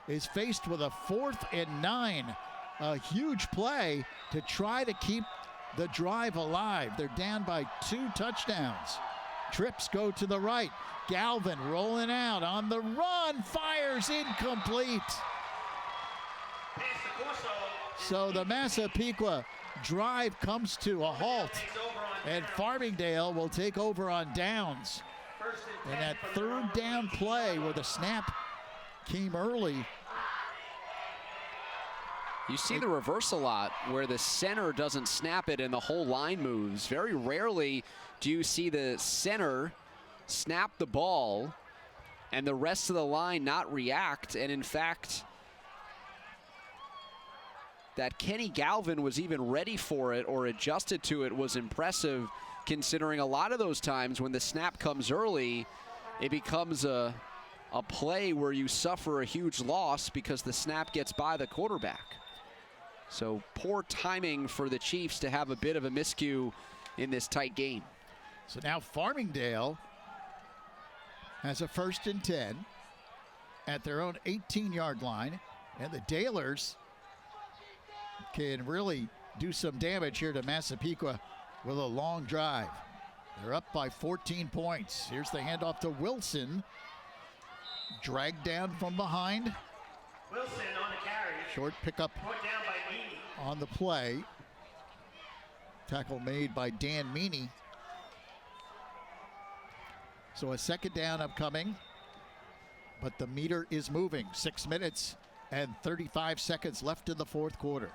E: is faced with a 4th and 9. A huge play to try to keep the drive alive. They're down by 2 touchdowns. Trips go to the right. Galvin rolling out on the run, fires incomplete. So the Massapequa drive comes to a halt, and Farmingdale will take over on downs. And that 3rd down play where the snap came early.
B: You see the reverse a lot, where the center doesn't snap it and the whole line moves. Very rarely do you see the center snap the ball and the rest of the line not react. And in fact, that Kenny Galvin was even ready for it or adjusted to it was impressive, considering a lot of those times when the snap comes early, it becomes a play where you suffer a huge loss because the snap gets by the quarterback. So poor timing for the Chiefs to have a bit of a miscue in this tight game.
E: So now Farmingdale has a 1st and 10 at their own 18-yard line, and the Dalers can really do some damage here to Massapequa with a long drive. They're up by 14 points. Here's the handoff to Wilson. Dragged down from behind.
D: Wilson on the carry.
E: Short pickup
D: Brought down by Meany.
E: on the play. Tackle made by Dan Meany. So a 2nd down upcoming, but the meter is moving. 6 minutes and 35 seconds left in the 4th quarter.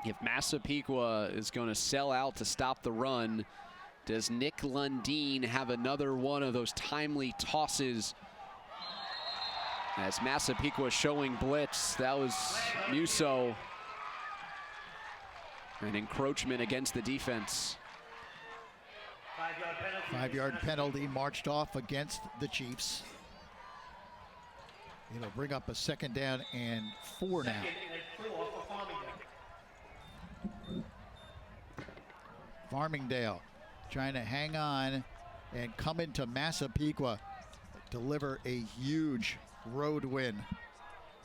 B: If Massapequa is going to sell out to stop the run, does Nick Lundeen have another one of those timely tosses? As Massapequa showing blitz, that was Musso. An encroachment against the defense.
D: 5-yard penalty.
E: 5-yard penalty marched off against the Chiefs. It'll bring up a 2nd down and 4 now.
D: 2nd and 4 for Farmingdale.
E: Farmingdale trying to hang on and come into Massapequa. deliver a huge road win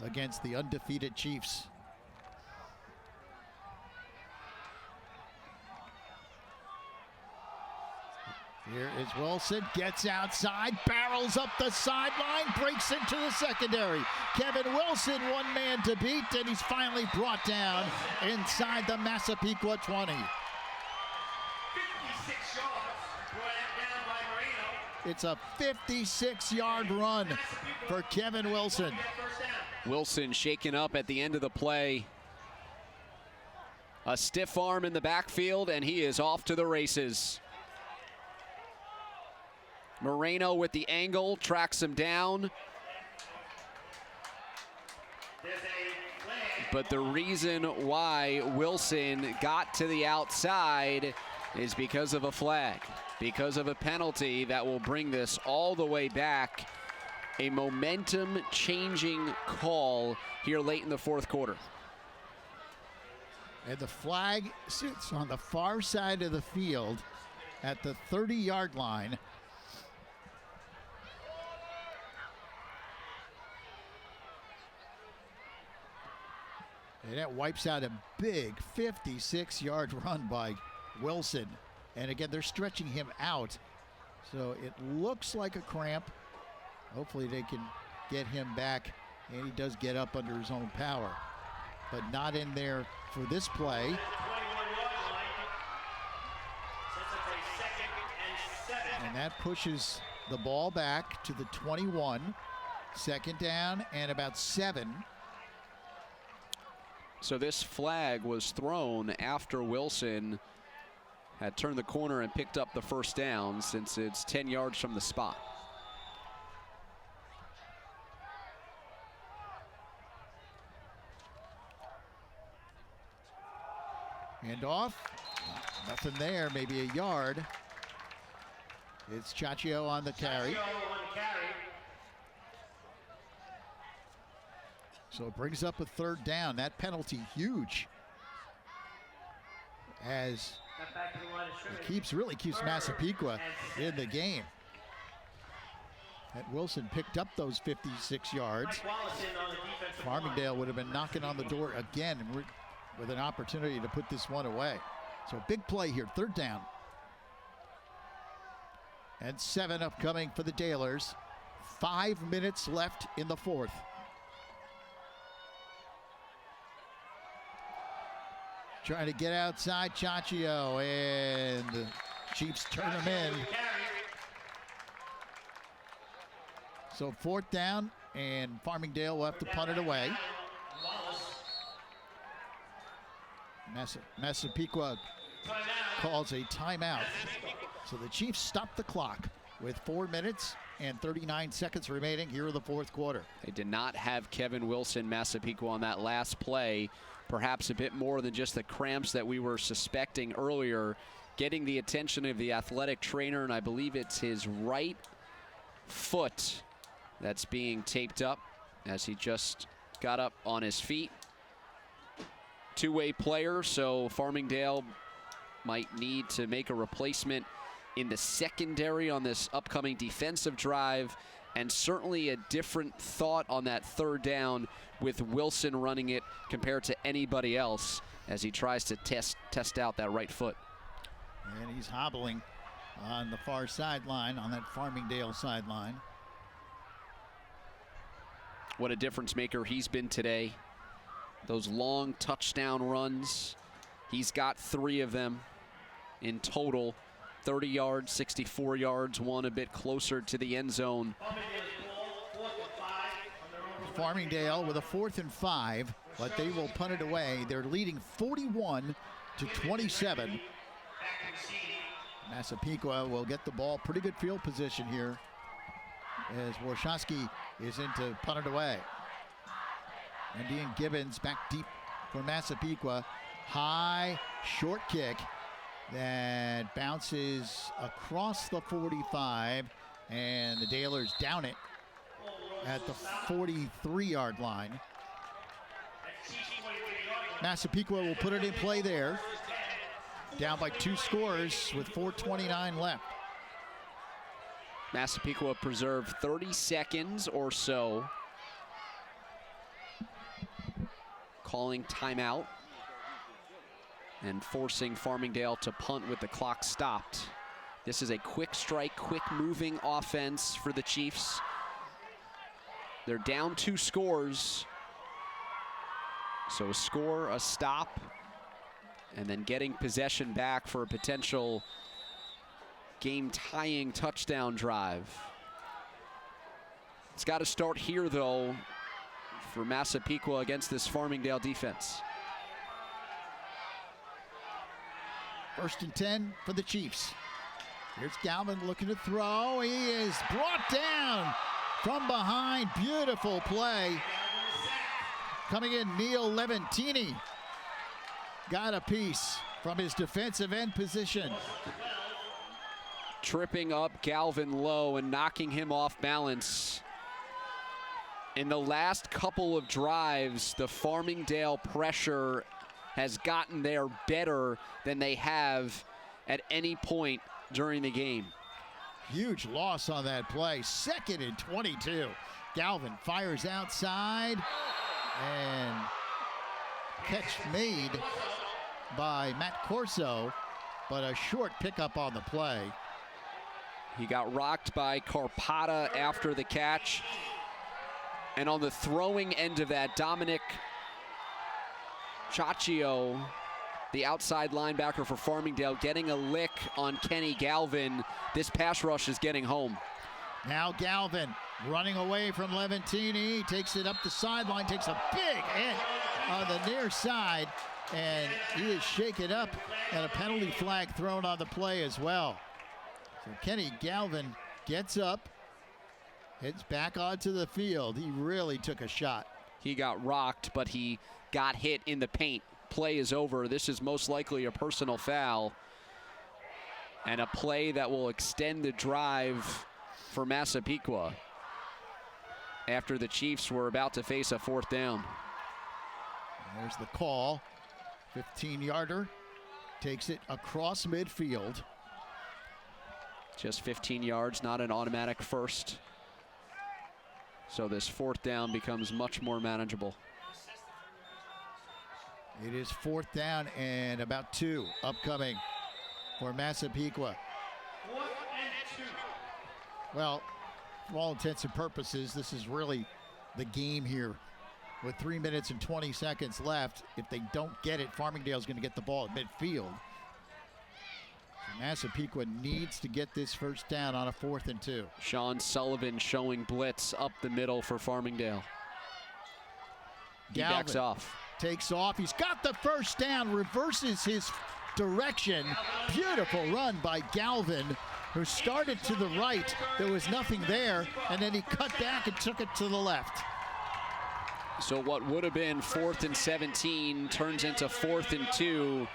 E: against the undefeated Chiefs. Here is Wilson, gets outside, barrels up the sideline, breaks into the secondary. Kevin Wilson, one man to beat, and he's finally brought down inside the Massapequa 20.
D: 56 yards, brought down by Moreno.
E: It's a 56-yard run for Kevin Wilson.
B: Wilson shaken up at the end of the play. A stiff arm in the backfield, and he is off to the races. Moreno with the angle, tracks him down. But the reason why Wilson got to the outside is because of a flag, because of a penalty that will bring this all the way back. A momentum-changing call here late in the fourth quarter.
E: And the flag sits on the far side of the field at the 30-yard line. And that wipes out a big 56-yard run by Wilson. And again, they're stretching him out. So it looks like a cramp. Hopefully they can get him back. And he does get up under his own power. But not in there for this play. And that pushes the ball back to the 21. Second down and about 7.
B: So this flag was thrown after Wilson had turned the corner and picked up the first down, since it's 10 yards from the spot.
E: Hand off. Nothing there, maybe a yard. It's Chaccio on the carry. So it brings up a third down. That penalty huge, as it really keeps Massapequa in the game. And Wilson picked up those 56 yards. Farmingdale would have been knocking on the door again with an opportunity to put this one away. So big play here, third down. And 7 upcoming for the Dalers. 5 minutes left in the fourth. Trying to get outside Chaccio, and the Chiefs turn him in. So fourth down, and Farmingdale will have to punt it away. Massapequa calls a timeout. So the Chiefs stop the clock with 4 minutes and 39 seconds remaining here in the fourth quarter.
B: They did not have Kevin Wilson, Massapequa, on that last play. Perhaps a bit more than just the cramps that we were suspecting earlier, getting the attention of the athletic trainer, and I believe it's his right foot that's being taped up as he just got up on his feet. Two-way player, so Farmingdale might need to make a replacement in the secondary on this upcoming defensive drive, and certainly a different thought on that third down with Wilson running it compared to anybody else as he tries to test out that right foot.
E: And he's hobbling on the far sideline, on that Farmingdale sideline.
B: What a difference maker he's been today. Those long touchdown runs, he's got 3 of them in total. 30 yards, 64 yards, one a bit closer to the end zone.
E: Farmingdale with a 4th and 5, but they will punt it away. They're leading 41-27. Massapequa will get the ball. Pretty good field position here as Warshawski is in to punt it away. And Ian Gibbons back deep for Massapequa. High, short kick that bounces across the 45, and the Dalers down it at the 43-yard line. Massapequa will put it in play there. Down by 2 scores with 4:29 left.
B: Massapequa preserved 30 seconds or so. Calling timeout and forcing Farmingdale to punt with the clock stopped. This is a quick strike, quick moving offense for the Chiefs. They're down 2 scores. So a score, a stop, and then getting possession back for a potential game-tying touchdown drive. It's got to start here, though, for Massapequa against this Farmingdale defense.
E: 1st and 10 for the Chiefs. Here's Galvin looking to throw. He is brought down from behind. Beautiful play. Coming in, Neil Levantini got a piece from his defensive end position.
B: Tripping up Galvin low and knocking him off balance. In the last couple of drives, the Farmingdale pressure has gotten there better than they have at any point during the game.
E: Huge loss on that play. 2nd and 22. Galvin fires outside, and catch made by Matt Corso, but a short pickup on the play.
B: He got rocked by Carpata after the catch. And on the throwing end of that, Dominic Chaccio, the outside linebacker for Farmingdale, getting a lick on Kenny Galvin. This pass rush is getting home.
E: Now Galvin running away from Levantini, takes it up the sideline, takes a big hit on the near side, and he is shaken up, and a penalty flag thrown on the play as well. So Kenny Galvin gets up, heads back onto the field. He really took a shot.
B: He got rocked, but he got hit in the paint. Play is over. This is most likely a personal foul, and a play that will extend the drive for Massapequa after the Chiefs were about to face a 4th down.
E: There's the call. 15-yarder. Takes it across midfield.
B: Just 15 yards, not an automatic first. So this 4th down becomes much more manageable.
E: It is 4th down and about 2 upcoming for Massapequa. Well, for all intents and purposes, this is really the game here. With 3 minutes and 20 seconds left, if they don't get it, Farmingdale's going to get the ball at midfield. So Massapequa needs to get this 1st down on a 4th and 2.
B: Sean Sullivan showing blitz up the middle for Farmingdale. He backs off.
E: Takes off. He's got the 1st down, reverses his direction. Beautiful run by Galvin, who started to the right. There was nothing there, and then he cut back and took it to the left.
B: So what would have been 4th and 17 turns into 4th and 2.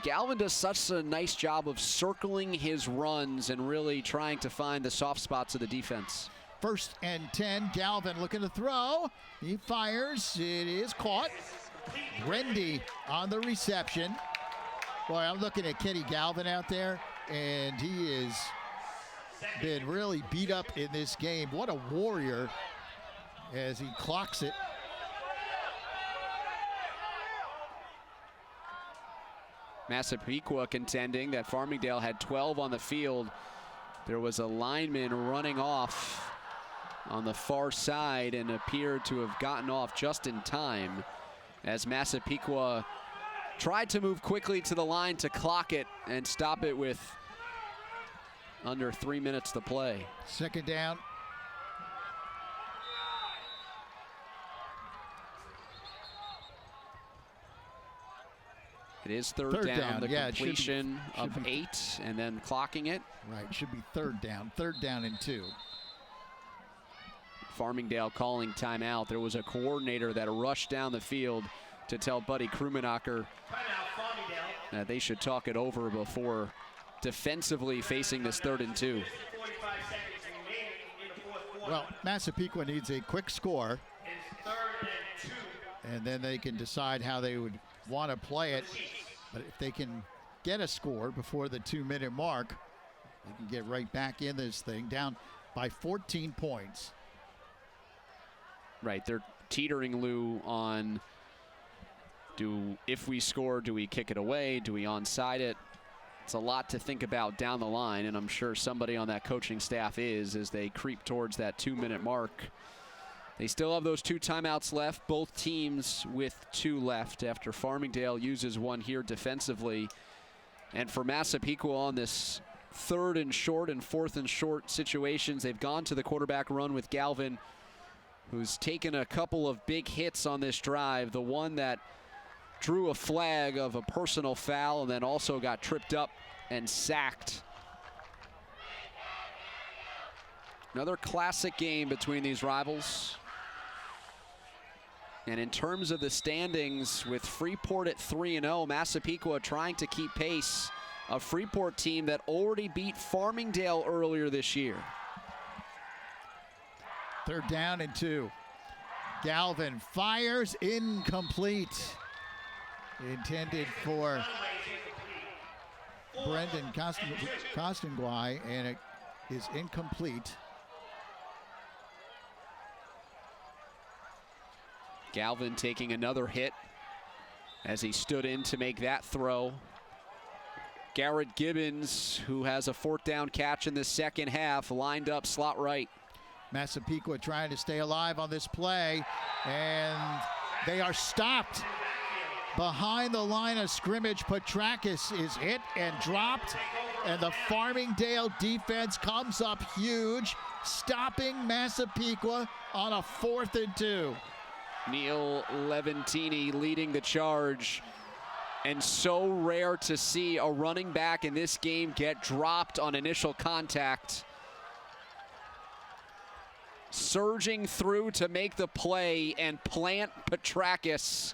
B: Galvin does such a nice job of circling his runs and really trying to find the soft spots of the defense.
E: 1st and 10. Galvin looking to throw. He fires. It is caught. Rendy on the reception. Boy, I'm looking at Kenny Galvin out there, and he has been really beat up in this game. What a warrior as he clocks it.
B: Massapequa contending that Farmingdale had 12 on the field. There was a lineman running off on the far side and appeared to have gotten off just in time as Massapequa tried to move quickly to the line to clock it and stop it with under 3 minutes to play.
E: 2nd down.
B: It is third down. The
E: yeah,
B: completion of 8 and then clocking it.
E: Right, should be 3rd down. 3rd down and 2.
B: Farmingdale calling timeout. There was a coordinator that rushed down the field to tell Buddy Krumanacher that they should talk it over before defensively facing this 3rd and 2.
E: Well, Massapequa needs a quick score, and then they can decide how they would want to play it. But if they can get a score before the 2-minute mark, They can get right back in this thing, down by 14 points.
B: Right, they're teetering, Lou, on if we score, do we kick it away? Do we onside it? It's a lot to think about down the line, and I'm sure somebody on that coaching staff is as they creep towards that 2-minute mark. They still have those 2 timeouts left, both teams with 2 left after Farmingdale uses one here defensively. And for Massapequa on this 3rd and short and 4th and short situations, they've gone to the quarterback run with Galvin, who's taken a couple of big hits on this drive. The one that drew a flag of a personal foul and then also got tripped up and sacked. Another classic game between these rivals. And in terms of the standings, with Freeport at 3-0, Massapequa trying to keep pace. A Freeport team that already beat Farmingdale earlier this year.
E: 3rd down and 2. Galvin fires, incomplete. Intended for Brendan Costanguay, and it is incomplete.
B: Galvin taking another hit as he stood in to make that throw. Garrett Gibbons, who has a 4th down catch in the second half, lined up slot right.
E: Massapequa trying to stay alive on this play, and they are stopped behind the line of scrimmage. Petrakis is hit and dropped, and the Farmingdale defense comes up huge, stopping Massapequa on a 4th and 2.
B: Neil Levantini leading the charge. And so rare to see a running back in this game get dropped on initial contact. Surging through to make the play and plant Petrakis.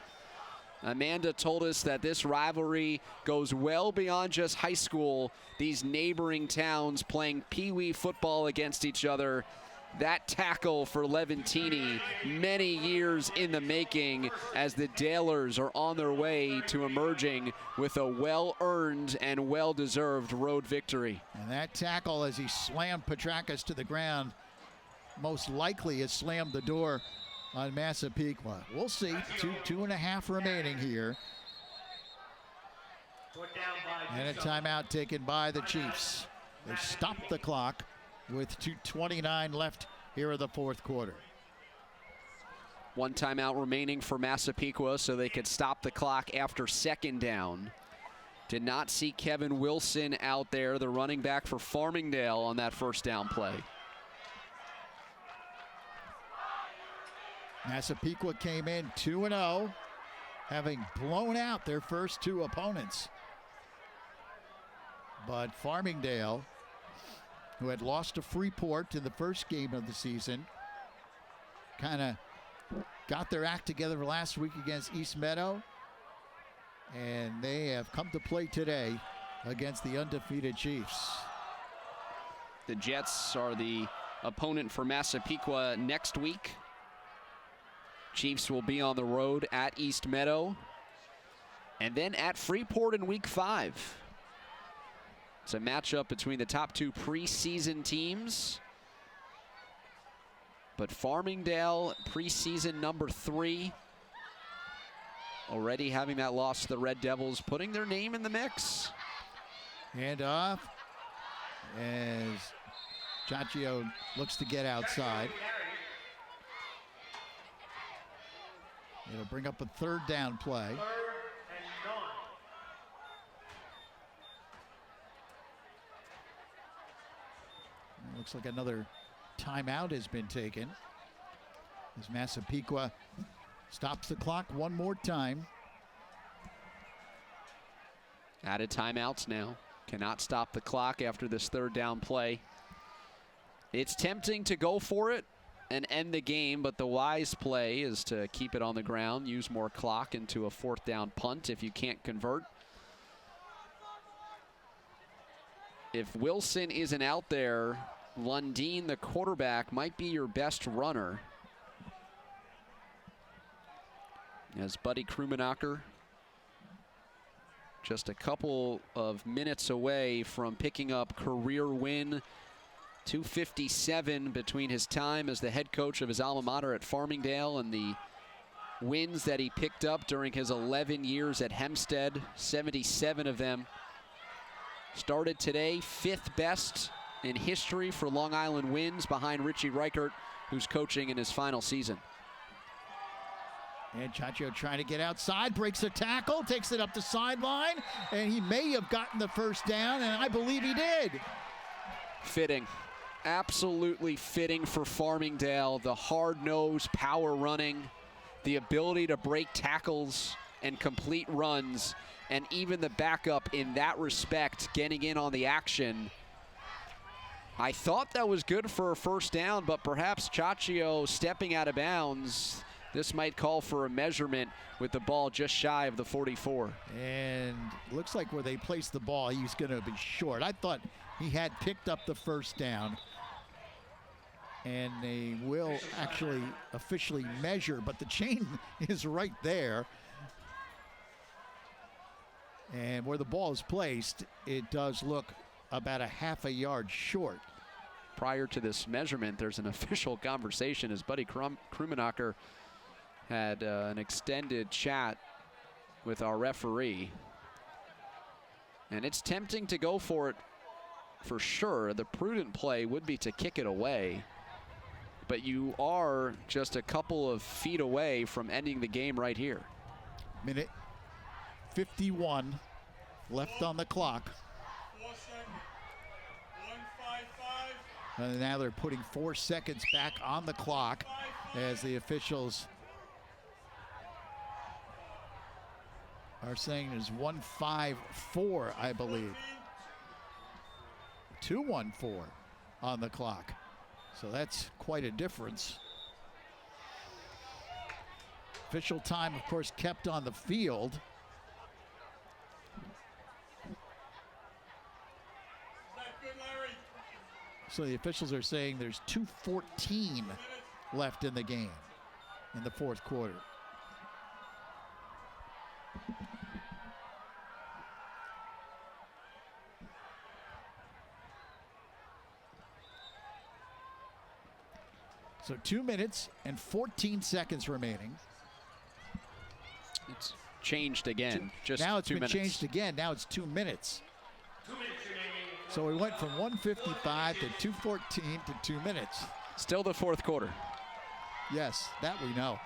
B: Amanda told us that this rivalry goes well beyond just high school. These neighboring towns playing pee-wee football against each other. That tackle for Levantini, many years in the making, as the Dalers are on their way to emerging with a well-earned and well-deserved road victory.
E: And that tackle, as he slammed Petrakis to the ground, most likely has slammed the door on Massapequa. We'll see. 2.5 remaining here. And a timeout taken by the Chiefs. They stopped the clock with 2:29 left here in the 4th quarter.
B: 1 timeout remaining for Massapequa so they could stop the clock after 2nd down. Did not see Kevin Wilson out there, the running back for Farmingdale, on that 1st down play.
E: Massapequa came in 2-0, having blown out their first 2 opponents. But Farmingdale, who had lost to Freeport in the first game of the season, kind of got their act together last week against East Meadow, and they have come to play today against the undefeated Chiefs.
B: The Jets are the opponent for Massapequa next week. Chiefs will be on the road at East Meadow and then at Freeport in week 5. It's a matchup between the top 2 preseason teams. But Farmingdale, preseason number 3, already having that loss to the Red Devils, putting their name in the mix.
E: Hand off as Chachio looks to get outside. It'll bring up a 3rd down play. Looks like another timeout has been taken as Massapequa stops the clock one more time.
B: Added timeouts now. Cannot stop the clock after this 3rd down play. It's tempting to go for it and end the game, but the wise play is to keep it on the ground, use more clock into a 4th down punt if you can't convert. If Wilson isn't out there, Lundeen, the quarterback, might be your best runner. As Buddy Krumenacher just a couple of minutes away from picking up career win. 257 between his time as the head coach of his alma mater at Farmingdale and the wins that he picked up during his 11 years at Hempstead, 77 of them. Started today 5th best in history for Long Island wins behind Richie Reichert, who's coaching in his final season.
E: And Chacho trying to get outside, breaks a tackle, takes it up the sideline, and he may have gotten the first down, and I believe he did.
B: Fitting. Absolutely fitting for Farmingdale. The hard-nosed power running, the ability to break tackles and complete runs, and even the backup in that respect, getting in on the action. I thought that was good for a first down, but perhaps Chacho stepping out of bounds. This might call for a measurement with the ball just shy of the 44.
E: And looks like where they placed the ball, he's going to be short. I thought he had picked up the first down. And they will actually officially measure, but the chain is right there. And where the ball is placed, it does look about a half a yard short.
B: Prior to this measurement, there's an official conversation as Buddy Krumenacher had an extended chat with our referee. And it's tempting to go for it for sure. The prudent play would be to kick it away. But you are just a couple of feet away from ending the game right here.
E: Minute 51 left on the clock. And now they're putting 4 seconds back on the clock as the officials are saying there's 1:54, I believe. 2:14 on the clock. So that's quite a difference. Official time, of course, kept on the field. So the officials are saying there's 2:14 left in the game in the fourth quarter. So 2 minutes and 14 seconds remaining.
B: It's changed again. Just
E: now it's
B: 2
E: been
B: minutes.
E: changed again. Now it's 2 minutes. So we went from 1:55 to 2:14 to 2 minutes.
B: Still the fourth quarter.
E: Yes, that we know.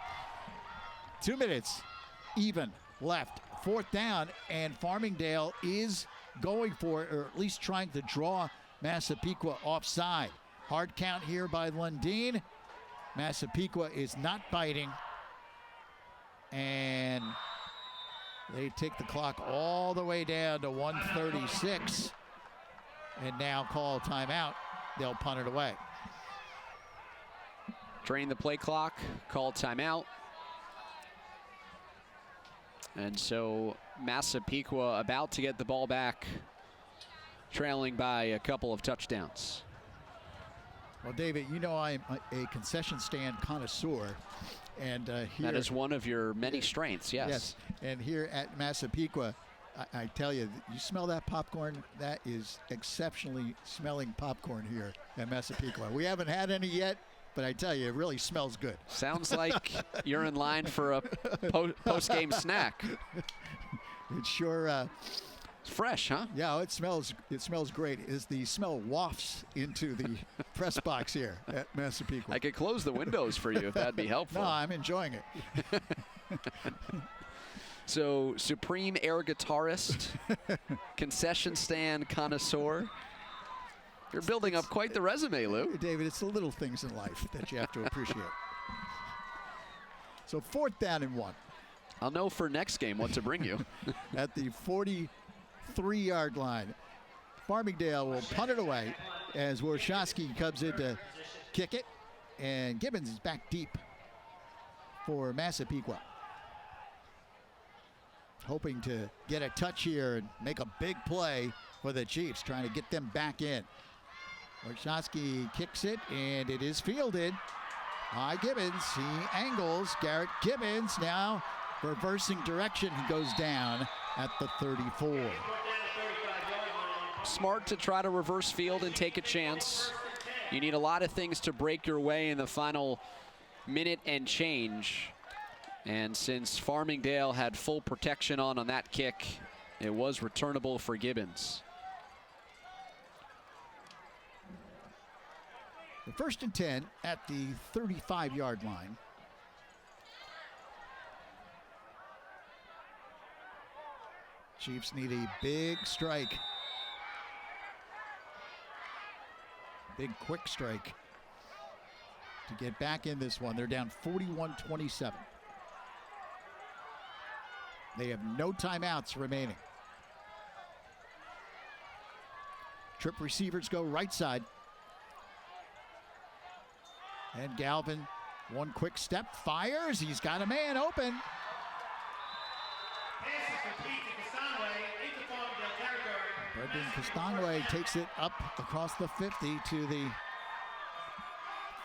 E: 2 minutes even left. Fourth down, and Farmingdale is going for it, or at least trying to draw Massapequa offside. Hard count here by Lundeen. Massapequa is not biting. And they take the clock all the way down to 1:36. And now call timeout. They'll punt it away.
B: Drain the play clock, call timeout. And so Massapequa about to get the ball back, trailing by a couple of touchdowns.
E: Well, David, you know I'm a concession stand connoisseur. And here,
B: that is one of your many strengths, yes.
E: Yes, and here at Massapequa, I tell you, you smell that popcorn? That is exceptionally smelling popcorn here at Massapequa. We haven't had any yet, but I tell you, it really smells good.
B: Sounds like you're in line for a post-game snack.
E: It's sure.
B: It's fresh, huh?
E: Yeah, it smells great. As the smell wafts into the press box here at Massapequa.
B: I could close the windows for you if that'd be helpful.
E: No, I'm enjoying it.
B: So, supreme air guitarist, concession stand connoisseur. You're building up quite the resume, Lou.
E: David, it's the little things in life that you have to appreciate. So 4th down and 1.
B: I'll know for next game what to bring you.
E: At the 43-yard line. Farmingdale will punt it away as Warshawski comes in to kick it. And Gibbons is back deep for Massapequa. Hoping to get a touch here and make a big play for the Chiefs, trying to get them back in. Warshawski kicks it, and it is fielded by Gibbons. He angles. Garrett Gibbons now reversing direction. He goes down at the 34.
B: Smart to try to reverse field and take a chance. You need a lot of things to break your way in the final minute and change. And since Farmingdale had full protection on that kick, it was returnable for Gibbons.
E: The 1st and 10 at the 35-yard line. Chiefs need a big strike. Big quick strike to get back in this one. They're down 41-27. They have no timeouts remaining. Trip receivers go right side. And Galvin, one quick step, fires. He's got a man open. Brendan Castangwe takes it up across the 50 to the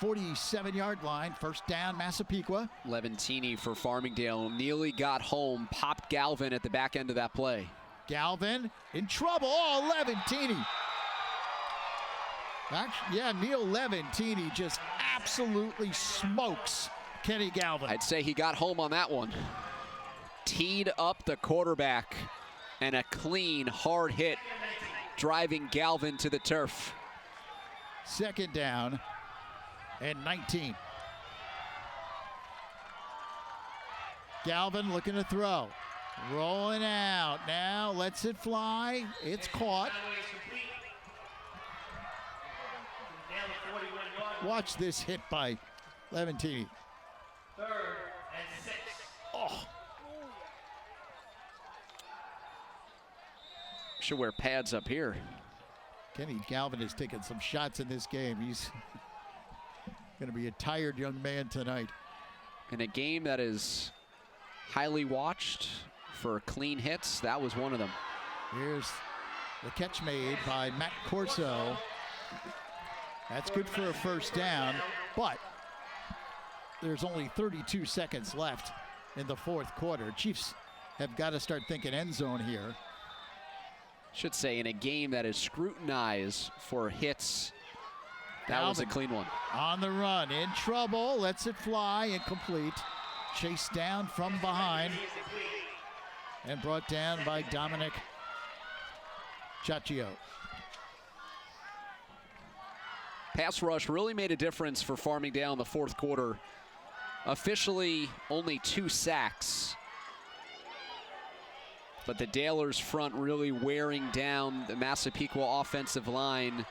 E: 47-yard line. First down, Massapequa.
B: Levantini for Farmingdale. Neely got home, popped Galvin at the back end of that play.
E: Galvin in trouble. Oh, Levantini. Actually, yeah, Neil Levantini just absolutely smokes Kenny Galvin.
B: I'd say he got home on that one. Teed up the quarterback, and a clean, hard hit, driving Galvin to the turf.
E: Second down and 19. Galvin looking to throw. Rolling out. Now lets it fly. It's caught. Watch this hit by Levantini.
D: 3rd and 6.
E: Oh.
B: Should wear pads up here.
E: Kenny Galvin has taken some shots in this game. He's going to be a tired young man tonight.
B: In a game that is highly watched for clean hits, that was one of them.
E: Here's the catch made by Matt Corso. That's good for a first down, but there's only 32 seconds left in the 4th quarter. Chiefs have got to start thinking end zone here.
B: Should say, in a game that is scrutinized for hits, that was a clean one.
E: On the run, in trouble, lets it fly, incomplete. Chased down from behind and brought down by Dominic Chaccio.
B: Pass rush really made a difference for Farmingdale in the 4th quarter. Officially, only 2 sacks. But the Dalers front really wearing down the Massapequa offensive line,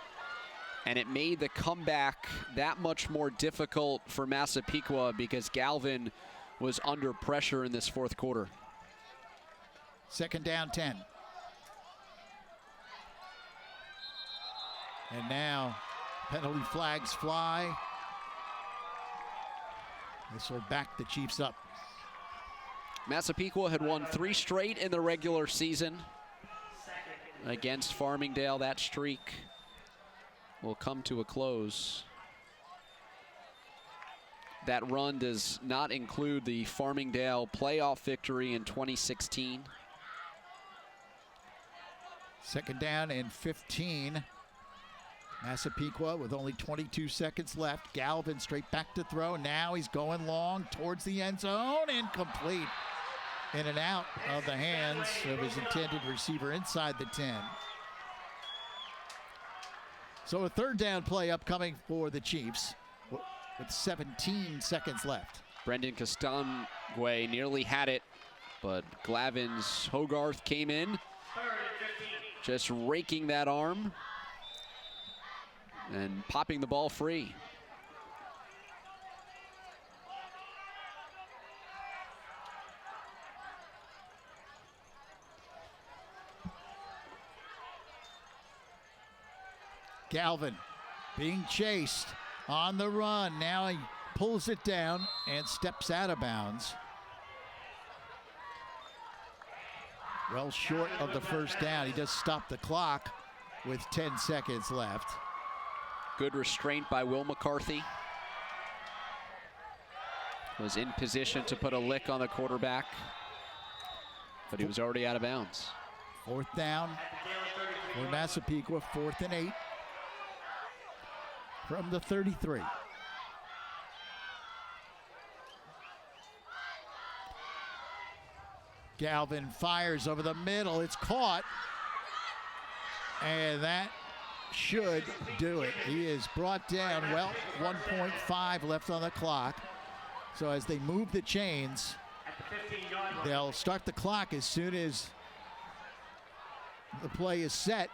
B: and it made the comeback that much more difficult for Massapequa because Galvin was under pressure in this 4th quarter.
E: Second down, 10. And now penalty flags fly. This will back the Chiefs up.
B: Massapequa had won 3 straight in the regular season against Farmingdale. That streak will come to a close. That run does not include the Farmingdale playoff victory in 2016.
E: Second down and 15. Massapequa with only 22 seconds left. Galvin straight back to throw. Now he's going long towards the end zone. Incomplete. In and out of the hands of his intended receiver inside the 10. So a third down play upcoming for the Chiefs with 17 seconds left.
B: Brendan Castangwe nearly had it, but Glavin's Hogarth came in, just raking that arm and popping the ball free.
E: Galvin being chased on the run. Now he pulls it down and steps out of bounds. Well short of the first down. He does stop the clock with 10 seconds left.
B: Good restraint by Will McCarthy. Was in position to put a lick on the quarterback. but he was already out of bounds.
E: 4th down for Massapequa, 4th and 8 from the 33. Galvin fires over the middle. It's caught. And that should do it. He is brought down. Well, 1.5 left on the clock. So as they move the chains, they'll start the clock as soon as the play is set.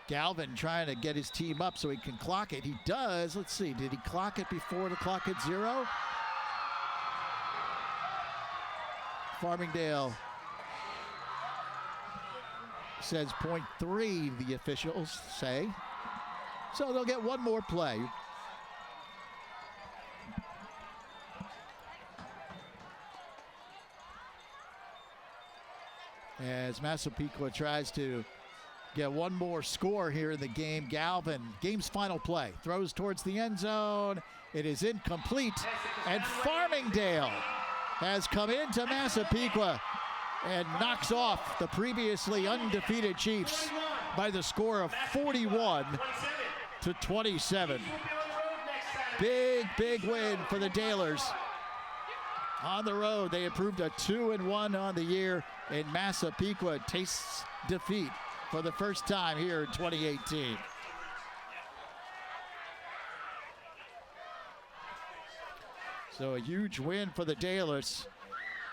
E: Galvin trying to get his team up so he can clock it. He does. Let's see. Did he clock it before the clock hit 0? Farmingdale says 0.3, the officials say. So they'll get one more play. As Massapequa tries to get one more score here in the game. Galvin, game's final play, throws towards the end zone. It is incomplete, and Farmingdale has come into Massapequa and knocks off the previously undefeated Chiefs by the score of 41-27. Big win for the Dalers. On the road, they improved a 2-1 on the year, and Massapequa tastes defeat for the first time here in 2018. So a huge win for the Dalers.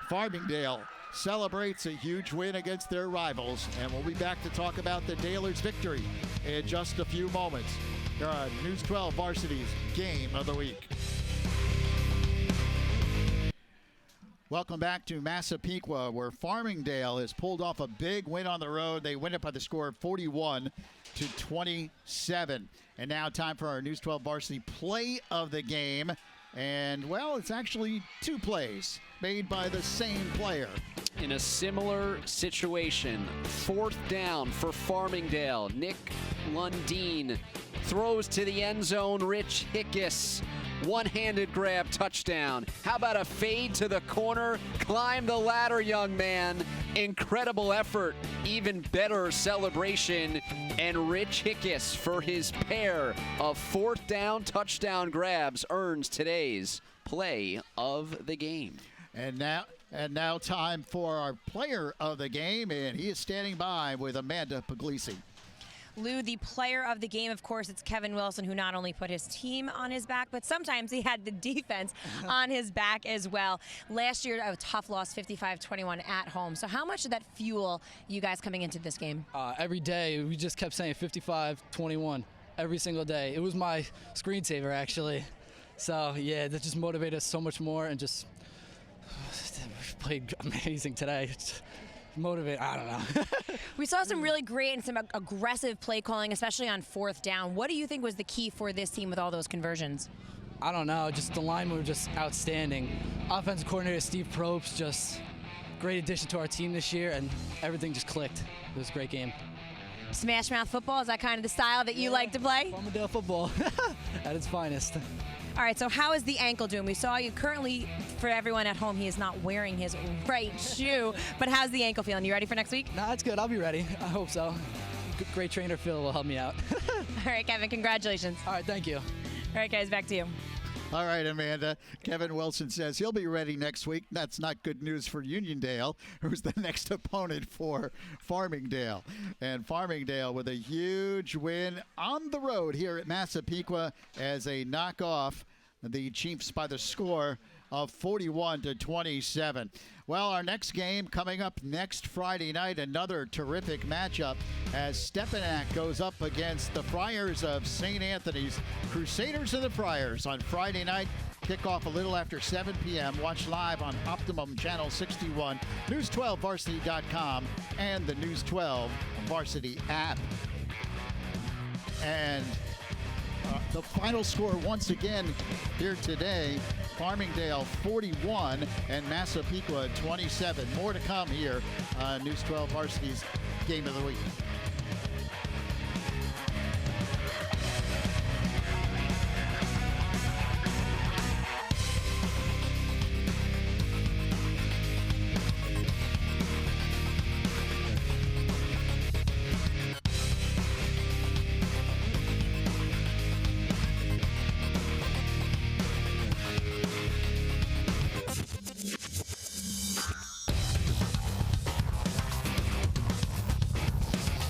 E: Farmingdale celebrates a huge win against their rivals, and we'll be back to talk about the Dalers' victory in just a few moments. Here on News 12 Varsity's Game of the Week. Welcome back to Massapequa, where Farmingdale has pulled off a big win on the road. They win it by the score of 41-27. And now time for our News 12 Varsity play of the game. And, well, it's actually two plays made by the same player.
B: In a similar situation, 4th down for Farmingdale. Nick Lundeen throws to the end zone. Rich Hickes, one-handed grab, touchdown. How about a fade to the corner? Climb the ladder, young man. Incredible effort, even better celebration. And Rich Hickes, for his pair of 4th down touchdown grabs, earns today's play of the game.
E: And now time for our player of the game, and he is standing by with Amanda Puglisi.
C: Lou, the player of the game, of course, it's Kevin Wilson, who not only put his team on his back, but sometimes he had the defense on his back as well. Last year, a tough loss, 55-21 at home. So how much did that fuel you guys coming into this game?
H: Every day, we just kept saying 55-21 every single day. It was my screensaver, actually. So, yeah, that just motivated us so much more, and just played amazing today. Motivate, I don't know.
C: We saw some really great and some aggressive play calling, especially on 4th down. What do you think was the key for this team with all those conversions?
H: I don't know, just the linemen were just outstanding. Offensive coordinator Steve Probst, just great addition to our team this year, and everything just clicked. It was a great game.
C: Smash mouth football, is that kind of the style that you like to play?
H: Farmingdale football at its finest.
C: All right, so how is the ankle doing? We saw you currently, for everyone at home, he is not wearing his right shoe, but how's the ankle feeling? You ready for next week?
H: Nah, it's good. I'll be ready. I hope so. Great trainer Phil will help me out.
C: All right, Kevin, congratulations.
H: All right, thank you.
C: All right, guys, back to you.
E: All right, Amanda. Kevin Wilson says he'll be ready next week. That's not good news for Uniondale, who's the next opponent for Farmingdale. And Farmingdale with a huge win on the road here at Massapequa as they knock off the Chiefs by the score of 41-27. Well, our next game coming up next Friday night, another terrific matchup as Stepinac goes up against the Friars of St. Anthony's. Crusaders of the Friars on Friday night. Kickoff a little after 7 p.m. Watch live on Optimum Channel 61, News12Varsity.com, and the News 12 Varsity app. And the final score once again here today, Farmingdale 41 and Massapequa 27. More to come here on News 12 Varsity's Game of the Week.